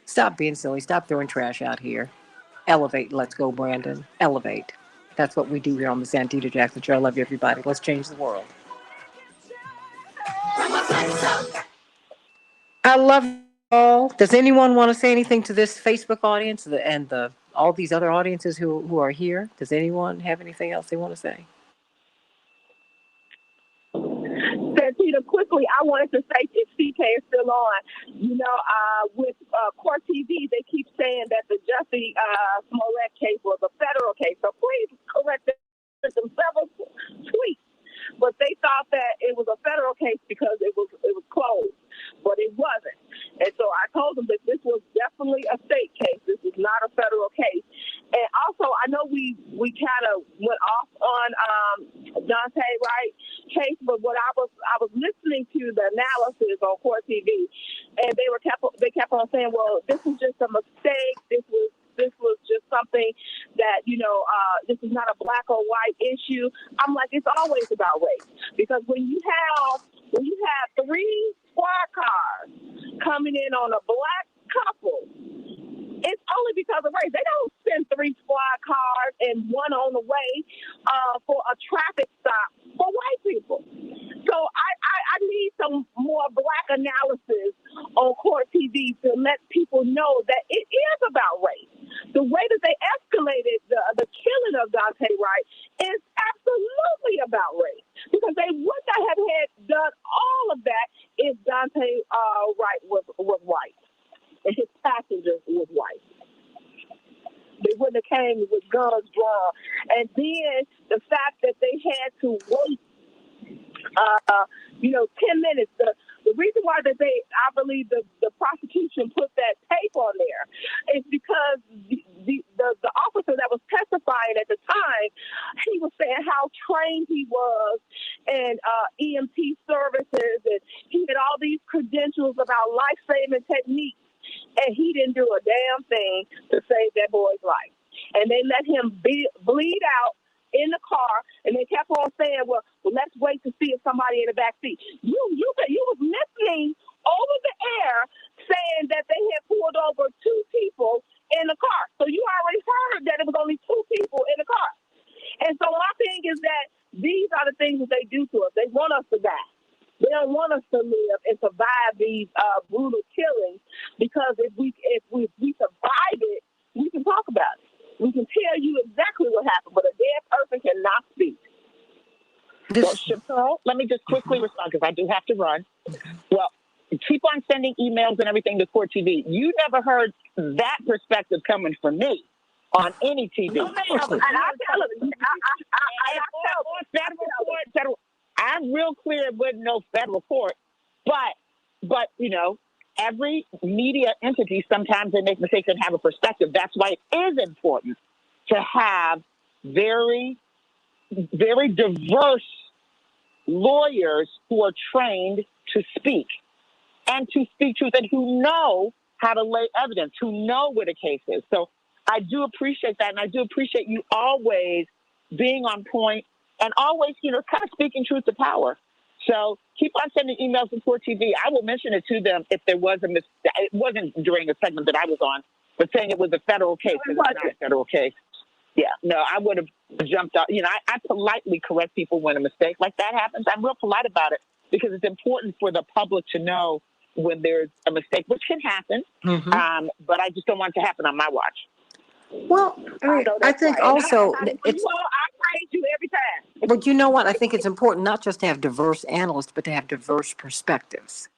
Stop being silly. Stop throwing trash out here. Elevate. Let's go, Brandon. Elevate. That's what we do here on the Santita Jackson Show. I love you, everybody. Let's change the world. I love you all. Does anyone want to say anything to this Facebook audience and all these other audiences who are here? Does anyone have anything else they want to say? Santita, quickly, I wanted to say if CK is still on, with Court TV, they keep saying that the Jussie Smollett case was a federal case. So please correct them several tweets. But they thought that it was a federal case because it was closed, but it wasn't. And so I told them that this was definitely a state case. This is not a federal case. And also, I know we kind of went off on Dante Wright case, but what I was listening to the analysis on Court TV, and they kept on saying, well, this was just a mistake. This was just something that, this is not a black or white issue. I'm like, it's always about race. Because when you have 3 squad cars coming in on a black couple, it's only because of race. They don't send 3 squad cars and one on the way for a traffic stop for white people. So I need some more black analysis on Court TV to let people know that it is about race. The way that they escalated the killing of Dante Wright is absolutely about race, because they would not have done all of that if Dante Wright was white and his passenger was white. They wouldn't have came with guns drawn. And then the fact that they had to wait 10 minutes. The reason why I believe the prosecution put that tape on there is because the officer that was testifying at the time, he was saying how trained he was in EMT services, and he had all these credentials about life-saving techniques, and he didn't do a damn thing to save that boy's life. And they let him bleed out in the car, and they kept on saying, well, let's wait to see if somebody in the back seat. You was listening over the air saying that they had pulled over 2 people in the car. So you already heard that it was only 2 people in the car. And so my thing is that these are the things that they do to us. They want us to die. They don't want us to live and survive these brutal killings, because if we survive it, we can talk about it. We can tell you exactly what happened, but a dead person cannot speak. Well, Chappelle, let me just quickly respond, because I do have to run. Well, keep on sending emails and everything to Court TV. You never heard that perspective coming from me on any TV. No, I'm real clear it wasn't no federal court, but every media entity, sometimes they make mistakes and have a perspective. That's why it is important to have very, very diverse lawyers who are trained to speak and to speak truth, and who know how to lay evidence, who know where the case is. So I do appreciate that, and I do appreciate you always being on point and always, kind of speaking truth to power. So keep on sending emails to Court TV. I will mention it to them if there was a mistake. It wasn't during a segment that I was on, but saying it was a federal case. It's not a federal case. Yeah, no, I would have jumped out. I politely correct people when a mistake like that happens. I'm real polite about it, because it's important for the public to know when there's a mistake, which can happen. Mm-hmm. But I just don't want it to happen on my watch. Well, I think also I praise you every time. But you know what? I think it's important not just to have diverse analysts, but to have diverse perspectives.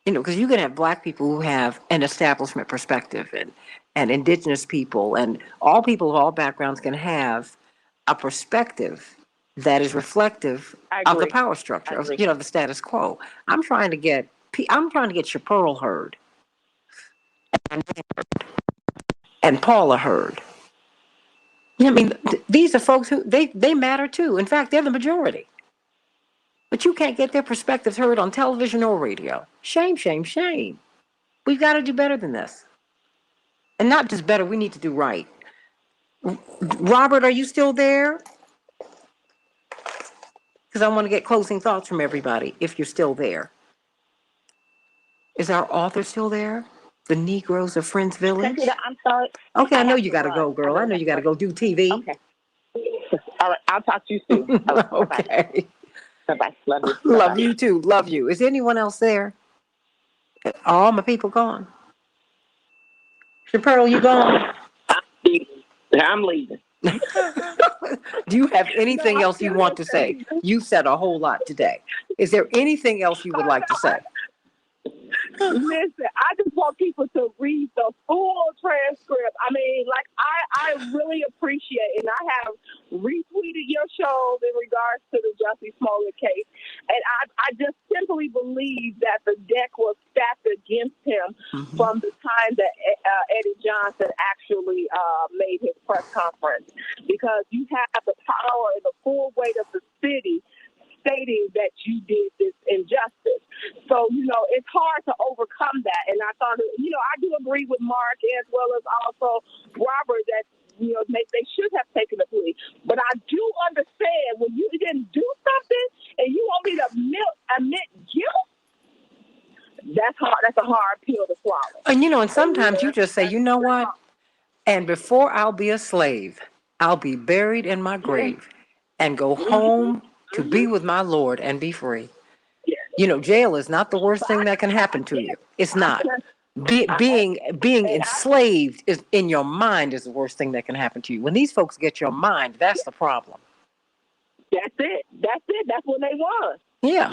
Because you can have black people who have an establishment perspective, and indigenous people, and all people of all backgrounds can have a perspective that is reflective of the power structure, of the status quo. I'm trying to get Chapearl heard, and Paula heard. These are folks who they matter too. In fact, they're the majority. But you can't get their perspectives heard on television or radio. Shame, shame, shame. We've got to do better than this. And not just better, we need to do right. Robert, are you still there? Because I want to get closing thoughts from everybody, if you're still there. Is our author still there? The Negroes of Friends Village? Santita, I'm sorry. Okay, I know you got got to go, girl. I know you got to go do TV. Okay. All right. I'll talk to you soon. All right, Okay. Bye-bye. Love you. Love Bye-bye. you too. Love you. Is anyone else there? Are all my people gone? Chappelle, you gone? I'm leaving. Do you have anything else you want to say? You said a whole lot today. Is there anything else you would like to say? Listen, I just want people to read the full transcript. I mean, like, I really appreciate, and I have retweeted your shows in regards to the Jussie Smollett case, and I just simply believe that the deck was stacked against him from the time that Eddie Johnson actually made his press conference, because you have the power and the full weight of the city stating that you did this injustice. So, it's hard to overcome that. And I thought, I do agree with Mark as well as also Robert that, they should have taken a plea. But I do understand when you didn't do something and you want me to admit guilt, that's hard. That's a hard pill to swallow. And, and sometimes you just say, you know what? And before I'll be a slave, I'll be buried in my grave and go home to be with my Lord and be free. Jail is not the worst thing that can happen to you. It's not. Being enslaved is in your mind is the worst thing that can happen to you. When these folks get your mind, that's the problem. That's it. That's when they won. Yeah.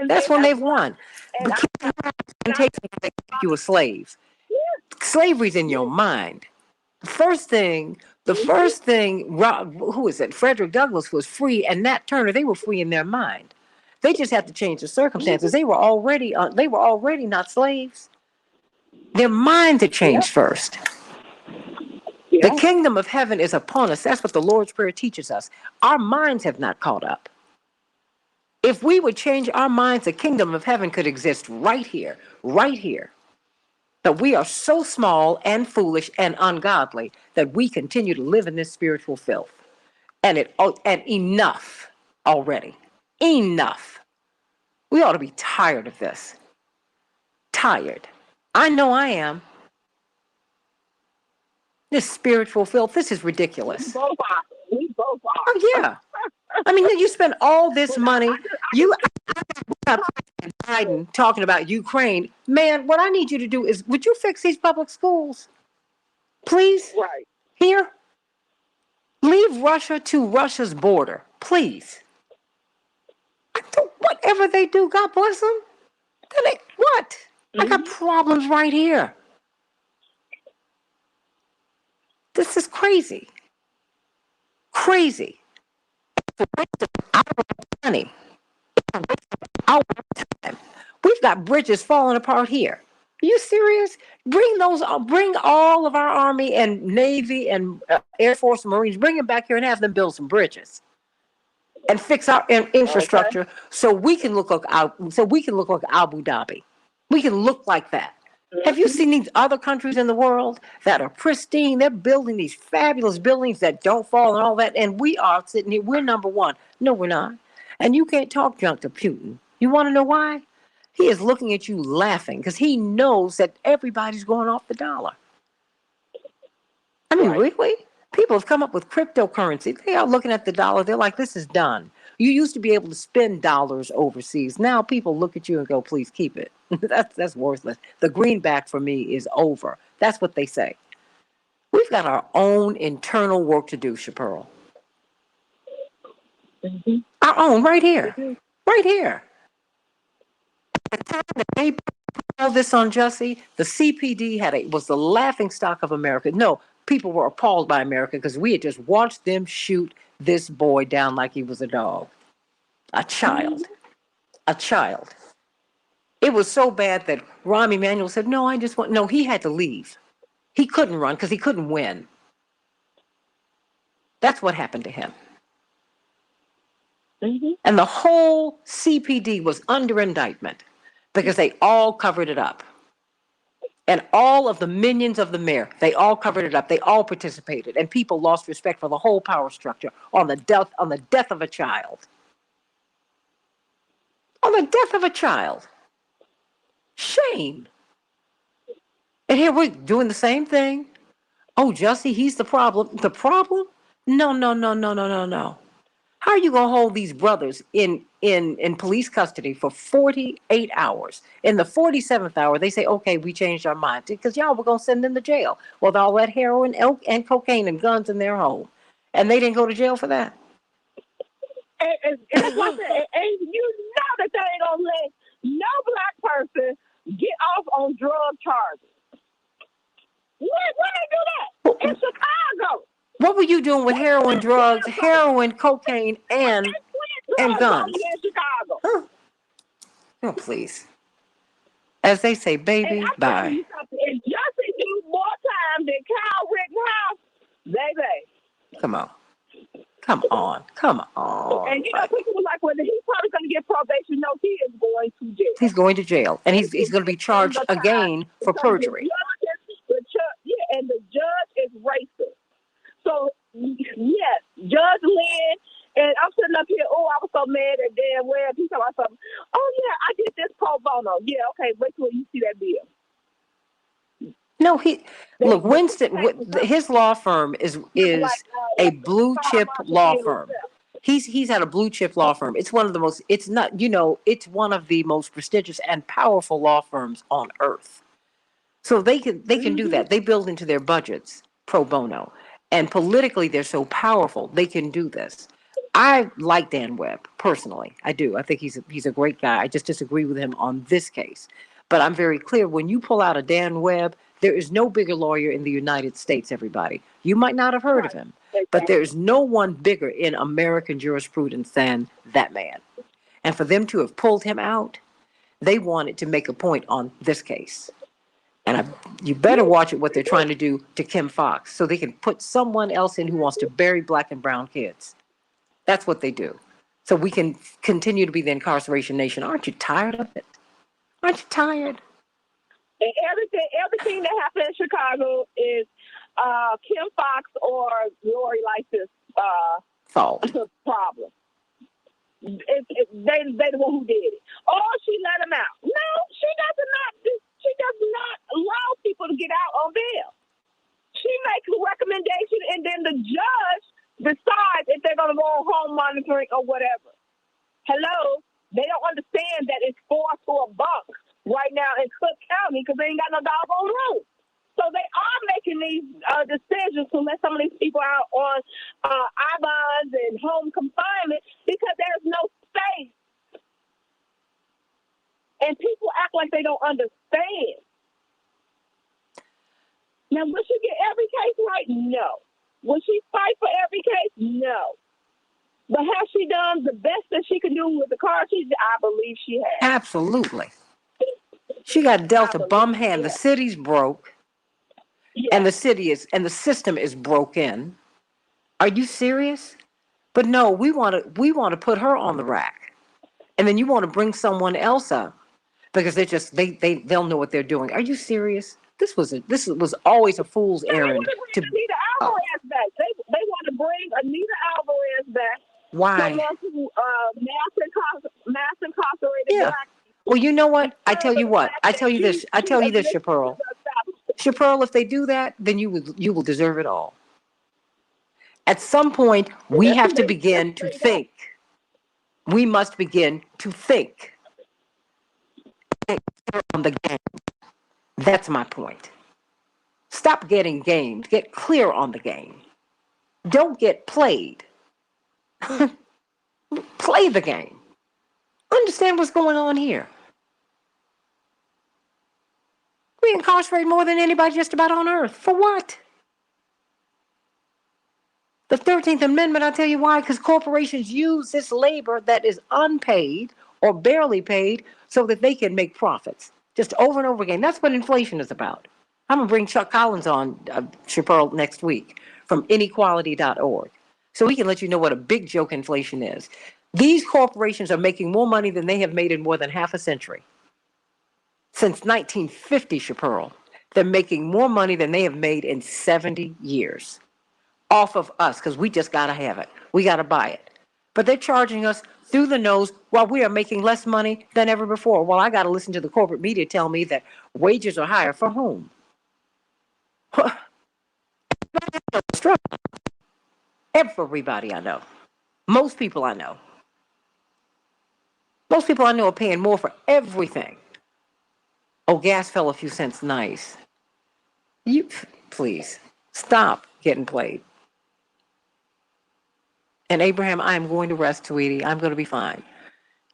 That's when they've won. And take you a slave. Slavery's in your mind. The first thing, who is it? Frederick Douglass was free, and Nat Turner, they were free in their mind. They just had to change the circumstances. They were already not slaves. Their minds had changed first. The kingdom of heaven is upon us. That's what the Lord's Prayer teaches us. Our minds have not caught up. If we would change our minds, the kingdom of heaven could exist right here, right here. But we are so small and foolish and ungodly that we continue to live in this spiritual filth. And enough already. Enough. We ought to be tired of this. Tired. I know I am. This spiritual filth, this is ridiculous. We both are. Oh, yeah. I mean, you spend all this money. Biden talking about Ukraine. Man, what I need you to do is, would you fix these public schools? Please? Right. Here? Leave Russia to Russia's border. Please. Whatever they do, God bless them. What? I got problems right here. This is crazy. Crazy. Our money. Our time. We've got bridges falling apart here. Are you serious? Bring all of our Army and Navy and Air Force and Marines, bring them back here and have them build some bridges and fix our infrastructure so we can look like Abu Dhabi. We can look like that. Have you seen these other countries in the world that are pristine? They're building these fabulous buildings that don't fall and all that, and we are sitting here. We're number one. No, we're not. And you can't talk junk to Putin. You want to know why? He is looking at you laughing because he knows that everybody's going off the dollar. I mean, really? People have come up with cryptocurrency. They are looking at the dollar. They're like, this is done. You used to be able to spend dollars overseas. Now people look at you and go, please keep it. That's worthless. The greenback for me is over. That's what they say. We've got our own internal work to do, Chappelle. Our own, right here. Right here. At the time that they put all this on Jussie, the CPD was the laughing stock of America. No, people were appalled by America because we had just watched them shoot this boy down like he was a dog. A child. A child. It was so bad that Rahm Emanuel said, no, he had to leave. He couldn't run because he couldn't win. That's what happened to him. And the whole CPD was under indictment because they all covered it up. And all of the minions of the mayor, they all covered it up. They all participated. And people lost respect for the whole power structure on the death of a child. On the death of a child. Shame. And here we're doing the same thing. Oh, Jussie, he's the problem. The problem? No. How are you going to hold these brothers in police custody for 48 hours? In the 47th hour, they say, okay, we changed our mind because y'all were going to send them to jail with all that heroin and cocaine and guns in their home. And they didn't go to jail for that. And that's what I said. And you know that they ain't going to let no black person get off on drug charges. When they do that? In Chicago. What were you doing with heroin, drugs, cocaine, and guns? In Chicago. Huh. Oh, please. As they say, baby, bye. If Jussie do more time than Kyle Rittenhouse, baby. Come on. And you know, people were like, well, he's probably going to get probation. No, he is going to jail. He's going to jail, and he's going to be charged again for perjury. And the judge is racist. So, yes, Judge Lynn, and I'm sitting up here, I was so mad at Dan Webb. He's talking about something. Oh, yeah, I did this pro bono. Yeah, okay, wait till you see that bill. No, look, Winston, his law firm is a blue chip law firm. He's had a blue chip law firm. It's one of the most, it's one of the most prestigious and powerful law firms on earth. So they can do that. They build into their budgets pro bono. And politically, they're so powerful, they can do this. I like Dan Webb, personally. I do. I think he's a great guy. I just disagree with him on this case. But I'm very clear, when you pull out a Dan Webb, there is no bigger lawyer in the United States, everybody. You might not have heard of him, but there's no one bigger in American jurisprudence than that man. And for them to have pulled him out, they wanted to make a point on this case. And you better watch it, what they're trying to do to Kim Fox, so they can put someone else in who wants to bury black and brown kids. That's what they do. So we can continue to be the incarceration nation. Aren't you tired of it? Aren't you tired? And everything that happened in Chicago is Kim Fox or Lori Lightfoot's fault. Problem. They the one who did it. Oh, she let him out. No, she does not allow people to get out on bail. She makes a recommendation, and then the judge decides if they're going to go on home monitoring or whatever. Hello? They don't understand that it's forced to a bunk right now in Cook County because they ain't got no doggone room. So they are making these decisions to let some of these people out on I-bonds and home confinement because there's no space. And people act like they don't understand. Now, will she get every case right? No. Will she fight for every case? No. But has she done the best that she can do with the cards? I believe she has. Absolutely. She got dealt a bum hand. The city's broke. Yeah. And the system is broken. Are you serious? But no, we want to put her on the rack. And then you want to bring someone else up because they'll know what they're doing. Are you serious? This was always a fool's errand. Anita Alvarez back. They want to bring Anita Alvarez back. Why? Mass incarcerated black. Well, you know what? I tell you this, Chaparral. Chaparral, if they do that, then you will deserve it all. At some point, we have to begin to think. We must begin to think on the game. That's my point. Stop getting gamed. Get clear on the game. Don't get played. Play the game. Understand what's going on here. We incarcerate more than anybody just about on earth. For what? The 13th Amendment, I'll tell you why, because corporations use this labor that is unpaid or barely paid so that they can make profits. Just over and over again. That's what inflation is about. I'm going to bring Chuck Collins on, Chaparral, next week from inequality.org. So he can let you know what a big joke inflation is. These corporations are making more money than they have made in more than half a century. Since 1950, Chaparral, they're making more money than they have made in 70 years off of us because we just got to have it. We got to buy it. But they're charging us through the nose while we are making less money than ever before. Well, I got to listen to the corporate media tell me that wages are higher. For whom? Everybody I know. Most people I know. Most people I know are paying more for everything. Oh, gas fell a few cents. Nice. You, please, stop getting played. And Abraham, I am going to rest, sweetie. I'm going to be fine.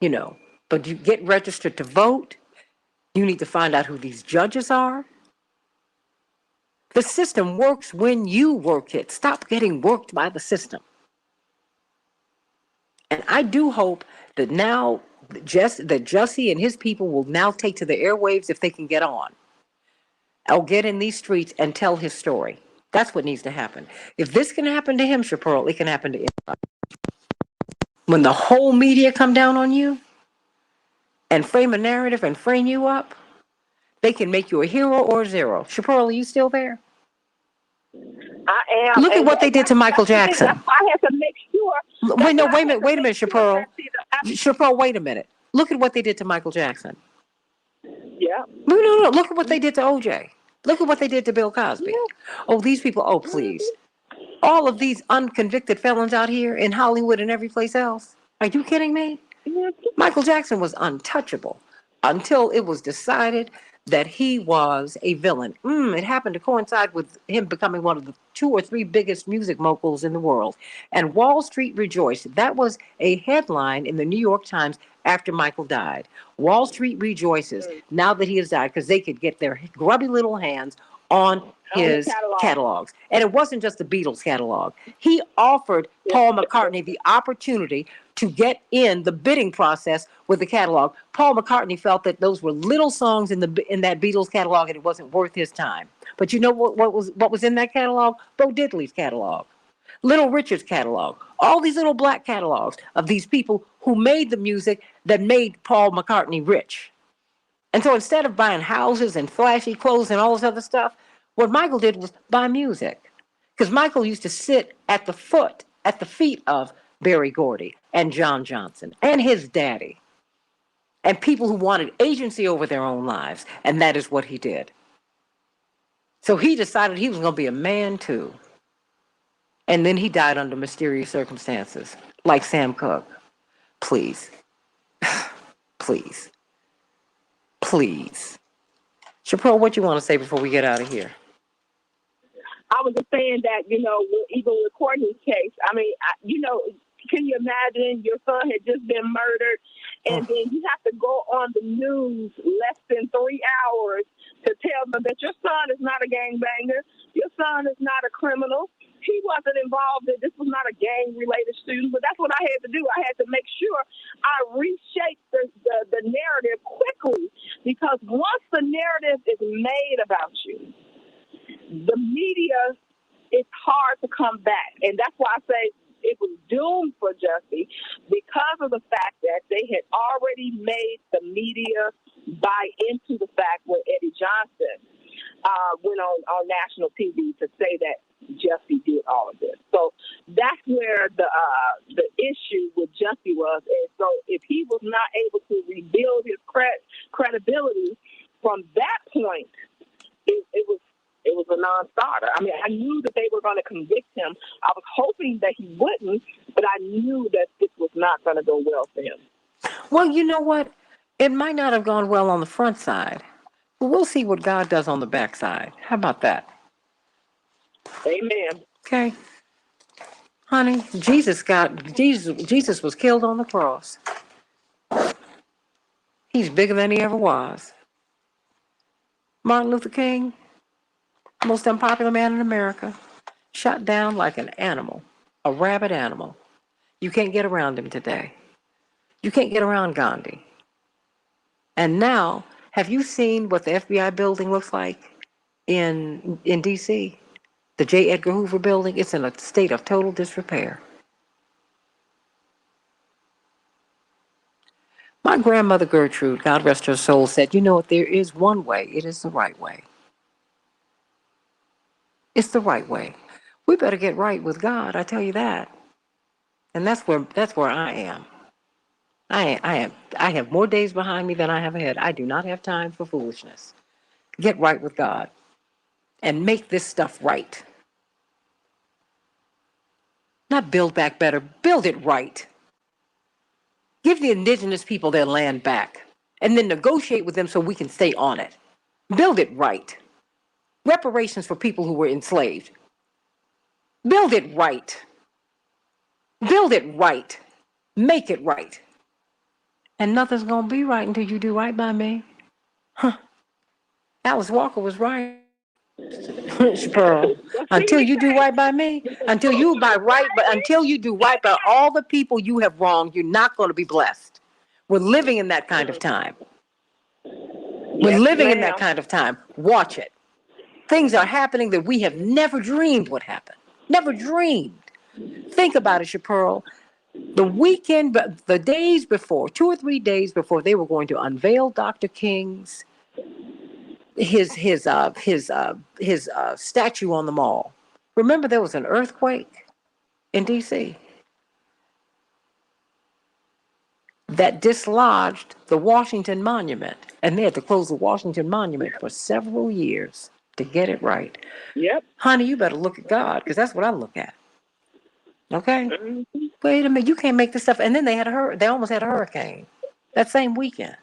You know, but you get registered to vote. You need to find out who these judges are. The system works when you work it. Stop getting worked by the system. And I do hope that now that Jussie and his people will now take to the airwaves if they can get on. Or get in these streets and tell his story. That's what needs to happen. If this can happen to him, Chaparral, it can happen to anybody. When the whole media come down on you and frame a narrative and frame you up, they can make you a hero or a zero. Chaparral, are you still there? I am. Look at what they did to Michael Jackson. That's why I had to make sure. Wait a minute, Chaparral. Chaparral, wait a minute. Look at what they did to Michael Jackson. Yeah. No. Look at what they did to OJ. Look at what they did to Bill Cosby. Yeah. Oh, these people. Oh, please. All of these unconvicted felons out here in Hollywood and every place else. Are you kidding me? Michael Jackson was untouchable until it was decided that he was a villain. It happened to coincide with him becoming one of the 2 or 3 biggest music moguls in the world. And Wall Street rejoiced. That was a headline in the New York Times after Michael died. Wall Street rejoices now that he has died because they could get their grubby little hands on his catalogs. And it wasn't just the Beatles catalog. He offered Paul McCartney the opportunity to get in the bidding process with the catalog. Paul McCartney felt that those were little songs in that Beatles catalog and it wasn't worth his time. But you know what was in that catalog? Bo Diddley's catalog, Little Richard's catalog, all these little black catalogs of these people who made the music that made Paul McCartney rich. And so instead of buying houses and flashy clothes and all this other stuff, what Michael did was buy music. Because Michael used to sit at the feet of Berry Gordy and John Johnson and his daddy and people who wanted agency over their own lives. And that is what he did. So he decided he was going to be a man too. And then he died under mysterious circumstances, like Sam Cooke. Please. Please. Please. Chaparral, what you want to say before we get out of here? I was just saying that, even with Courtney's case, can you imagine your son had just been murdered and then you have to go on the news less than 3 hours to tell them that your son is not a gangbanger, your son is not a criminal. He wasn't involved in this was not a gang-related shooting, but that's what I had to do. I had to make sure I reshaped the narrative quickly because once the narrative is made about you, the media, it's hard to come back. And that's why I say it was doomed for Jussie because of the fact that they had already made the media buy into the fact when Eddie Johnson went on national TV to say that Jussie did all of this. So that's where the issue with Jussie was. And so if he was not able to rebuild his credibility from that point, it was a non-starter. I mean, I knew that they were going to convict him. I was hoping that he wouldn't, but I knew that this was not going to go well for him. Well, you know what? It might not have gone well on the front side, but we'll see what God does on the back side. How about that? Amen. Okay. Honey, Jesus was killed on the cross. He's bigger than he ever was. Martin Luther King, most unpopular man in America, shot down like an animal, a rabid animal. You can't get around him today. You can't get around Gandhi. And now, have you seen what the FBI building looks like in D.C.? The J. Edgar Hoover building? It's in a state of total disrepair. My grandmother Gertrude, God rest her soul, said, you know what, there is one way. It is the right way. It's the right way. We better get right with God, I tell you that. And that's where I am. I have more days behind me than I have ahead. I do not have time for foolishness. Get right with God and make this stuff right. Not build back better, build it right. Give the indigenous people their land back and then negotiate with them so we can stay on it. Build it right. Reparations for people who were enslaved. Build it right. Build it right. Make it right. And nothing's going to be right until you do right by me. Huh. Alice Walker was right. Pearl. Until you do right by me, until you do right by all the people you have wronged, you're not going to be blessed. We're living in that kind of time. We're living in that kind of time. Watch it. Things are happening that we have never dreamed would happen. Never dreamed. Think about it, Chapearl. The weekend, the days before, 2 or 3 days before they were going to unveil Dr. King's his statue on the mall. Remember, there was an earthquake in D.C. that dislodged the Washington Monument, and they had to close the Washington Monument for several years to get it right. Yep. Honey, you better look at God, because that's what I look at. Okay? Wait a minute, you can't make this stuff. And then they almost had a hurricane that same weekend.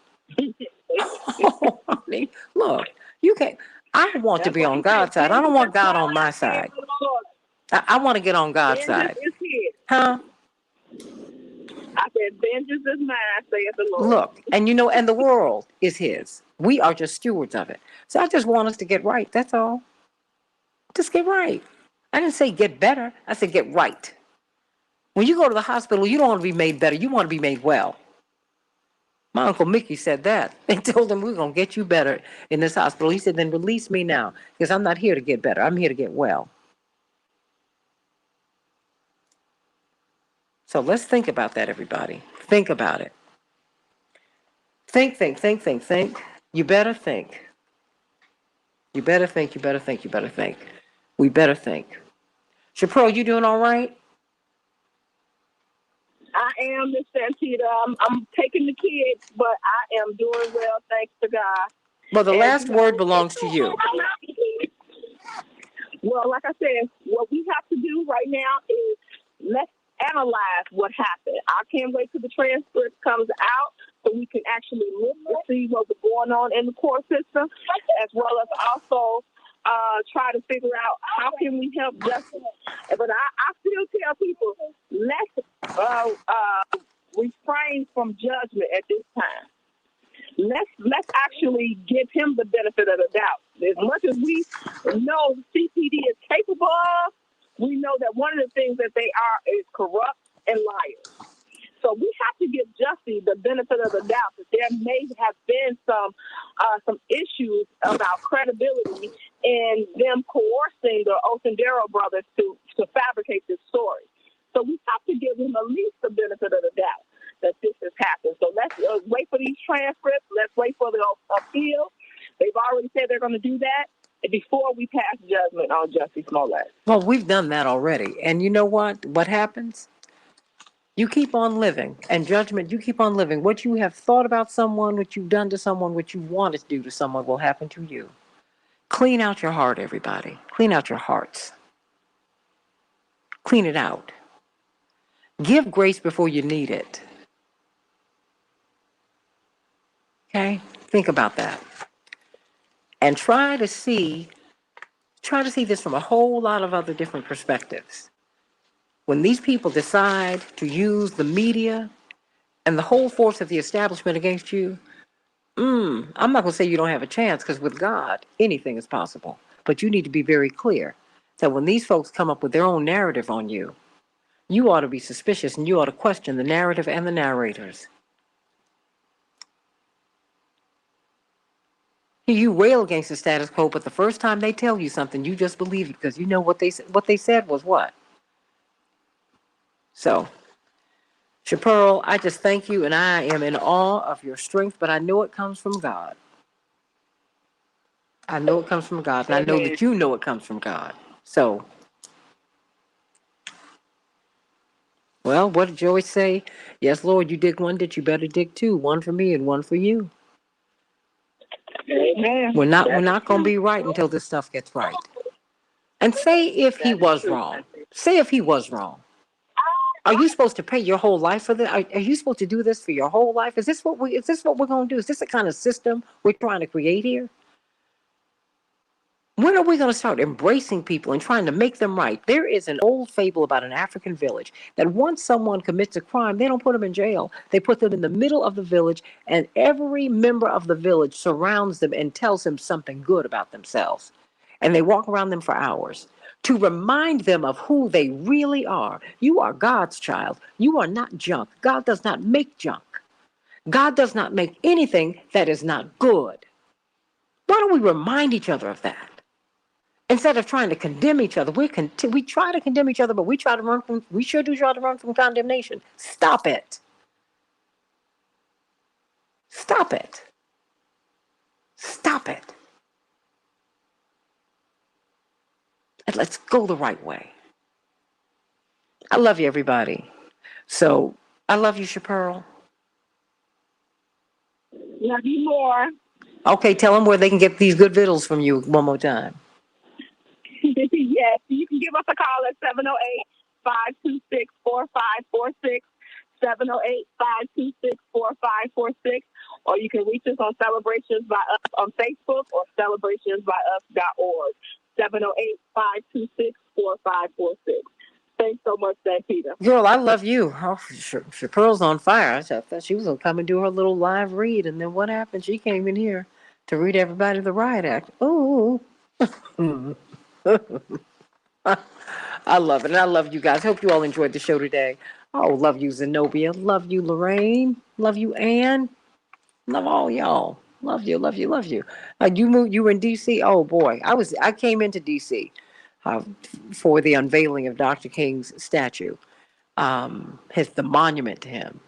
Oh, honey, look, you can't. I want to be on God's side. I don't want God on my side. I want to get on God's side. Huh? I said, vengeance is mine, saith the Lord. Look, and and the world is his. We are just stewards of it. So I just want us to get right. That's all. Just get right. I didn't say get better. I said get right. When you go to the hospital, you don't want to be made better. You want to be made well. My Uncle Mickey said that. They told him, we're going to get you better in this hospital. He said, then release me now, because I'm not here to get better. I'm here to get well. So let's think about that, everybody. Think about it. Think. You better think. You better think. We better think. Chapeau, you doing all right? I am, Miss Santita. I'm taking the kids, but I am doing well, thanks to God. Well, the last word belongs to you. Well, like I said, what we have to do right now is let's analyze what happened. I can't wait till the transcript comes out so we can actually look to see what was going on in the court system, as well as also try to figure out how can we help justice. But I still tell people, let's refrain from judgment at this time. Let's actually give him the benefit of the doubt. As much as we know CPD is capable of, we know that one of the things that they are is corrupt and liars. So we have to give Jussie the benefit of the doubt that there may have been some issues about credibility in them coercing the Osendero brothers to fabricate this story. So we have to give him at least the benefit of the doubt that this has happened. So let's wait for these transcripts. Let's wait for the appeal. They've already said they're going to do that before we pass judgment on Jussie Smollett. Well, we've done that already. And you know what? What happens? You keep on living, and judgment, you keep on living. What you have thought about someone, what you've done to someone, what you wanted to do to someone will happen to you. Clean out your heart, everybody. Clean out your hearts. Clean it out. Give grace before you need it. Okay? Think about that. And try to see this from a whole lot of other different perspectives. When these people decide to use the media and the whole force of the establishment against you, I'm not going to say you don't have a chance, because with God, anything is possible. But you need to be very clear that when these folks come up with their own narrative on you, you ought to be suspicious and you ought to question the narrative and the narrators. You rail against the status quo, but the first time they tell you something, you just believe it, because you know what they said was what. So, Chaparral, I just thank you, and I am in awe of your strength, but I know it comes from God. I know it comes from God, and I know that you know it comes from God. So, well, what did Joyce say? Yes, Lord, you dig one ditch, you better dig two. One for me and one for you. Amen. We're not going to be right until this stuff gets right. And say if he was wrong. Say if he was wrong. Are you supposed to pay your whole life for this? Are you supposed to do this for your whole life? Is this what we're going to do? Is this the kind of system we're trying to create here? When are we going to start embracing people and trying to make them right? There is an old fable about an African village that once someone commits a crime, they don't put them in jail. They put them in the middle of the village, and every member of the village surrounds them and tells them something good about themselves. And they walk around them for hours to remind them of who they really are. You are God's child. You are not junk. God does not make junk. God does not make anything that is not good. Why don't we remind each other of that? Instead of trying to condemn each other, we try to condemn each other, but we sure do try to run from condemnation. Stop it. Stop it. Stop it. And let's go the right way. I love you, everybody. So, I love you, Chaparral. Love you more. Okay, tell them where they can get these good vittles from you one more time. Yes, you can give us a call at 708-526-4546, 708-526-4546, or you can reach us on Celebrations by Us on Facebook or celebrationsbyus.org, 708-526-4546. Thanks so much, Santita. Girl, I love you. Oh, Chaparral's on fire. I thought she was going to come and do her little live read, and then what happened? She came in here to read everybody the riot act. Ooh. I love it, and I love you guys. Hope you all enjoyed the show today. Oh, love you, Zenobia. Love you, Lorraine. Love you, Ann. Love all y'all. Love you, love you, love you. You were in D.C.? Oh, boy. I came into D.C. Uh, for the unveiling of Dr. King's statue, the monument to him.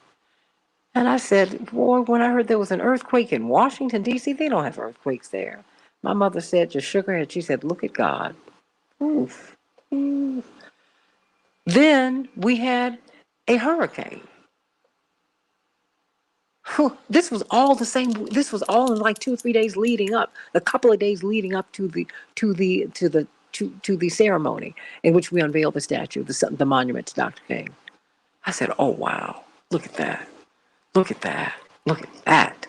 And I said, boy, when I heard there was an earthquake in Washington, D.C., they don't have earthquakes there. My mother said, just shook her head. She said, look at God. Oof. Oof. Then we had a hurricane. This was all the same. This was all in like 2 or 3 days leading up, a couple of days leading up to the ceremony in which we unveiled the statue, the monument to Dr. King. I said, "Oh wow, look at that! Look at that! Look at that!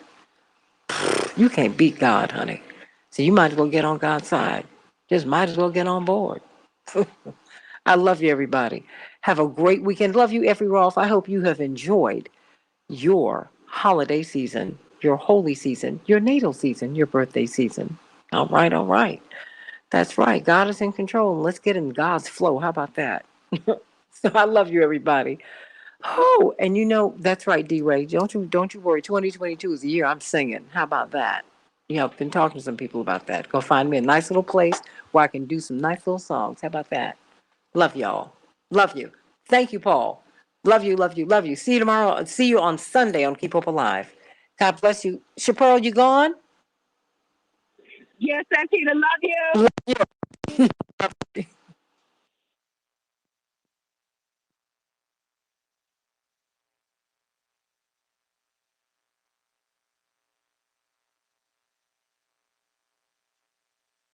You can't beat God, honey. So you might as well get on God's side. Just might as well get on board." I love you, everybody. Have a great weekend. Love you, Effie Rolfe. I hope you have enjoyed your holiday season, your holy season, your natal season, your birthday season. All right, all right. That's right. God is in control. Let's get in God's flow. How about that? So I love you, everybody. Oh, and that's right, D-Ray. Don't you worry. 2022 is the year I'm singing. How about that? I've been talking to some people about that. Go find me a nice little place where I can do some nice little songs. How about that? Love y'all. Love you. Thank you, Paul. Love you, love you, love you. See you tomorrow. See you on Sunday on Keep Hope Alive. God bless you. Chaparral, you gone? Yes, Santita, love you. Love you.